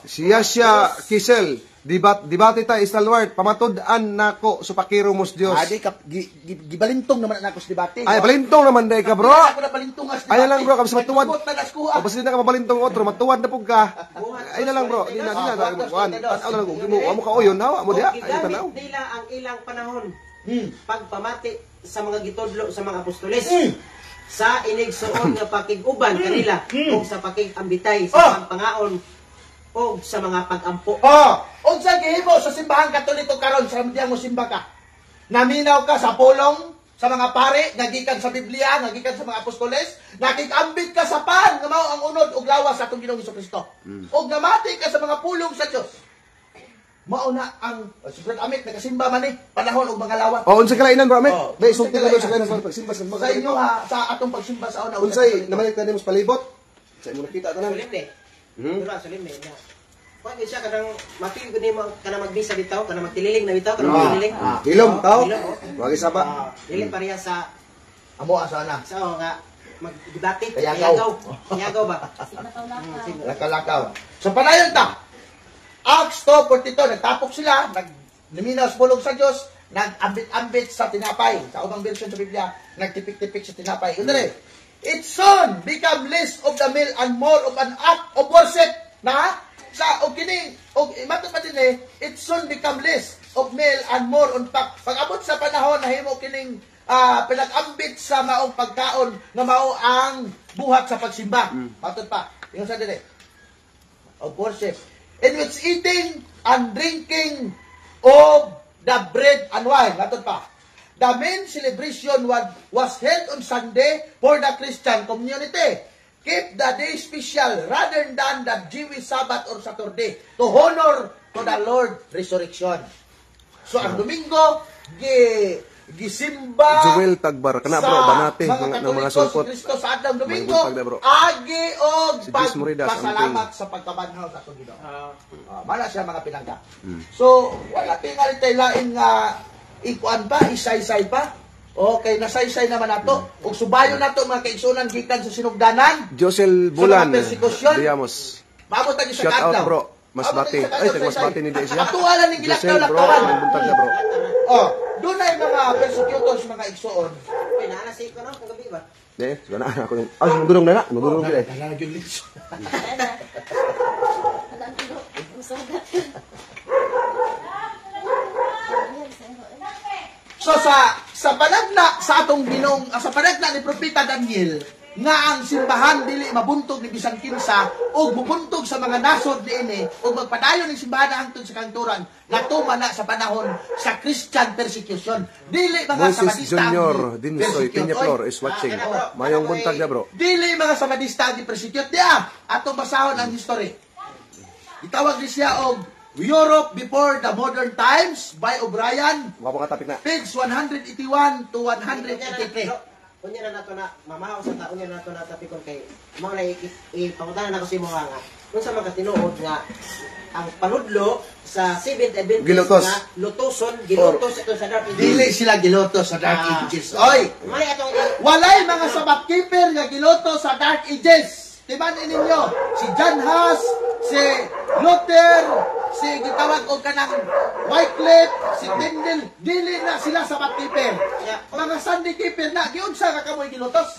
Siya Kisel, debate ta istalwart, pamatud-an nako sa pakiromos Dios. Adi ka gibalintong naman nako sa debate. Ay balintong naman day ka bro. Ako na balintong as Ay na lang bro, kabis matuwad. O Basta di na ka mabalintong otro, matuwad na pug ka. Ay na lang bro, di na kuan. Tanaw na lang mo ka oyon hawa mo diha. Ay tanaw. Gigamit nila ang ilang panahon pagpamati sa mga gitudlo sa mga apostoles. Sa inigsuon nga pakig-uban kanila o sa pakig-ambitay sa pangaon o sa mga pag-ampo. Unsa gihimo sa simbahan Katoliko karon sa diyang mo simba ka? Naminaw ka sa pulong sa mga pare nga gikan sa Biblia, nga gikan sa mga apostoles, nakikambit ka sa pan nga mao ang unod ug lawas sa atong Ginoong Jesucristo. Ug namati ka sa mga pulong sa Dios. Mao na ang Siprat Amit nagasimba man ni panahon og mga lawat. Unsa kalainan bro Amit? Dai sulti ka sa kalainan sa pagsimba sa Sa inyo sa atong pagsimba sa una. Unsay namalik ta nimo sa palibot? Sa imo nakita tanan. Solemne. Dura solemne. Kuan siya kadang mating gud nimo kana magbisa bitaw, kana magtililing na bitaw, kana magtililing. Hilom tao. Wagi saba. Dili pareha sa amo asa na. sa nga magdebate, Kayagaw. Kayagaw ba? Lakalakaw. So panayon ta. Acts 2:42 nagtapok sila, nagminaw sa pulong sa Dios, nag-ambit-ambit sa tinapay. Sa ubang version sa Biblia, nagtipik-tipik sa tinapay. Yun dali. It soon become less of the meal and more of an act of worship. Na? Sa, o kining, o matod pa din it soon become less of meal and more on pack. Pag-abot sa panahon, nahimo kining pinag-ambit sa maong pagkaon na mao ang buhat sa pagsimba. Matod pa. Yung sa din of worship. In which eating and drinking of the bread and wine. Matod pa. The main celebration was held on Sunday for the Christian community. Keep the day special rather than the Jewish Sabbath or Saturday to honor to the Lord resurrection. So ang Domingo, gisimba Joel Tagbar kana bro banate ng mga sulpot. Kristo sa adlaw Domingo, May buntag na, bro. agi og Si Jis Moridas, pagpasalamat sa pagkabanhaw sa atong Ginoo. Mana siya mga pinangga. So wala tingali tay lain nga ikuan pa, isay-say pa. Okay, nasaysay naman nato. Ug subayon nato mga kaigsunan gikan sa sinugdanan. Josel Bulan, mga persekution. Diamos. Maabot tagi sa Shout out kadlaw. bro. Masbate. Ay, taga Masbate ni Desi. Atualan ning Josel gilakaw bro, laktawan. ang buntag na bro. Oh, doon ay mga persecutors mga igsoon. Uy, naanasik ko no, kung gabi ba? Eh, sana ako yung magdurong na. Magdurong gid eh. Nalala gyud litso. So sa panagna sa atong Ginong sa panagna ni propeta Daniel nga ang simbahan dili mabuntog ni bisan kinsa ug mubuntog sa mga nasod niini ug magpadayon ng simbahan hangtod sa kanturan natuman na sa panahon sa Christian persecution dili mga Moses Samadista ang Junior Dinsoy persecute. Peñaflor is watching. Mayong buntag na bro. Dili mga Samadista ang persecute dia atong basahon ang history. Itawag ni siya og Europe Before the Modern Times by O'Brien, Mga pakatapik na. page 181 to 183. Unya na nato na mamahaw sa taon niya nato na tapikon kay mga na ipangutanan ako si mga nga kung sa mga tinuod nga ang panudlo sa 7th Adventist Gilutos. nga lutoson gilutos ito sa Dark Ages. Dili sila giloto sa Dark Ages. Oy, Mali atong walay mga sabat keeper nga giloto sa Dark Ages. Timan ninyo, si John Huss, si Luther, si gitawag og kanang Wycliffe, si Tyndale, dili na sila sabat keeper. Mga Sunday keeper na, giunsa ka kamoy gilotos.